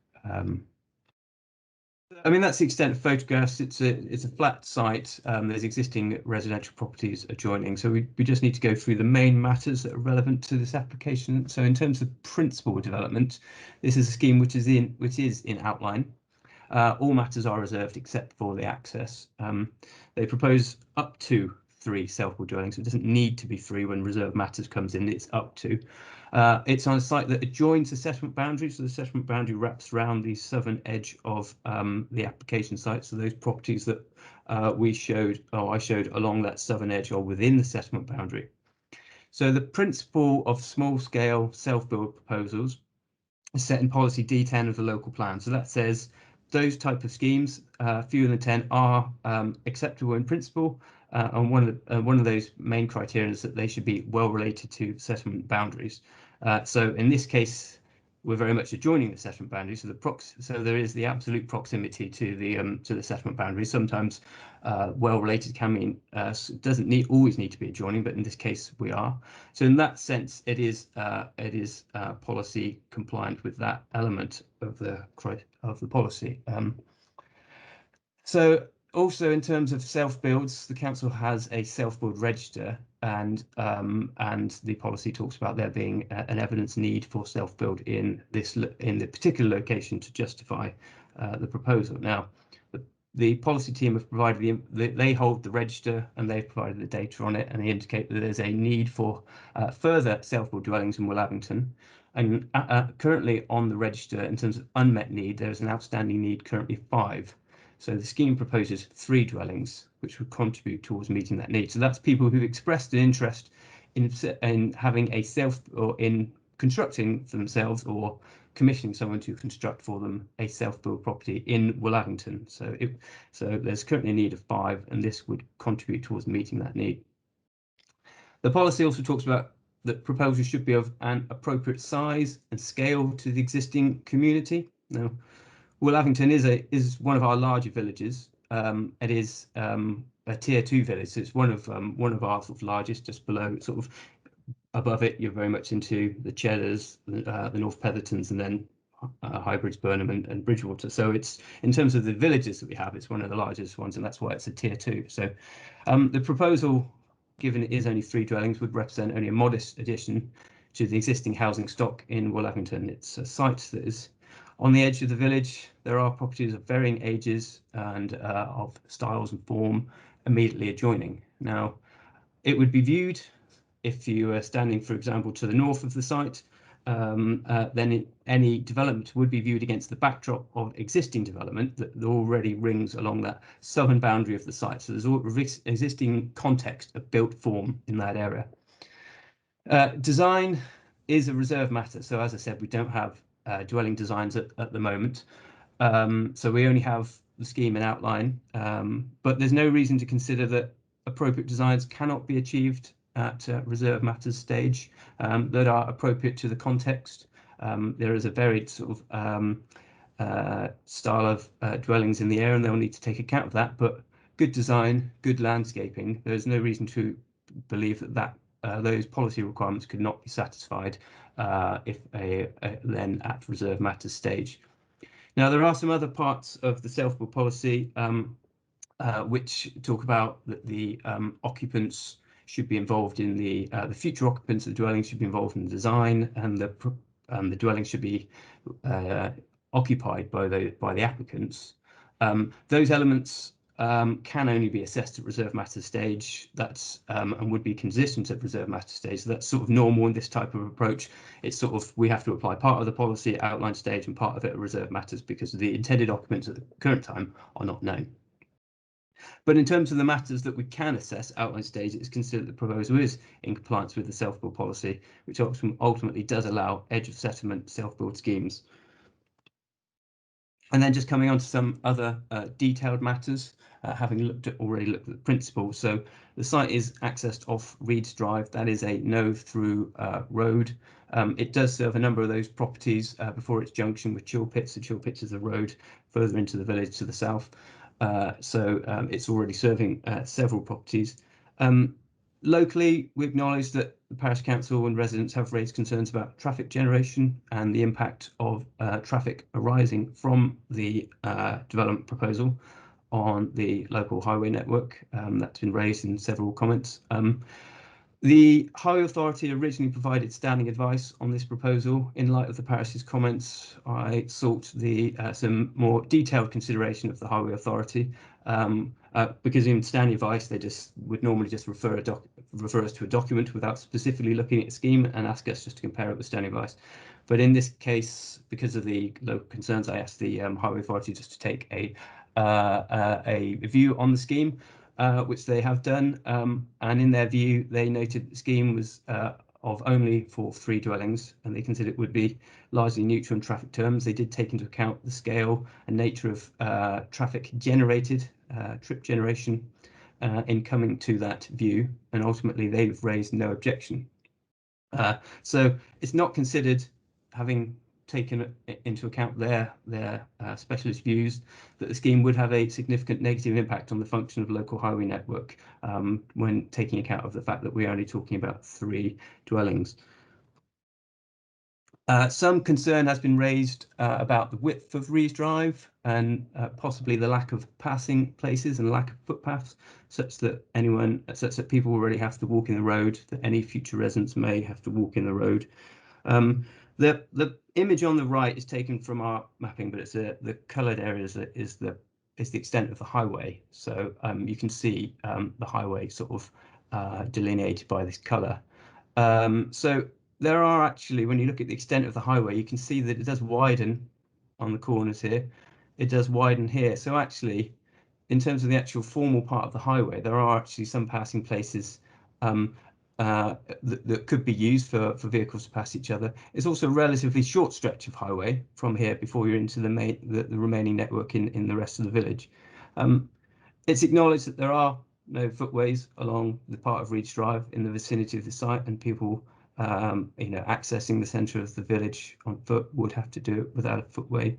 I mean, that's the extent of photographs. It's a flat site. There's existing residential properties adjoining. So we just need to go through the main matters that are relevant to this application. So in terms of principal development, this is a scheme which is in outline. All matters are reserved except for the access. They propose up to 3 self-built dwellings. So it doesn't need to be 3 when reserved matters comes in. It's up to. It's on a site that adjoins the settlement boundary, so the settlement boundary wraps around the southern edge of the application site. So those properties that I showed along that southern edge are within the settlement boundary. So the principle of small-scale self-build proposals is set in policy D10 of the local plan. So that says those type of schemes, fewer than 10, are acceptable in principle. And one of those main criteria is that they should be well related to settlement boundaries. So in this case, we're very much adjoining the settlement boundary. So there is the absolute proximity to the settlement boundary. Sometimes well related can mean doesn't always need to be adjoining, but in this case we are. So in that sense, it is policy compliant with that element of the policy. So also in terms of self-builds, the council has a self-build register, and the policy talks about there being an evidence need for self-build in the particular location to justify the proposal. Now, the policy team have provided they hold the register and they've provided the data on it, and they indicate that there's a need for further self-build dwellings in Willabington. And currently on the register, in terms of unmet need, there's an outstanding need currently 5. So the scheme proposes 3 dwellings, which would contribute towards meeting that need. So that's people who've expressed an interest in having a or in constructing for themselves or commissioning someone to construct for them a self-build property in Willabington. So there's currently a need of 5, and this would contribute towards meeting that need. The policy also talks about that proposals should be of an appropriate size and scale to the existing community. Now, Willabington is one of our larger villages. It is a tier 2 village, so it's one of our sort of largest. Just below, sort of above it, you're very much into the Cheddars, the North Pethertons, and then Highbridge, Burnham, and Bridgewater. So it's, in terms of the villages that we have, it's one of the largest ones, and that's why it's a tier 2. So the proposal, given it is only 3 dwellings, would represent only a modest addition to the existing housing stock in Willabington. It's a site that is on the edge of the village. There are properties of varying ages and of styles and form immediately adjoining. Now, it would be viewed, if you were standing, for example, to the north of the site, then any development would be viewed against the backdrop of existing development that already rings along that southern boundary of the site. So there's all existing context of built form in that area. Design, is a reserve matter. So as I said, we don't have dwelling designs at the moment. So we only have the scheme and outline, but there's no reason to consider that appropriate designs cannot be achieved at reserve matters stage that are appropriate to the context. There is a varied sort of style of dwellings in the area, and they'll need to take account of that. But good design, good landscaping, there's no reason to believe that those policy requirements could not be satisfied if then at reserve matters stage. Now, there are some other parts of the self-build policy which talk about that the occupants should be involved in the future occupants of the dwelling should be involved in the design, and the dwelling should be occupied by the applicants. Those elements can only be assessed at reserve matters stage. That's and would be consistent at reserve matters stage. So that's sort of normal in this type of approach. It's sort of we have to apply part of the policy at outline stage and part of it at reserve matters because the intended occupants at the current time are not known. But in terms of the matters that we can assess outline stage, it's considered that the proposal is in compliance with the self-build policy, which ultimately does allow edge of settlement self-build schemes. And then just coming on to some other detailed matters, having already looked at the principle. So the site is accessed off Reeds Drive. That is a no-through road. It does serve a number of those properties before its junction with Chill Pits. The Chill Pits is a road further into the village to the south. So it's already serving several properties. Locally, we acknowledge that the Parish Council and residents have raised concerns about traffic generation and the impact of traffic arising from the development proposal on the local highway network. That's been raised in several comments. The Highway Authority originally provided standing advice on this proposal. In light of the parish's comments, I sought some more detailed consideration of the Highway Authority, because in standing advice they would normally just refer us to a document without specifically looking at the scheme and ask us just to compare it with standing advice. But in this case, because of the local concerns, I asked the Highway Authority just to take a view on the scheme. Which they have done, and in their view, they noted the scheme was of only for 3 dwellings, and they considered it would be largely neutral in traffic terms. They did take into account the scale and nature of traffic generated, trip generation, in coming to that view, and ultimately they've raised no objection. So it's not considered, having taken into account their specialist views, that the scheme would have a significant negative impact on the function of the local highway network when taking account of the fact that we're only talking about 3 dwellings. Some concern has been raised about the width of Rees Drive and possibly the lack of passing places and lack of footpaths, such that people already have to walk in the road, that any future residents may have to walk in the road. The image on the right is taken from our mapping, but it's the coloured areas is the extent of the highway. So you can see the highway sort of delineated by this colour. So there are actually, when you look at the extent of the highway, you can see that it does widen on the corners here. It does widen here. So actually, in terms of the actual formal part of the highway, there are actually some passing places that could be used for vehicles to pass each other. It's also a relatively short stretch of highway from here before you're into the remaining network in the rest of the village. It's acknowledged that there are no footways along the part of Reeds Drive in the vicinity of the site, and people accessing the centre of the village on foot would have to do it without a footway.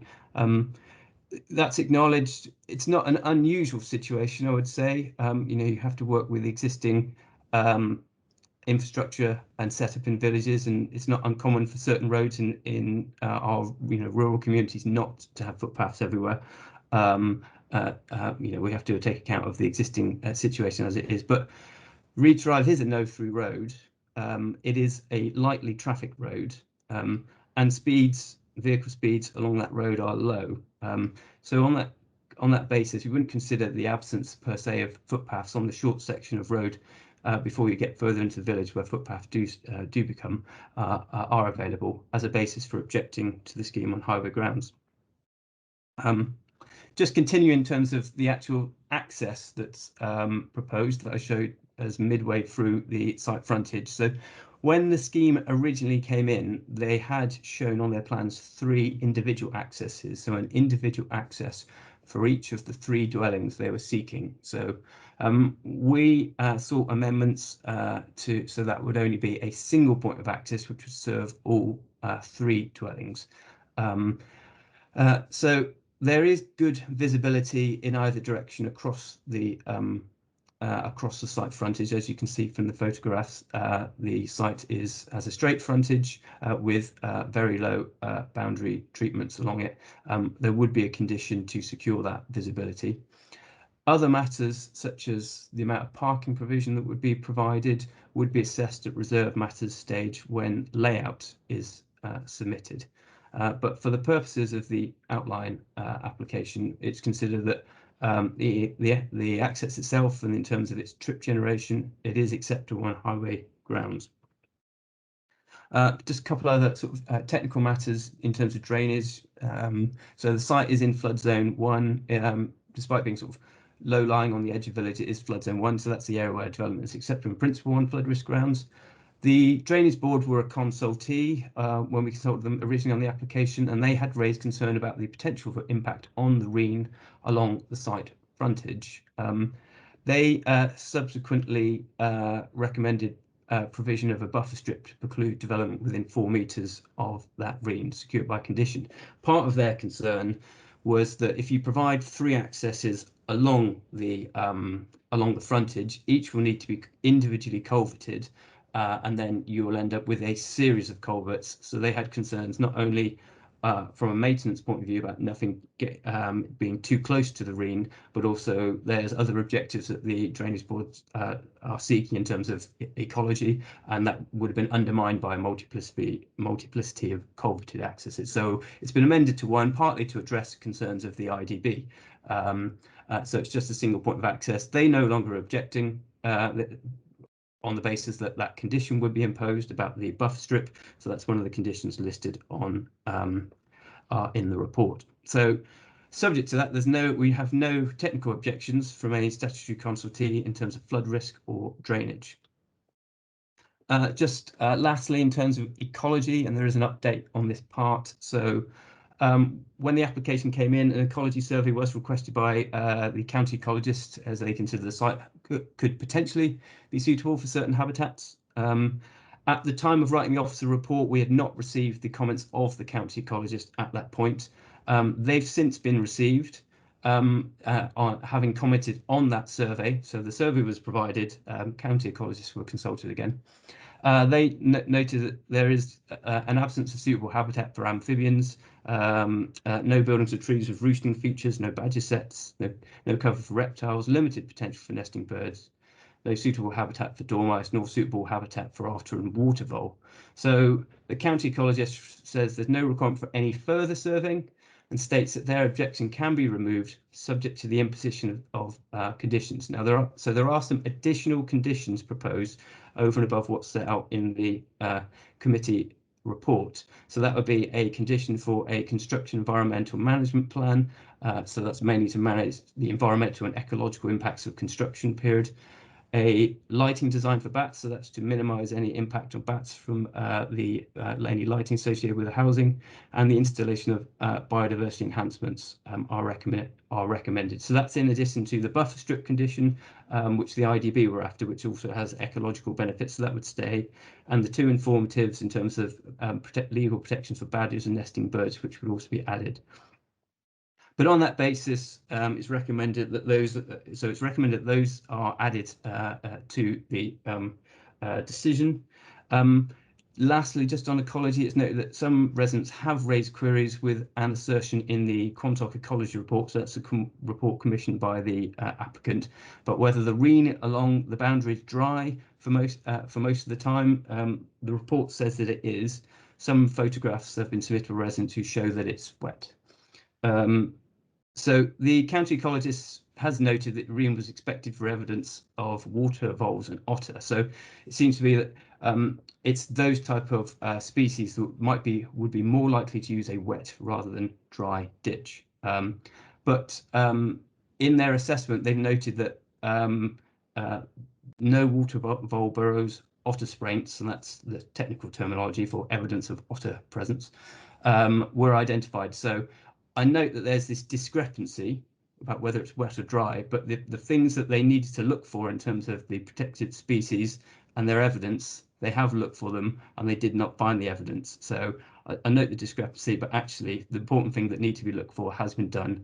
That's acknowledged. It's not an unusual situation, I would say. You have to work with existing infrastructure and setup in villages, and it's not uncommon for certain roads in our rural communities not to have footpaths everywhere. We have to take account of the existing situation as it is. But Reeds Drive is a no-through road. It is a lightly trafficked road, and vehicle speeds along that road are low. So on that basis, we wouldn't consider the absence per se of footpaths on the short section of road before you get further into the village, where footpaths do become are available as a basis for objecting to the scheme on highway grounds. Just continue in terms of the actual access that's proposed, that I showed as midway through the site frontage. So When the scheme originally came in, they had shown on their plans 3 individual accesses, so an individual access for each of the 3 dwellings they were seeking. So we sought amendments so that would only be a single point of access, which would serve all 3 dwellings. So there is good visibility in either direction across the site frontage. As you can see from the photographs, the site has a straight frontage with very low boundary treatments along it. There would be a condition to secure that visibility. Other matters, such as the amount of parking provision that would be provided, would be assessed at reserve matters stage when layout is submitted. But for the purposes of the outline application, it's considered that the access itself, and in terms of its trip generation, it is acceptable on highway grounds. Just a couple other sort of technical matters in terms of drainage. So the site is in flood zone 1, despite being sort of low-lying on the edge of the village, it is flood zone 1, so that's the area where development is acceptable in principle on flood risk grounds. The Drainage Board were a consultee when we consulted them originally on the application, and they had raised concern about the potential for impact on the Reen along the site frontage. They subsequently recommended provision of a buffer strip to preclude development within 4 metres of that Reen, secured by condition. Part of their concern was that if you provide 3 accesses along the frontage, each will need to be individually culverted, and then you will end up with a series of culverts. So they had concerns not only from a maintenance point of view about nothing being too close to the Reen, but also there's other objectives that the Drainage Boards are seeking in terms of ecology, and that would have been undermined by a multiplicity of culverted accesses. So it's been amended to 1, partly to address concerns of the IDB. So it's just a single point of access. They no longer are objecting on the basis that that condition would be imposed about the buffer strip. So that's one of the conditions listed on in the report. So subject to that, we have no technical objections from any statutory consultee in terms of flood risk or drainage. Lastly, in terms of ecology, and there is an update on this part. So when the application came in, an ecology survey was requested by the county ecologist, as they consider the site could potentially be suitable for certain habitats. At the time of writing the officer report, we had not received the comments of the county ecologist at that point. They've since been received, having commented on that survey. So the survey was provided, county ecologists were consulted again. They noted that there is an absence of suitable habitat for amphibians, no buildings or trees with roosting features, no badger sets, no cover for reptiles, limited potential for nesting birds, no suitable habitat for dormice, nor suitable habitat for otter and water vole. So the county ecologist says there's no requirement for any further surveying, and states that their objection can be removed subject to the imposition of conditions. Now there are some additional conditions proposed over and above what's set out in the committee report. So that would be a condition for a construction environmental management plan. So that's mainly to manage the environmental and ecological impacts of construction period. A lighting design for bats, so that's to minimise any impact on bats from any lighting associated with the housing, and the installation of biodiversity enhancements are recommended. So that's in addition to the buffer strip condition, which the IDB were after, which also has ecological benefits, so that would stay, and the 2 informatives in terms of legal protections for badgers and nesting birds, which would also be added. But on that basis, it's recommended that those are added to the decision. Lastly, just on ecology, it's noted that some residents have raised queries with an assertion in the Quantock Ecology Report, so that's a report commissioned by the applicant, but whether the Reen along the boundary is dry for most of the time. The report says that it is. Some photographs have been submitted to residents who show that it's wet. So the county ecologist has noted that Reen was expected for evidence of water voles and otter. So it seems to be that it's those type of species that would be more likely to use a wet rather than dry ditch. But in their assessment, they've noted that no water vole burrows, otter spraints, and that's the technical terminology for evidence of otter presence, were identified. So I note that there's this discrepancy about whether it's wet or dry, but the things that they needed to look for in terms of the protected species and their evidence, they have looked for them and they did not find the evidence. So I note the discrepancy, but actually the important thing that needs to be looked for has been done.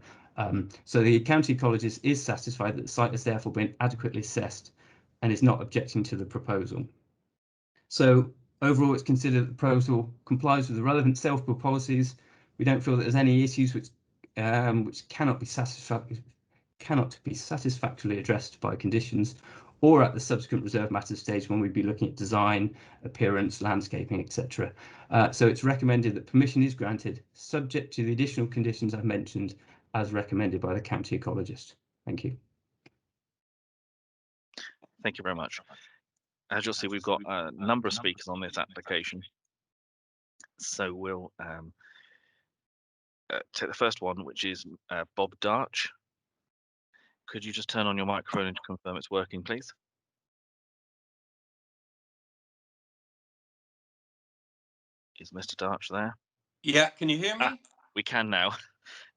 So the county ecologist is satisfied that the site has therefore been adequately assessed and is not objecting to the proposal. So overall, it's considered that the proposal complies with the relevant self-build policies. We don't feel that there's any issues which cannot be satisfactorily addressed by conditions or at the subsequent reserve matters stage when we'd be looking at design, appearance, landscaping, etc. So it's recommended that permission is granted subject to the additional conditions I've mentioned as recommended by the county ecologist. Thank you. Thank you very much. As you'll see, we've got a number of speakers on this application. So we'll take the first one, which is Bob Darch. Could you just turn on your microphone and confirm it's working, please? Is Mr. Darch there? Yeah, can you hear me? We can now.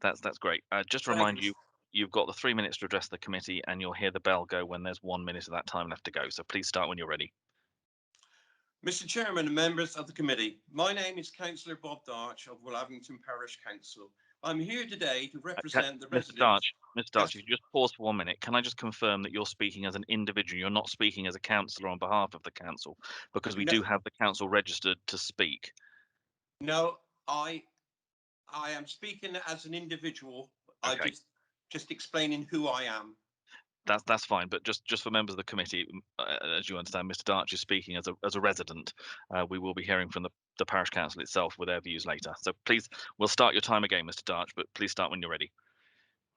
That's great. Just to remind you, you've got the 3 minutes to address the committee, and you'll hear the bell go when there's 1 minute of that time left to go. So please start when you're ready. Mr. Chairman and members of the committee, my name is Councillor Bob Darch of Willavington Parish Council. I'm here today to represent the residents. Mr. Darch, if you just pause for 1 minute, can I just confirm that you're speaking as an individual? You're not speaking as a councillor on behalf of the council, because we do have the council registered to speak. No, I am speaking as an individual. Okay. I'm just explaining who I am. That's fine, but just for members of the committee, as you understand, Mr. Darch is speaking as a resident. We will be hearing from the parish council itself with their views later. So please, we'll start your time again, Mr. Darch, but please start when you're ready.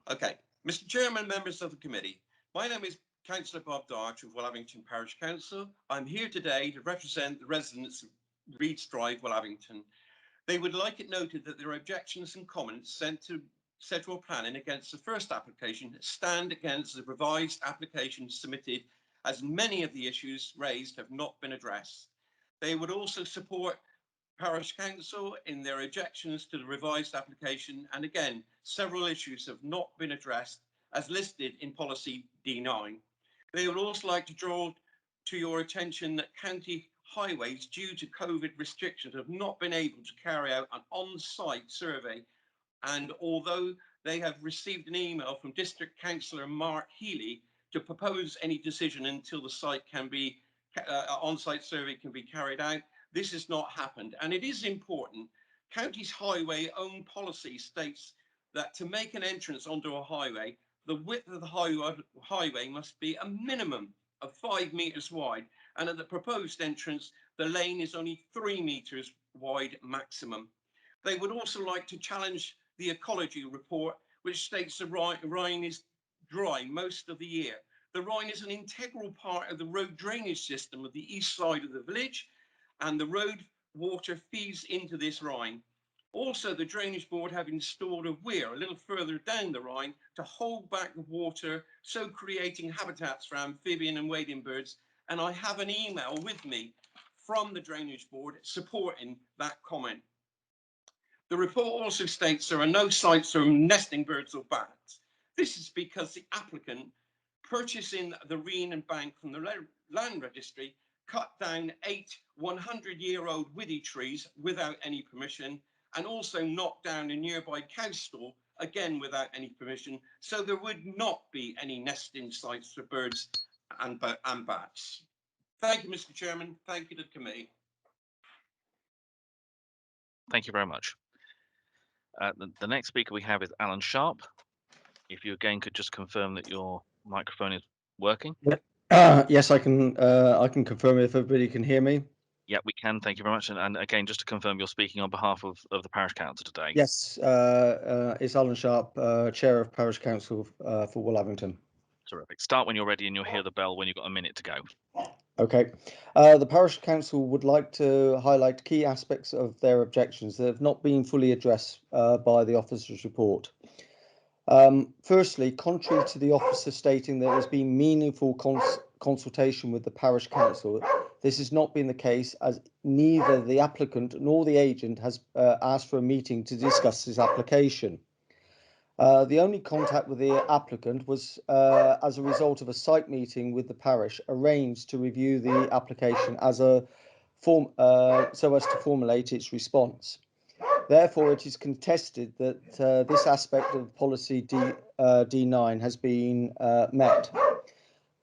Okay, Mr. Chairman, members of the committee, my name is Councillor Bob Darch of Willavington Parish Council. I'm here today to represent the residents of Reeds Drive, Willavington. They would like it noted that their objections and comments sent to Sedgemoor Planning against the first application stand against the revised application submitted, as many of the issues raised have not been addressed. They would also support Parish Council in their objections to the revised application, and again, several issues have not been addressed as listed in policy D9. They would also like to draw to your attention that county highways, due to COVID restrictions, have not been able to carry out an on-site survey, and although they have received an email from District Councillor Mark Healy to propose any decision until the site can be on-site survey can be carried out, this has not happened. And it is important. County's highway own policy states that to make an entrance onto a highway, the width of the highway must be a minimum of 5 meters wide, and at the proposed entrance, the lane is only 3 meters wide maximum. They would also like to challenge the ecology report, which states the Rhine is dry most of the year. The Rhine is an integral part of the road drainage system of the east side of the village, and the road water feeds into this Rhine. Also, the Drainage Board have installed a weir a little further down the Rhine to hold back the water, so creating habitats for amphibian and wading birds. And I have an email with me from the Drainage Board supporting that comment. The report also states there are no sites for nesting birds or bats. This is because the applicant, purchasing the Reen and Bank from the land registry, cut down 8 100-year-old withy trees without any permission, and also knocked down a nearby cow stall, again without any permission, so there would not be any nesting sites for birds and bats. Thank you, Mr. Chairman. Thank you to the committee. Thank you very much. The next speaker we have is Alan Sharp. If you again could just confirm that your microphone is working. Yes, I can confirm if everybody can hear me. Yeah, we can. Thank you very much. And again, just to confirm, you're speaking on behalf of the Parish Council today. Yes, it's Alan Sharp, Chair of Parish Council for Willavington. Terrific. Start when you're ready, and you'll hear the bell when you've got a minute to go. Okay. The Parish Council would like to highlight key aspects of their objections that have not been fully addressed by the officer's report. Firstly, contrary to the officer stating there has been meaningful consultation with the Parish Council, This has not been the case, as neither the applicant nor the agent has asked for a meeting to discuss this application. The only contact with the applicant was as a result of a site meeting with the parish arranged to review the application as a form so as to formulate its response. Therefore, it is contested that this aspect of policy D9 has been met.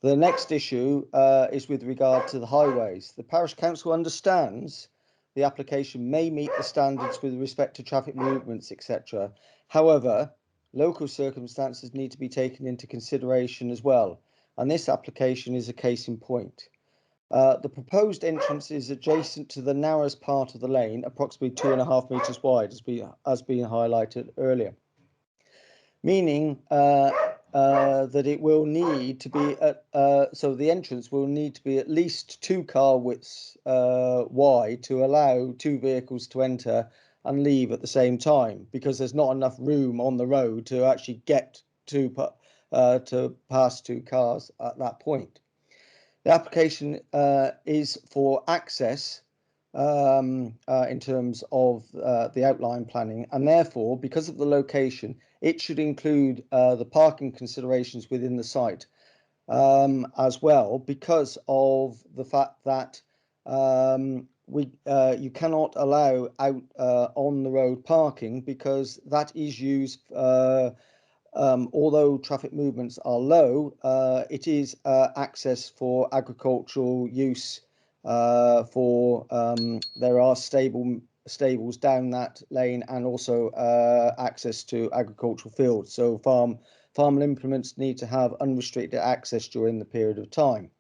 The next issue is with regard to the highways. The parish council understands the application may meet the standards with respect to traffic movements, etc. However, local circumstances need to be taken into consideration as well, and this application is a case in point. The proposed entrance is adjacent to the narrowest part of the lane, approximately 2.5 metres wide, as been highlighted earlier, meaning that it will need to be so the entrance will need to be at least 2 car widths wide to allow 2 vehicles to enter and leave at the same time, because there's not enough room on the road to actually get to pass 2 cars at that point. The application is for access in terms of the outline planning, and therefore, because of the location, it should include the parking considerations within the site as well, because of the fact that you cannot allow out on the road parking, because that is used although traffic movements are low, it is access for agricultural use. There are stables down that lane, and also access to agricultural fields. So farm implements need to have unrestricted access during the period of time.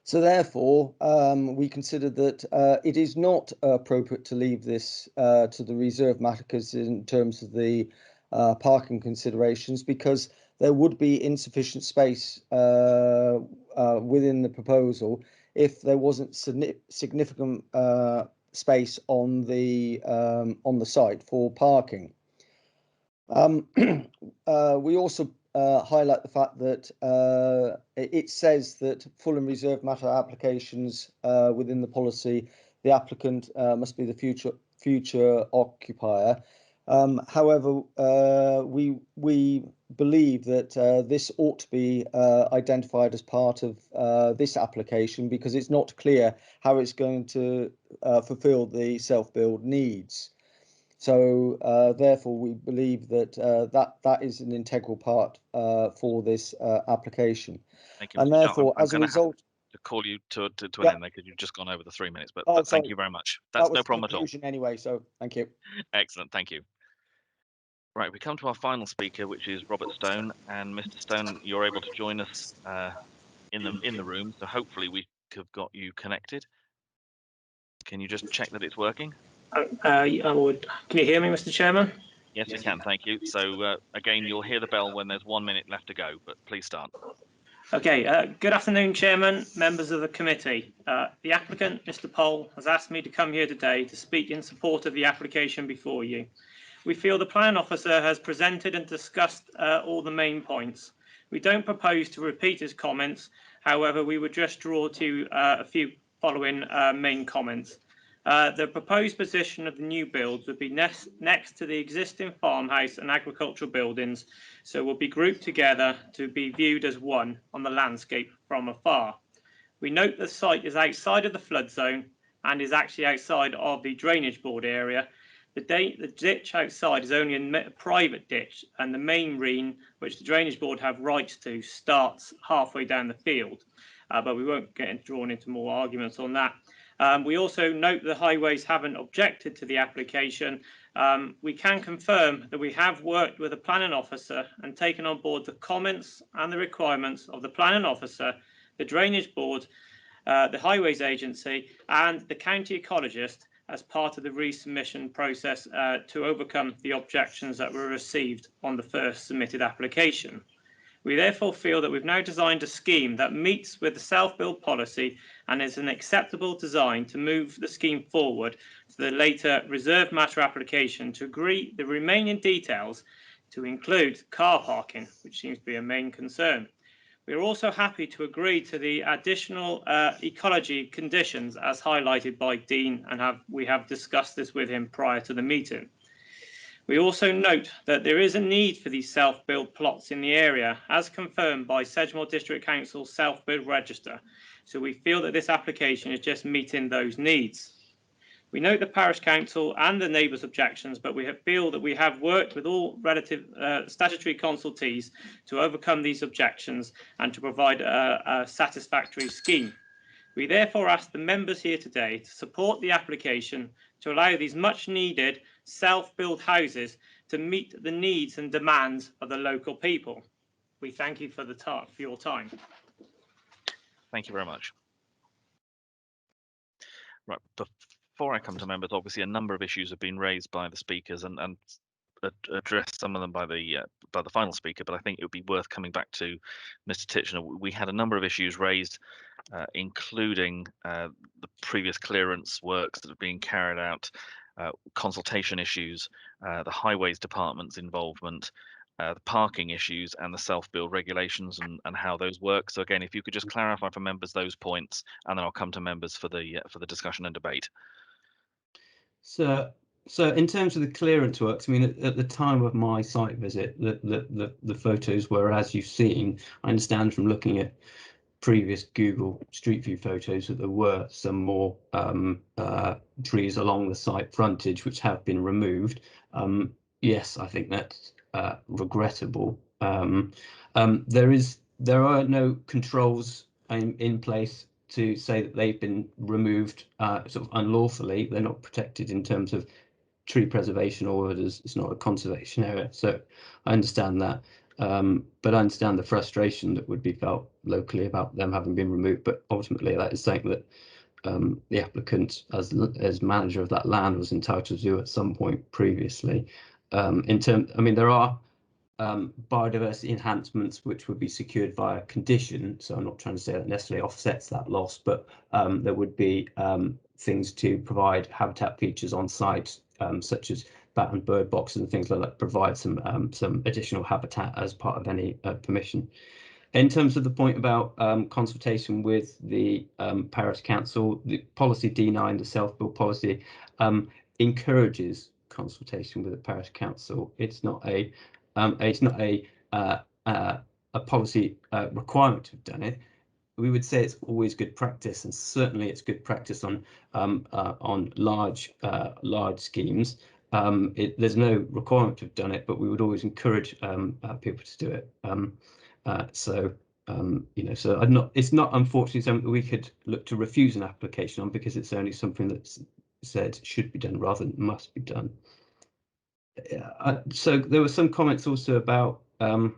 So therefore, we consider that it is not appropriate to leave this to the reserve matters in terms of the parking considerations, because there would be insufficient space within the proposal if there wasn't significant space on the site for parking. We also highlight the fact that it says that full and reserve matter applications within the policy, the applicant must be the future occupier. However, we believe that this ought to be identified as part of this application, because it's not clear how it's going to fulfil the self-build needs. So therefore, we believe that that is an integral part for this application. Thank you, and therefore, as a result, to call you to an Yeah. end there, because you've just gone over the 3 minutes. But, Oh, but thank sorry. you very much. that That's was no the problem at all. conclusion anyway. So thank you. Excellent, thank you. Right, we come to our final speaker, which is Robert Stone. And Mr. Stone, you're able to join us in the room, so hopefully we have got you connected. Can you just check that it's working? Can you hear me, Mr. Chairman? Yes, we can, thank you. So again, you'll hear the bell when there's 1 minute left to go, but please start. Okay, good afternoon, Chairman, members of the committee. The applicant, Mr. Pole, has asked me to come here today to speak in support of the application before you. We feel the plan officer has presented and discussed all the main points. We don't propose to repeat his comments. However, we would just draw to a few following main comments. The proposed position of the new builds would be next to the existing farmhouse and agricultural buildings, so will be grouped together to be viewed as one on the landscape from afar. We note the site is outside of the flood zone and is actually outside of the drainage board area. The ditch outside is only a private ditch, and the main green, which the drainage board have rights to, starts halfway down the field. But we won't get drawn into more arguments on that. We also note the highways haven't objected to the application. We can confirm that we have worked with the planning officer and taken on board the comments and the requirements of the planning officer, the drainage board, the highways agency, and the county ecologist as part of the resubmission process to overcome the objections that were received on the first submitted application. We therefore feel that we've now designed a scheme that meets with the self-build policy and is an acceptable design to move the scheme forward to the later reserve matter application to agree the remaining details, to include car parking, which seems to be a main concern. We are also happy to agree to the additional ecology conditions as highlighted by Dean, and we have discussed this with him prior to the meeting. We also note that there is a need for these self-build plots in the area, as confirmed by Sedgemoor District Council's self-build register. So we feel that this application is just meeting those needs. We note the Parish Council and the neighbours' objections, but we feel that we have worked with all relative statutory consultees to overcome these objections and to provide a satisfactory scheme. We therefore ask the members here today to support the application to allow these much needed self-built houses to meet the needs and demands of the local people. We thank you for your time. Thank you very much. Right, before I come to members, obviously a number of issues have been raised by the speakers and addressed some of them by the final speaker, but I think it would be worth coming back to Mr. Titchener. We had a number of issues raised, including the previous clearance works that have been carried out, consultation issues, the highways department's involvement, the parking issues and the self-build regulations and how those work. So again, if you could just clarify for members those points, and then I'll come to members for the discussion and debate. So in terms of the clearance works, I mean, at the time of my site visit, the photos were as you've seen. I understand from looking at previous Google Street View photos that there were some more trees along the site frontage which have been removed. Yes, I think that's regrettable. There are no controls in place to say that they've been removed sort of unlawfully. They're not protected in terms of tree preservation orders. It's not a conservation area, so I understand that. But I understand the frustration that would be felt locally about them having been removed. But ultimately, that is something that the applicant, as manager of that land, was entitled to do at some point previously. I mean, there are biodiversity enhancements which would be secured via condition. So I'm not trying to say that necessarily offsets that loss, but there would be things to provide habitat features on site, such as bat and bird boxes and things like that, provide some additional habitat as part of any permission. In terms of the point about consultation with the Parish Council, the policy D9, the self-build policy, encourages consultation with the Parish Council. It's not a policy requirement to have done it. We would say it's always good practice, and certainly it's good practice on large schemes. There's no requirement to have done it, but we would always encourage people to do it. So it's not unfortunately something that we could look to refuse an application on, because it's only something that's said should be done rather than must be done. So there were some comments also about in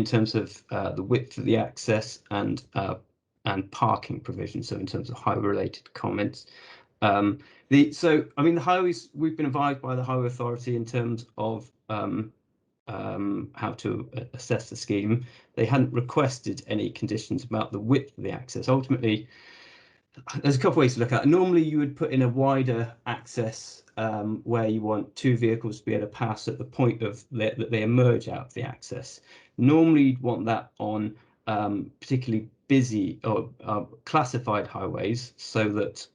terms of the width of the access and parking provision. So in terms of highway related comments, I mean, the highways, we've been advised by the Highway Authority in terms of how to assess the scheme. They hadn't requested any conditions about the width of the access. Ultimately, there's a couple of ways to look at it. Normally, you would put in a wider access where you want two vehicles to be able to pass at the point of that they emerge out of the access. Normally, you'd want that on particularly busy or classified highways, so that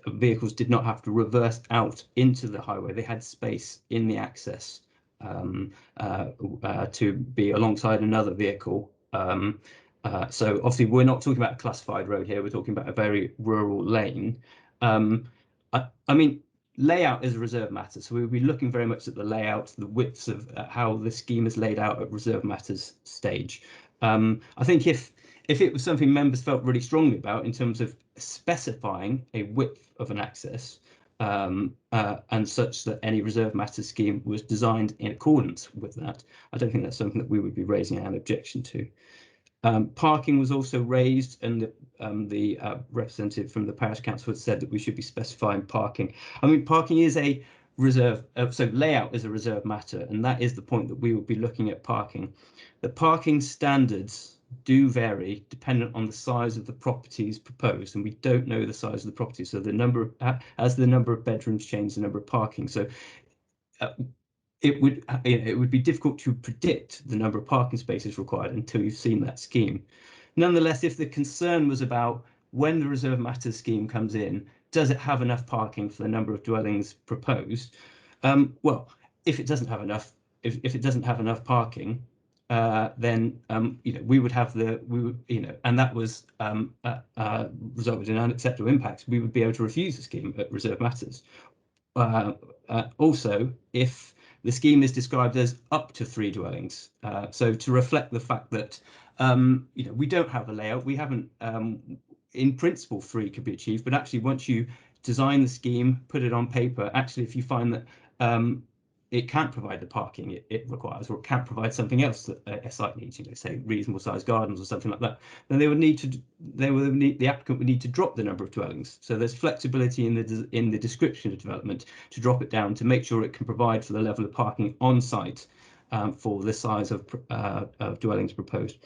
vehicles did not have to reverse out into the highway. They had space in the access to be alongside another vehicle. So obviously we're not talking about a classified road here, we're talking about a very rural lane. I mean, layout is a reserve matter, so we'll be looking very much at the layout, the widths of how the scheme is laid out at reserve matters stage. I think if it was something members felt really strongly about in terms of specifying a width of an access, and such that any reserve matters scheme was designed in accordance with that, I don't think that's something that we would be raising an objection to. Parking was also raised, and the representative from the Parish Council had said that we should be specifying parking. I mean, parking is a reserve, so layout is a reserve matter, and that is the point that we will be looking at parking. The parking standards do vary dependent on the size of the properties proposed, and we don't know the size of the property. So the number of, as the number of bedrooms change, the number of parking. So it would be difficult to predict the number of parking spaces required until you've seen that scheme. Nonetheless, if the concern was about when the reserve matters scheme comes in, does it have enough parking for the number of dwellings proposed? Well, if it doesn't have enough, if it doesn't have enough parking, then we would have and that was resulted in unacceptable impacts. We would be able to refuse the scheme at reserve matters. Also, if the scheme is described as up to 3 dwellings, so to reflect the fact that we don't have a layout, we haven't. In principle, 3 could be achieved, but actually, once you design the scheme, put it on paper, actually, if you find that it can't provide the parking it requires, or it can't provide something else that a site needs, say reasonable sized gardens or something like that, then the applicant would need to drop the number of dwellings. So there's flexibility in the description of development to drop it down to make sure it can provide for the level of parking on site for the size of dwellings proposed.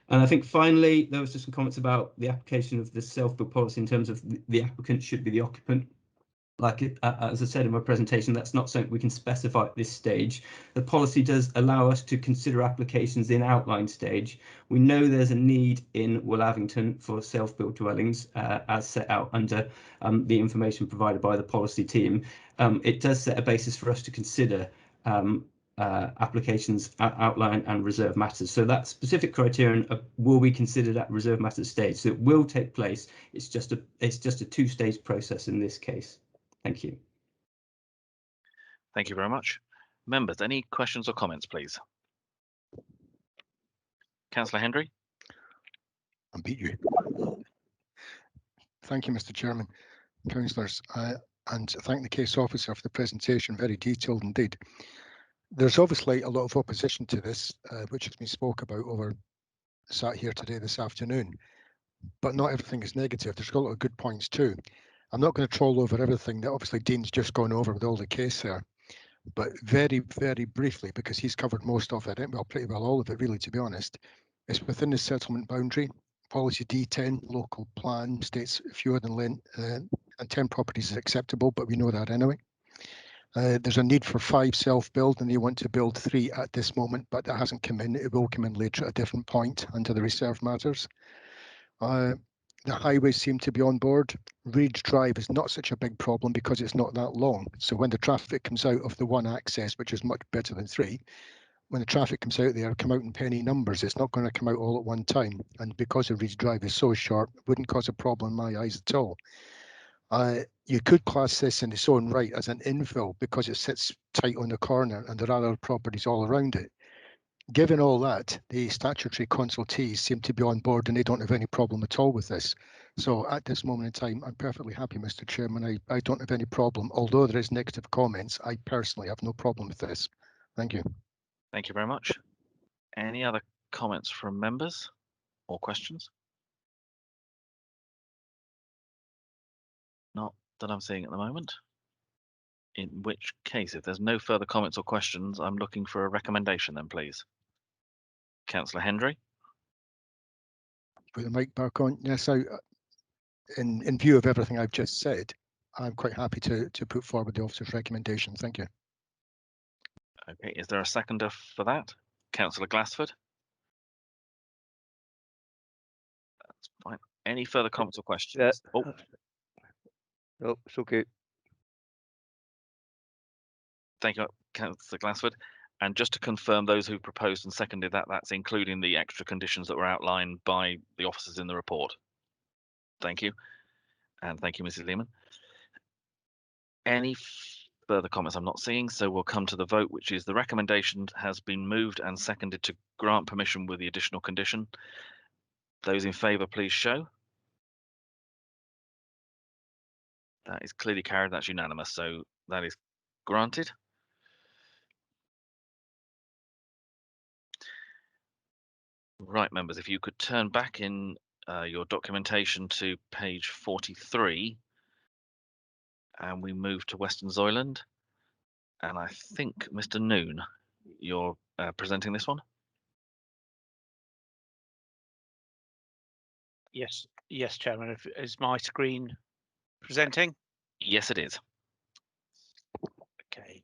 And I think finally, there was just some comments about the application of the self-built policy in terms of the applicant should be the occupant. Like as I said in my presentation, that's not something we can specify at this stage. The policy does allow us to consider applications in outline stage. We know there's a need in Woollavington for self-built dwellings as set out under the information provided by the policy team. It does set a basis for us to consider applications at outline and reserve matters. So that specific criterion will be considered at reserve matters stage. So it will take place. It's just a 2-stage process in this case. Thank you. Thank you very much. Members, any questions or comments, please? Councillor Hendry. I beat you. Thank you, Mr. Chairman, councillors, and thank the case officer for the presentation, very detailed indeed. There's obviously a lot of opposition to this, which has been spoke about over sat here today this afternoon, but not everything is negative. There's a lot of good points too. I'm not going to troll over everything that obviously Dean's just gone over with all the case there, but very, very briefly, because he's covered most of it, well, pretty well all of it really, to be honest. It's within the settlement boundary. Policy D10, local plan, states fewer than and 10 properties is acceptable, but we know that anyway. There's a need for 5 self-build, and they want to build 3 at this moment, but that hasn't come in. It will come in later at a different point under the reserve matters. The highways seem to be on board. Reed's Drive is not such a big problem because it's not that long. So when the traffic comes out of the 1 access, which is much better than 3, when the traffic comes out there, come out in penny numbers. It's not going to come out all at one time. And because the Reed's Drive is so short, it wouldn't cause a problem in my eyes at all. You could class this in its own right as an infill because it sits tight on the corner and there are other properties all around it. Given all that, the statutory consultees seem to be on board and they don't have any problem at all with this. So at this moment in time, I'm perfectly happy, Mr. Chairman. I don't have any problem. Although there is negative comments, I personally have no problem with this. Thank you. Thank you very much. Any other comments from members or questions? Not that I'm seeing at the moment. In which case, if there's no further comments or questions, I'm looking for a recommendation then, please. Councillor Hendry. Put the mic back on. Yes, in view of everything I've just said, I'm quite happy to put forward the officer's recommendation. Thank you. Okay, is there a seconder for that? Councillor Glassford. That's fine. Any further comments or questions? Yeah. No, it's okay. Thank you, Councillor Glassford. And just to confirm, those who proposed and seconded that, that's including the extra conditions that were outlined by the officers in the report. Thank you. And thank you, Mrs. Lehman. Any further comments I'm not seeing, so we'll come to the vote, which is the recommendation has been moved and seconded to grant permission with the additional condition. Those in favour, please show. That is clearly carried. That's unanimous. So that is granted. Right, members, if you could turn back in your documentation to page 43, and we move to Western Zoyland. And I think, Mr. Noon, you're presenting this one? Yes, Chairman. Is my screen presenting? Yes, it is. Okay.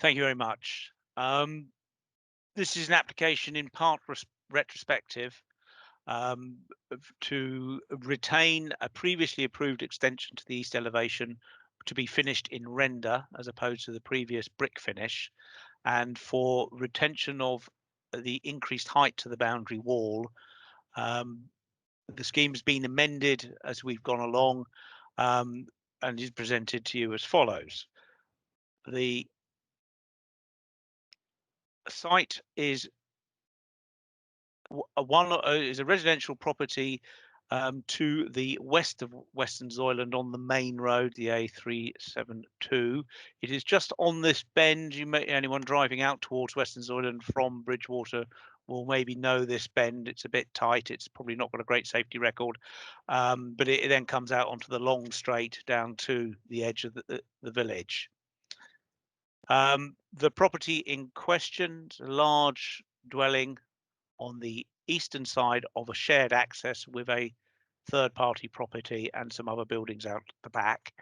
Thank you very much. This is an application in part retrospective to retain a previously approved extension to the east elevation to be finished in render as opposed to the previous brick finish, and for retention of the increased height to the boundary wall. The scheme has been amended as we've gone along and is presented to you as follows. The site is a residential property to the west of Western Zoyland on the main road, the A372. It is just on this bend. Anyone driving out towards Western Zoyland from Bridgewater will maybe know this bend. It's a bit tight. It's probably not got a great safety record, but it then comes out onto the long straight down to the edge of the village. The property in question, a large dwelling on the eastern side of a shared access with a third-party property and some other buildings out the back.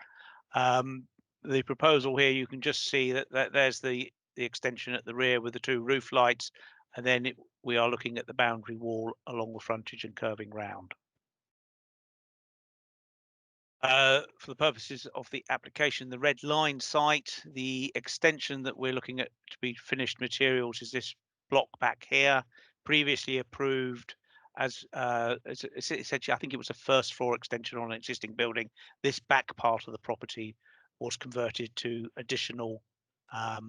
The proposal here, you can just see that there's the extension at the rear with the two roof lights, and then we are looking at the boundary wall along the frontage and curving round. For the purposes of the application, the red line site, the extension that we're looking at to be finished materials is this block back here, previously approved as essentially, I think it was a first floor extension on an existing building. This back part of the property was converted to additional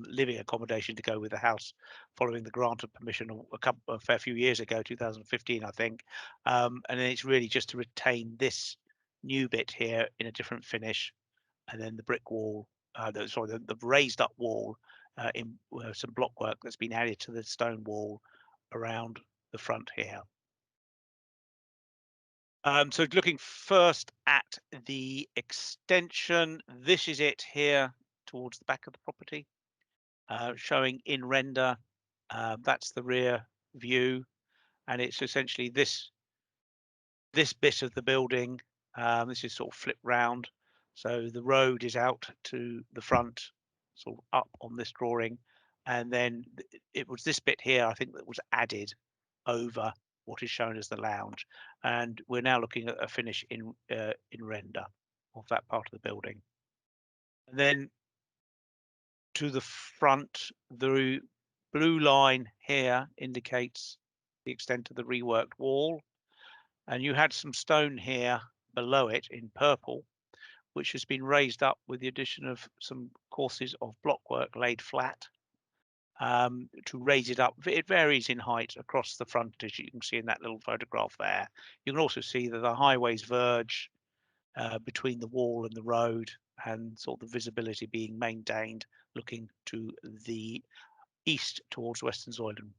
living accommodation to go with the house following the grant of permission a fair few years ago, 2015, I think. And then it's really just to retain this new bit here in a different finish, and then the brick wall, the raised up wall in some block work that's been added to the stone wall around the front here. So looking first at the extension, this is it here towards the back of the property, showing in render. That's the rear view, and it's essentially this bit of the building. This is sort of flipped round, so the road is out to the front, sort of up on this drawing, and then it was this bit here, I think, that was added over what is shown as the lounge, and we're now looking at a finish in render of that part of the building. And then to the front, the blue line here indicates the extent of the reworked wall, and you had some stone here below it in purple, which has been raised up with the addition of some courses of blockwork laid flat to raise it up. It varies in height across the frontage. You can see in that little photograph there. You can also see that the highways verge between the wall and the road, and sort of the visibility being maintained looking to the east towards Western Zoyland.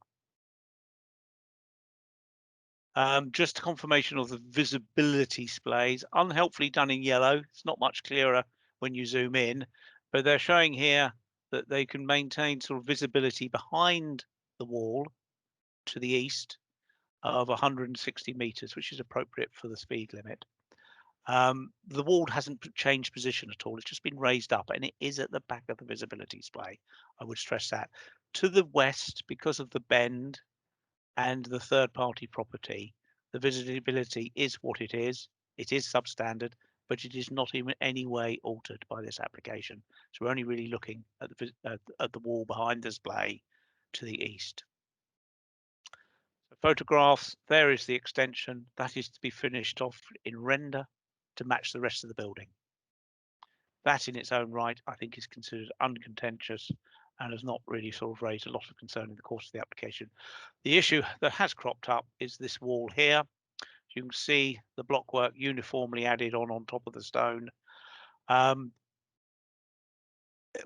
Just confirmation of the visibility displays, unhelpfully done in yellow. It's not much clearer when you zoom in, but they're showing here that they can maintain sort of visibility behind the wall to the east of 160 meters, which is appropriate for the speed limit. The wall hasn't changed position at all. It's just been raised up, and it is at the back of the visibility display. I would stress that. To the west, because of the bend and the third-party property, the visibility is what it is. It is substandard, but it is not in any way altered by this application. So we're only really looking at the wall behind the display to the east. So photographs, there is the extension. That is to be finished off in render to match the rest of the building. That in its own right, I think, is considered uncontentious and has not really sort of raised a lot of concern in the course of the application. The issue that has cropped up is this wall here. You can see the blockwork uniformly added on top of the stone.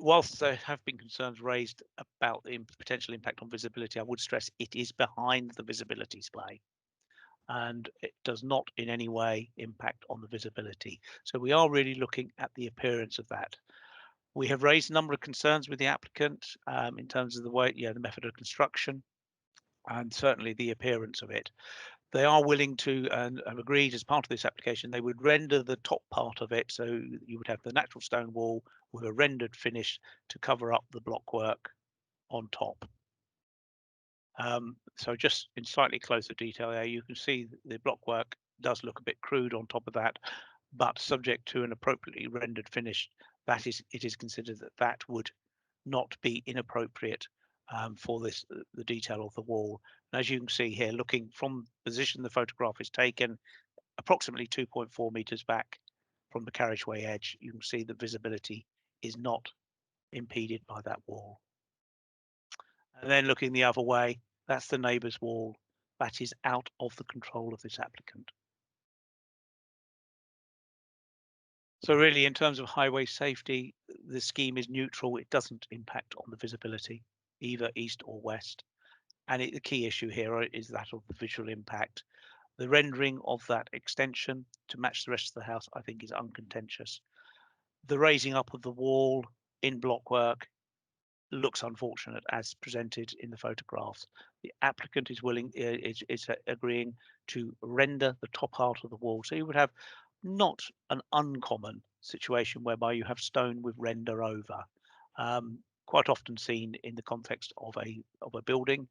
Whilst there have been concerns raised about the potential impact on visibility, I would stress it is behind the visibility display, and it does not in any way impact on the visibility. So we are really looking at the appearance of that. We have raised a number of concerns with the applicant in terms of the way, the method of construction, and certainly the appearance of it. They are willing to, and have agreed as part of this application, they would render the top part of it, so you would have the natural stone wall with a rendered finish to cover up the blockwork on top. So just in slightly closer detail there, you can see the blockwork does look a bit crude on top of that, but subject to an appropriately rendered finish, it is considered that would not be inappropriate for the detail of the wall. And as you can see here, looking from the position the photograph is taken, approximately 2.4 meters back from the carriageway edge, you can see the visibility is not impeded by that wall. And then looking the other way, that's the neighbour's wall. That is out of the control of this applicant. So really, in terms of highway safety, the scheme is neutral. It doesn't impact on the visibility, either east or west. And the key issue here is that of the visual impact. The rendering of that extension to match the rest of the house, I think, is uncontentious. The raising up of the wall in blockwork looks unfortunate as presented in the photographs. The applicant is agreeing to render the top part of the wall. So you would have not an uncommon situation whereby you have stone with render over. Quite often seen in the context of a building,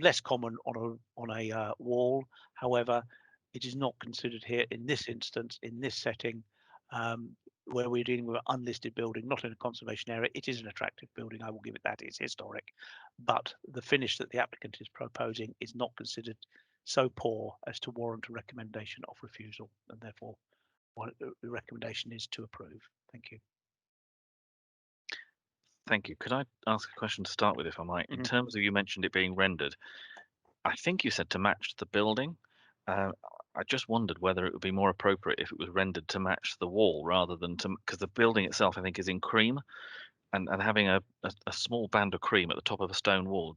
less common on a wall. However, it is not considered here in this instance, in this setting, where we're dealing with an unlisted building, not in a conservation area. It is an attractive building, I will give it that, it's historic, but the finish that the applicant is proposing is not considered so poor as to warrant a recommendation of refusal, and therefore the recommendation is to approve. Thank you. Thank you. Could I ask a question to start with, if I might? In terms of, you mentioned it being rendered, I think you said to match the building. I just wondered whether it would be more appropriate if it was rendered to match the wall rather than to, because the building itself, I think, is in cream, and having a small band of cream at the top of a stone wall,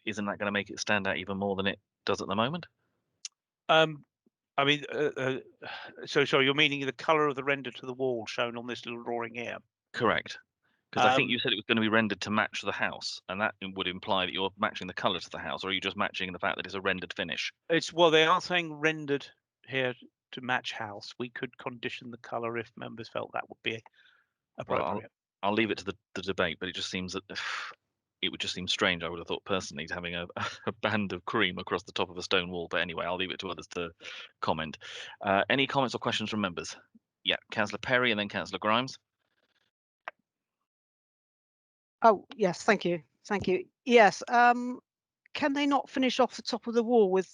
isn't that going to make it stand out even more than it does at the moment? I mean, so sorry, you're meaning the colour of the render to the wall shown on this little drawing here? Correct. Because I think you said it was going to be rendered to match the house, and that would imply that you're matching the colour to the house, or are you just matching the fact that it's a rendered finish? Well, they are saying rendered here to match house. We could condition the colour if members felt that would be appropriate. Well, I'll leave it to the debate, but it just seems that it would just seem strange, I would have thought personally, having a band of cream across the top of a stone wall. But anyway, I'll leave it to others to comment. Any comments or questions from members? Yeah, Councillor Perry and then Councillor Grimes. Oh, yes, thank you. Thank you. Yes. Can they not finish off the top of the wall with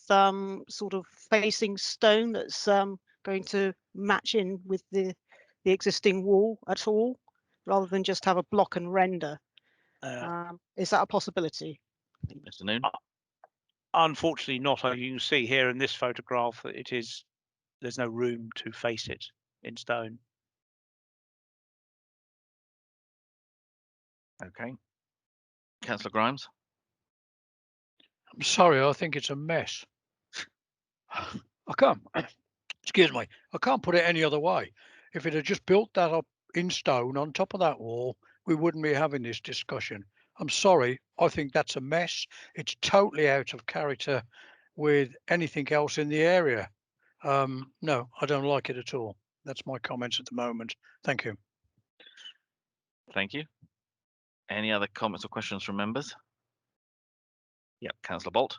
sort of facing stone that's going to match in with the existing wall at all, rather than just have a block and render? Is that a possibility? Mr. Noon? Unfortunately not. You can see here in this photograph that there's no room to face it in stone. Okay. Councillor Grimes? I'm sorry, I think it's a mess. I can't, excuse me, I can't put it any other way. If it had just built that up in stone on top of that wall, we wouldn't be having this discussion. I'm sorry, I think that's a mess. It's totally out of character with anything else in the area. No, I don't like it at all. That's my comments at the moment. Thank you. Thank you. Any other comments or questions from members? Yep, Councillor Bolt.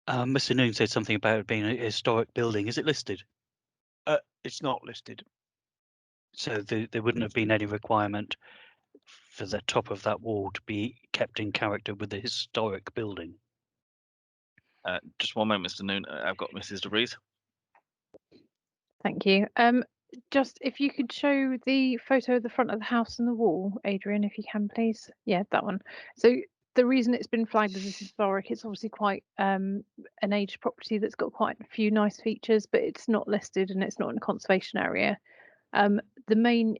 Mr. Noon said something about it being a historic building. Is it listed? It's not listed. So there wouldn't have been any requirement for the top of that wall to be kept in character with the historic building. Just one moment, Mr. Noon. I've got Mrs. DeVries. Thank you. Just if you could show the photo of the front of the house and the wall, Adrian, if you can, please. Yeah, that one. So the reason it's been flagged as historic, it's obviously quite an aged property that's got quite a few nice features, but it's not listed and it's not in a conservation area. The main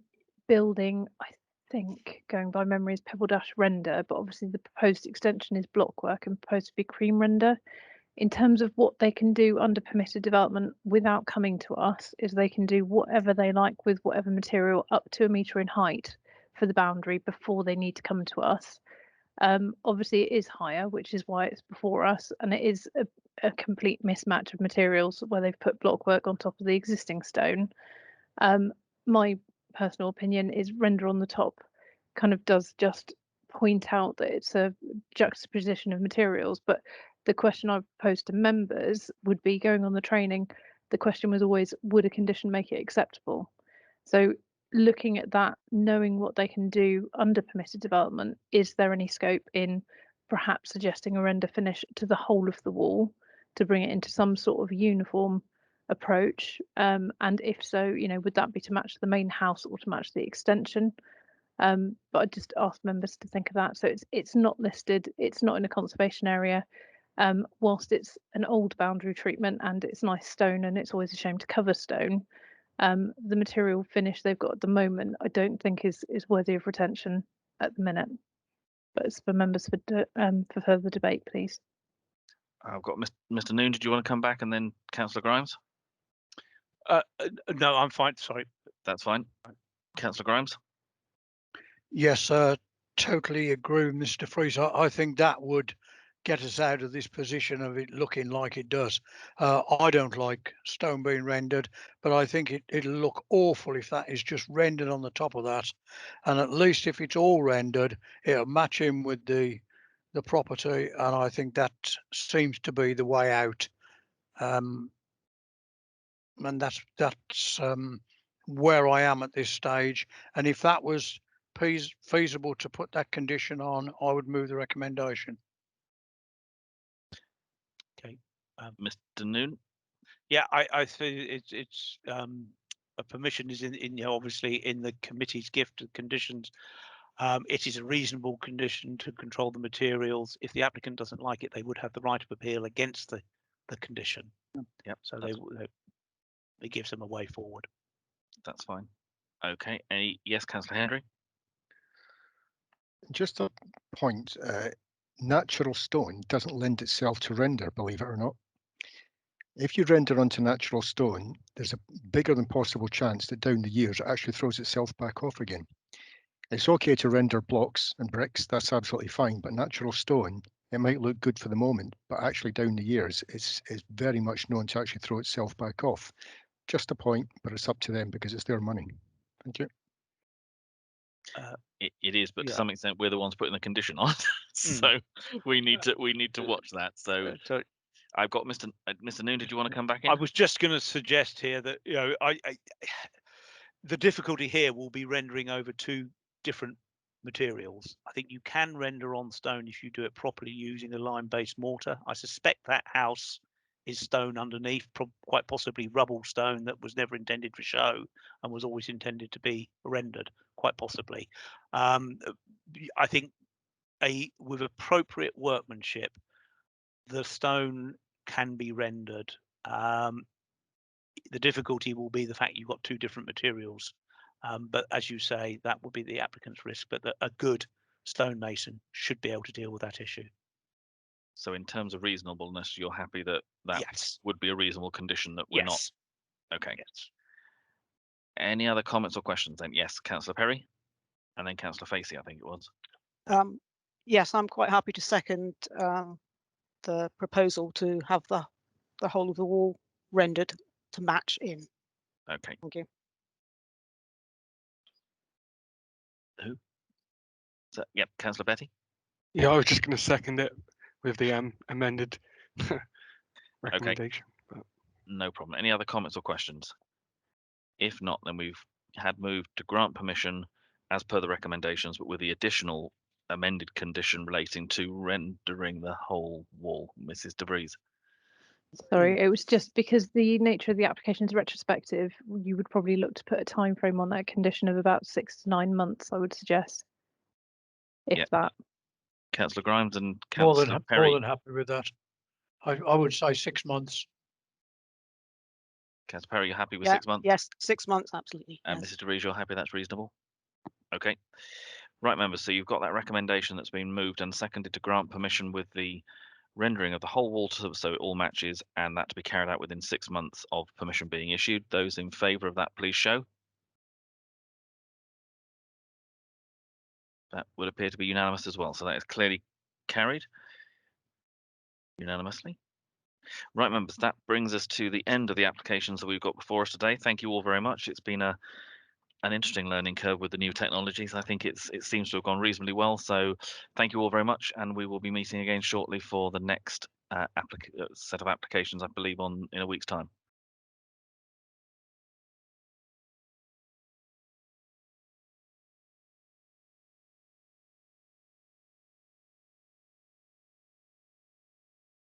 building, I think, going by memory, is Pebble Dash render, but obviously the proposed extension is blockwork and proposed to be cream render. In terms of what they can do under permitted development without coming to us, is they can do whatever they like with whatever material up to 1 metre in height for the boundary before they need to come to us. Obviously it is higher, which is why it's before us, and it is a complete mismatch of materials where they've put blockwork on top of the existing stone. My personal opinion is render on the top kind of does just point out that it's a juxtaposition of materials. But the question I posed to members would be, going on the training, the question was always, would a condition make it acceptable? So looking at that, knowing what they can do under permitted development, is there any scope in perhaps suggesting a render finish to the whole of the wall to bring it into some sort of uniform approach? And if so, you know, would that be to match the main house or to match the extension? But I just asked members to think of that. So it's not listed, it's not in a conservation area. Whilst it's an old boundary treatment and it's nice stone, and it's always a shame to cover stone, the material finish they've got at the moment I don't think is worthy of retention at the minute. But it's for members for further debate, please. I've got Mr. Noon. Did you want to come back, and then Councillor Grimes? No, I'm fine. Sorry. That's fine. Councillor Grimes? Yes, totally agree with Mr. Freeze. I think that would get us out of this position of it looking like it does. I don't like stone being rendered, but I think it'll look awful if that is just rendered on the top of that. And at least if it's all rendered, it'll match in with the property, and I think that seems to be the way out. And that's where I am at this stage. And if that was feasible to put that condition on, I would move the recommendation. Okay, Mr. Noon. Yeah, I think it's a permission is in you know, obviously in the committee's gift of conditions. It is a reasonable condition to control the materials. If the applicant doesn't like it, they would have the right of appeal against the condition. Yep. So it gives them a way forward. That's fine. Okay. Yes, Councillor Henry. Just a point, natural stone doesn't lend itself to render, believe it or not. If you render onto natural stone, there's a bigger than possible chance that down the years it actually throws itself back off again. It's okay to render blocks and bricks, that's absolutely fine, but natural stone, it might look good for the moment, but actually down the years, it's very much known to actually throw itself back off. Just a point, but it's up to them because it's their money. Thank you. It is, but to Yeah. some extent, we're the ones putting the condition on, so we need to watch that. So I've got Mr. Noon. Did you want to come back in? I was just going to suggest here that, you know, the difficulty here will be rendering over two different materials. I think you can render on stone if you do it properly using a lime-based mortar. I suspect that house is stone underneath, quite possibly rubble stone that was never intended for show and was always intended to be rendered, quite possibly. I think with appropriate workmanship, the stone can be rendered. The difficulty will be the fact you've got two different materials. But as you say, that would be the applicant's risk, but a good stonemason should be able to deal with that issue. So in terms of reasonableness, you're happy that Yes. would be a reasonable condition, that we're not. Yes. Okay. Yes. Any other comments or questions then? Yes, Councillor Perry, and then Councillor Facey, I think it was. Yes, I'm quite happy to second the proposal to have the whole of the wall rendered to match in. Okay. Thank you. Who? So, yep, Councillor Betty. Yeah, I was just going to second it with the amended recommendation. Okay. But no problem. Any other comments or questions? If not, then we've had moved to grant permission as per the recommendations, but with the additional amended condition relating to rendering the whole wall. Mrs. De Vries. Sorry, it was just because the nature of the application is retrospective, you would probably look to put a time frame on that condition of about 6 to 9 months, I would suggest. If that. Councillor Grimes and More Councillor Perry. than happy with that. I would say 6 months. Councillor Perry, you're happy with Yeah, 6 months? yes, 6 months, absolutely. And Yes. Mrs. De Vries, you're happy that's reasonable? Okay. Right, members, so you've got that recommendation that's been moved and seconded to grant permission with the rendering of the whole wall so it all matches, and that to be carried out within 6 months of permission being issued. Those in favour of that, please show. That would appear to be unanimous as well, so that is clearly carried unanimously. Right, members, that brings us to the end of the applications that we've got before us today. Thank you all very much. It's been a an interesting learning curve with the new technologies. I think it seems to have gone reasonably well. So thank you all very much, and we will be meeting again shortly for the next set of applications, I believe, in a week's time.